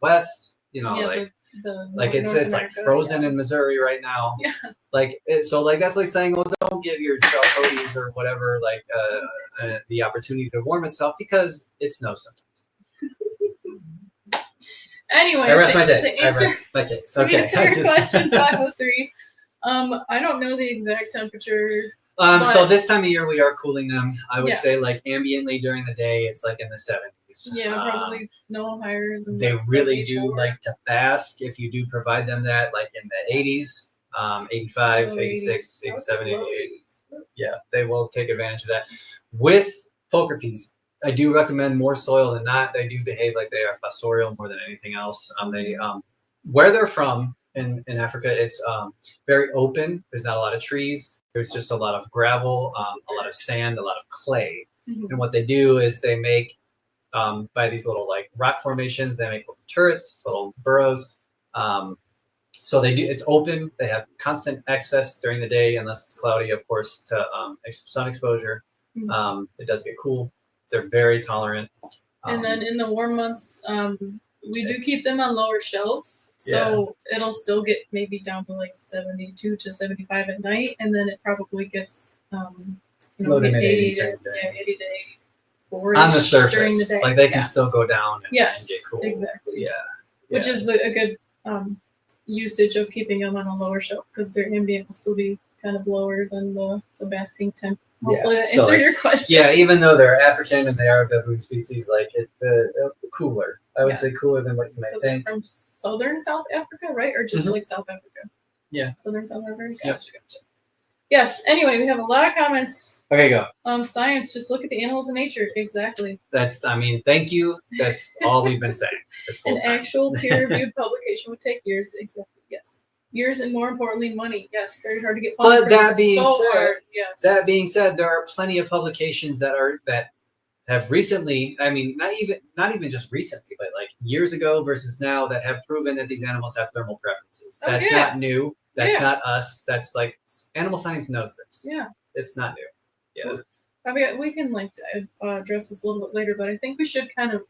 Northwest, it's like frozen in Missouri right now. Yeah. That's like saying, well, don't give your coyotes or whatever the opportunity to warm itself because it snows sometimes. Anyway, I rest my case. Okay. To answer your question 503, I don't know the exact temperature. So this time of year we are cooling them. I would say like ambiently during the day it's like in the 70s. Yeah, probably no higher than they really do like to bask if you do provide them that, like in the 80s, 85, 86, 87, 88. Yeah, they will take advantage of that. With poker peas, I do recommend more soil than not. They do behave like they are fossorial more than anything else. Where they're from in Africa, it's very open. There's not a lot of trees. There's just a lot of gravel, a lot of sand, a lot of clay. And what they do is they make, by these little like rock formations, they make little turrets, little burrows. So they do. It's open. They have constant access during the day, unless it's cloudy, of course, to sun exposure. It does get cool. They're very tolerant. And then in the warm months, we do keep them on lower shelves, so it'll still get maybe down to like 72 to 75 at night, and then it probably gets 80 to 84 on the surface during the day. Like they can still go down and get cool. Exactly. Yeah. Which is a good usage of keeping them on a lower shelf because their ambient will still be kind of lower than the basking temp. Hopefully that answered your question. Yeah, even though they're African and they are a baboon species, like cooler. I would say cooler than what you might think. From southern South Africa, right? Or just like South Africa? Yeah. Southern South Africa? Gotcha. Yes. Anyway, we have a lot of comments. Okay, go. Science, just look at the animals in nature. Exactly. Thank you. That's all we've been saying this whole time. An actual peer-reviewed publication would take years. Exactly. Yes. Years and more importantly, money. Yes, very hard to get funded. But that being said, there are plenty of publications that have recently, not even just recently, but like years ago versus now, that have proven that these animals have thermal preferences. That's not new. That's not us. That's like animal science knows this. Yeah. It's not new. Yeah. We can address this a little bit later, but I think we should kind of.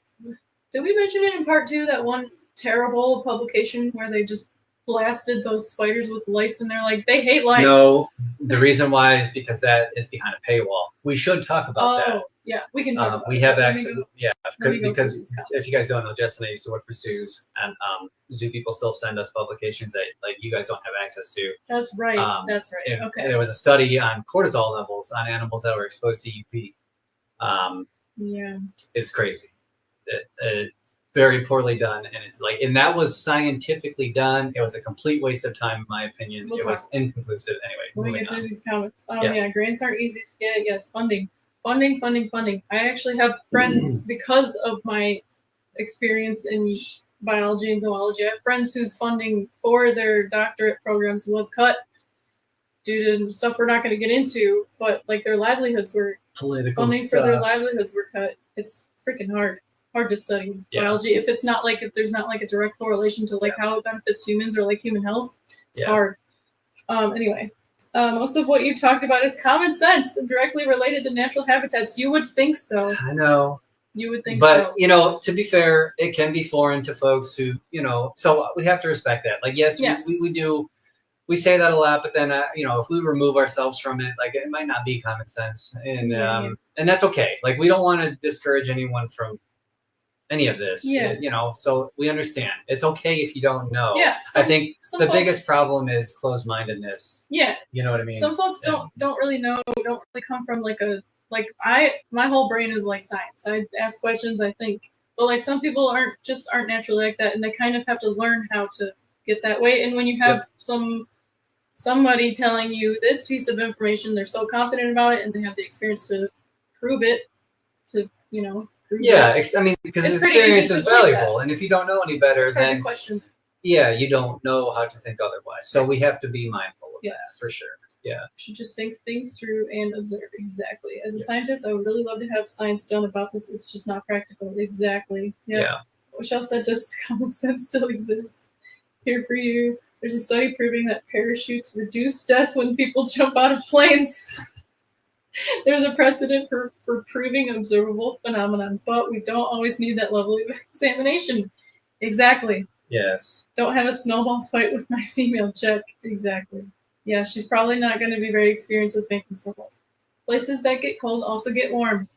Did we mention it in part 2, that one terrible publication where they just blasted those spiders with lights and they're like, they hate light? No, the reason why is because that is behind a paywall. We should talk about that. Yeah, we can talk about we have access. Because if you guys don't know, Jess and I used to work for zoos, and zoo people still send us publications that like you guys don't have access to. That's right. That's right. Okay. There was a study on cortisol levels on animals that were exposed to UV. Yeah. It's crazy. Very poorly done, and it's like, and that was scientifically done. It was a complete waste of time, in my opinion. It was inconclusive. Anyway, let me get through these comments. Yeah. Yeah, grants aren't easy to get. Yes, funding. I actually have friends because of my experience in biology and zoology. I have friends whose funding for their doctorate programs was cut due to stuff we're not going to get into, but like their livelihoods were political funding stuff. for their livelihoods were cut. It's freaking hard to study biology if it's not like, if there's not like a direct correlation to like how it benefits humans or like human health. It's hard. Anyway, most of what you talked about is common sense and directly related to natural habitats. You would think so. I know. You would think but, so. you know, to be fair, it can be foreign to folks who, you know, so we have to respect that. Like, yes. We do. We say that a lot, but then, you know, if we remove ourselves from it, like, it might not be common sense. And and that's okay. Like, we don't want to discourage anyone from any of this, you know, so we understand. It's okay if you don't know. Yeah, I think the biggest problem is closed-mindedness. Yeah. You know what I mean? Some folks don't really know, don't really come from like a, my whole brain is like science. I ask questions, I think. But like some people aren't naturally like that, and they kind of have to learn how to get that way. And when you have somebody telling you this piece of information, they're so confident about it and they have the experience to prove it, to, you know, I mean, because experience is valuable, and if you don't know any better, then you don't know how to think otherwise. So we have to be mindful of that for sure. Yeah, you should just think things through and observe. Exactly. As a scientist, I would really love to have science done about this. It's just not practical. Exactly. Yeah. Michelle said, "Does common sense still exist?" Here for you. There's a study proving that parachutes reduce death when people jump out of planes. There's a precedent for proving observable phenomenon, but we don't always need that level of examination. Exactly. Yes. Don't have a snowball fight with my female. Check. Exactly. Yeah, she's probably not going to be very experienced with making snowballs. Places that get cold also get warm.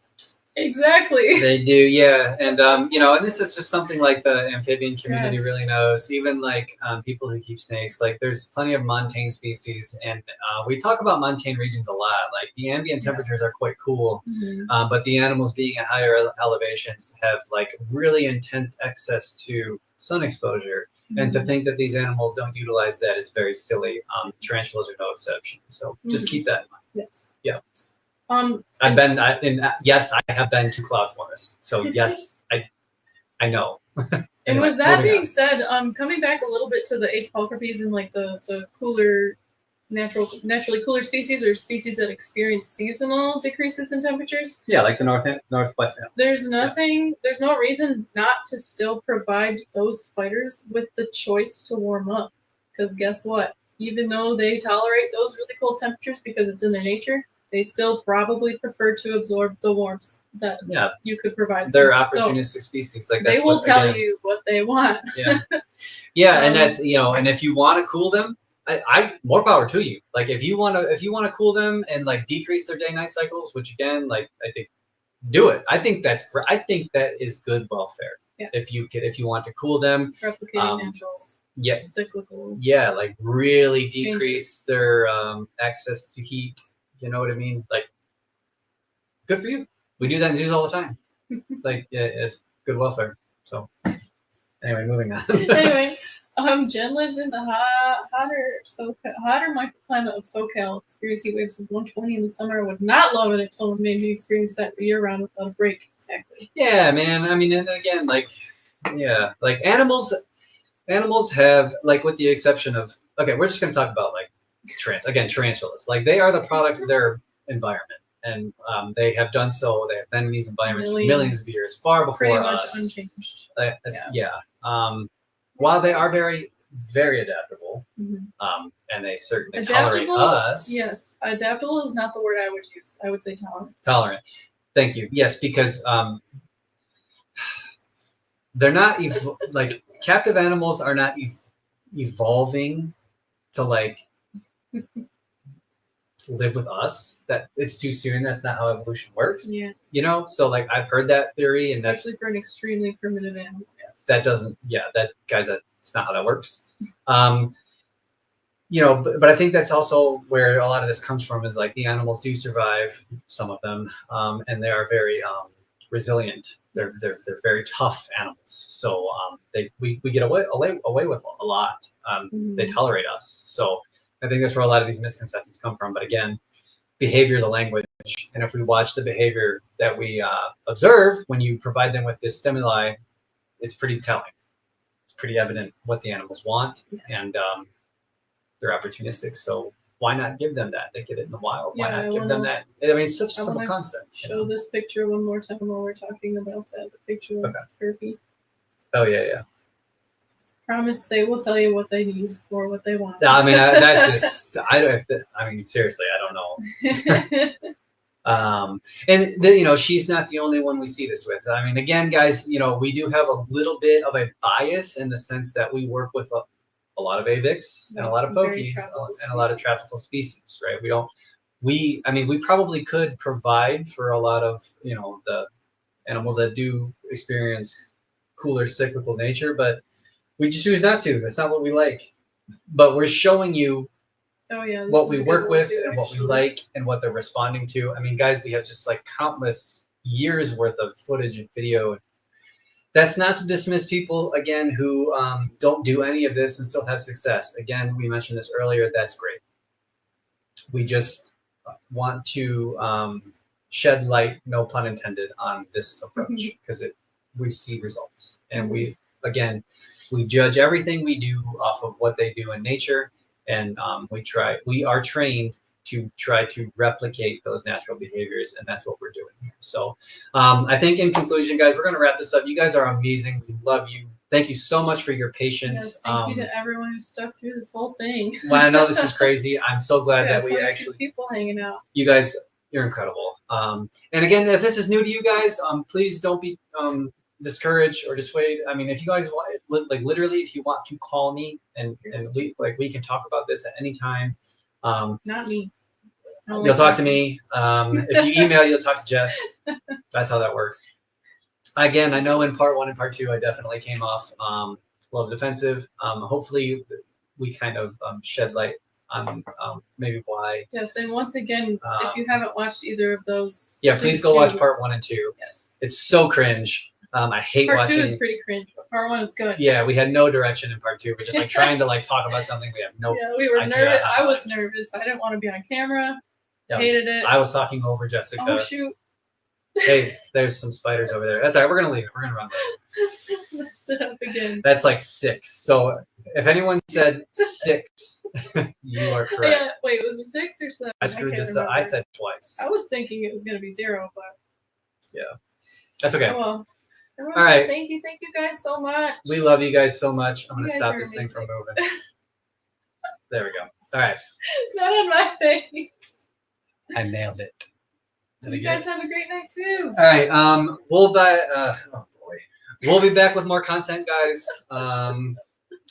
Exactly. They do, yeah. And, you know, and this is just something like the amphibian community really knows. Even like people who keep snakes, like there's plenty of montane species. And we talk about montane regions a lot. Like the ambient temperatures are quite cool, but the animals being at higher elevations have like really intense access to sun exposure. And to think that these animals don't utilize that is very silly. Tarantulas are no exception. So just keep that in mind. Yes. Yeah. Yes, I have been to cloud forests. So yes, I know. Anyway, and with that being said, coming back a little bit to the H. pulchripes and like the cooler, naturally cooler species or species that experience seasonal decreases in temperatures. Yeah, like the northwest. There's no reason not to still provide those spiders with the choice to warm up. Because guess what? Even though they tolerate those really cold temperatures because it's in their nature, they still probably prefer to absorb the warmth that you could provide. They're opportunistic species. Like they will tell you what they want. Yeah, and that's, you know, and if you want to cool them, I more power to you. Like if you want to cool them and like decrease their day-night cycles, which again, like I think, do it. I think that's I think that is good welfare. Yeah. If you want to cool them, replicating natural. Cyclical. Yeah, like really decrease their access to heat. You know what I mean? Like, good for you. We do that in zoos all the time. Like, yeah, it's good welfare. So, anyway, moving on. Anyway, Jen lives in the hotter microclimate of SoCal. Experience heat waves of 120 in the summer. I would not love it if someone made me experience that year round without a break. Exactly. Yeah, man. I mean, and again, like, yeah, like animals have, like, with the exception of, okay, we're just gonna talk about like tarantulas. Like they are the product of their environment, and they have done so. They have been in these environments for millions of years, far before pretty much us. Unchanged. While they are very, very adaptable, and they certainly tolerate us. Yes, adaptable is not the word I would use. I would say tolerant. Tolerant. Thank you. Yes, because they're not like captive animals are not evolving to like live with us. That it's too soon. That's not how evolution works. Yeah. You know, so like I've heard that theory, and especially for an extremely primitive animal. Yes. That doesn't. Yeah, that's not how that works. you know, but I think that's also where a lot of this comes from, is like the animals do survive, some of them, and they are very resilient. They're very tough animals. So we get away with a lot. They tolerate us. So I think that's where a lot of these misconceptions come from. But again, behavior is a language, and if we watch the behavior that we observe when you provide them with this stimuli, it's pretty telling. It's pretty evident what the animals want, and they're opportunistic. So why not give them that? They get it in the wild. Why not give them that? I mean, it's such a simple concept. Show this picture one more time while we're talking about that. The picture of Kirby. Oh yeah. Promise they will tell you what they need or what they want. I mean, I mean, seriously, I don't know. And you know, she's not the only one we see this with. I mean, again, guys, you know, we do have a little bit of a bias in the sense that we work with a lot of avics and a lot of pokies and a lot of tropical species, right? I mean, we probably could provide for a lot of, you know, the animals that do experience cooler cyclical nature, but we just choose not to. That's not what we like. But we're showing you what we work with and what we like and what they're responding to. I mean, guys, we have just like countless years worth of footage and video. That's not to dismiss people, again, who don't do any of this and still have success. Again, we mentioned this earlier. That's great. We just want to shed light, no pun intended, on this approach because we see results. And we judge everything we do off of what they do in nature. And we are trained to try to replicate those natural behaviors, and that's what we're doing here. So I think in conclusion, guys, we're going to wrap this up. You guys are amazing. We love you. Thank you so much for your patience. Yes, thank you to everyone who stuck through this whole thing. Well, I know this is crazy. I'm so glad that we actually people hanging out. You guys, you're incredible. And again, if this is new to you guys, please don't be discouraged or dissuade. I mean, if you guys want, like literally, if you want to call me and we can talk about this at any time. Not me. You'll talk to me. If you email, you'll talk to Jess. That's how that works. Again, I know in part 1 and part 2, I definitely came off a little defensive. Hopefully, we kind of shed light on maybe why. Yes, and once again, if you haven't watched either of those, please go watch part 1 and 2. Yes, it's so cringe. I hate watching. Part 2 is pretty cringe, but part 1 is good. Yeah, we had no direction in part 2. We're just like trying to like talk about something we have no. Yeah, we were nervous. I was nervous. I didn't want to be on camera. Hated it. I was talking over Jessica. Oh shoot. Hey, there's some spiders over there. That's all right. We're gonna leave. We're gonna run. Let's sit up again. That's like 6. So if anyone said 6, you are correct. Yeah. Wait, was it 6 or 7? I screwed this up. I said twice. I was thinking it was gonna be 0, but yeah, that's okay. Oh, well. Everyone all right. Thank you guys so much. We love you guys so much. I'm gonna stop this thing from moving. There we go. All right. Not on my face. I nailed it. You guys have a great night too. All right. We'll be back with more content, guys. I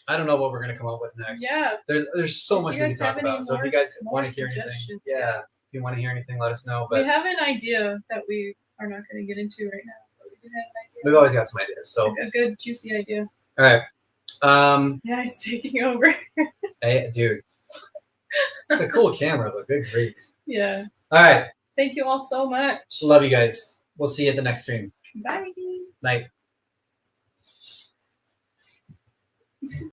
don't know what we're gonna come up with next. Yeah. There's so much we can talk about. So if you guys want to hear anything, if you want to hear anything, let us know. But we have an idea that we are not going to get into right now. But we do have an idea. We've always got some ideas. So a good juicy idea. All right. Yeah, he's taking over. Hey, dude. It's a cool camera, but good grief. Yeah. All right. Thank you all so much. Love you guys. We'll see you at the next stream. Bye. Night.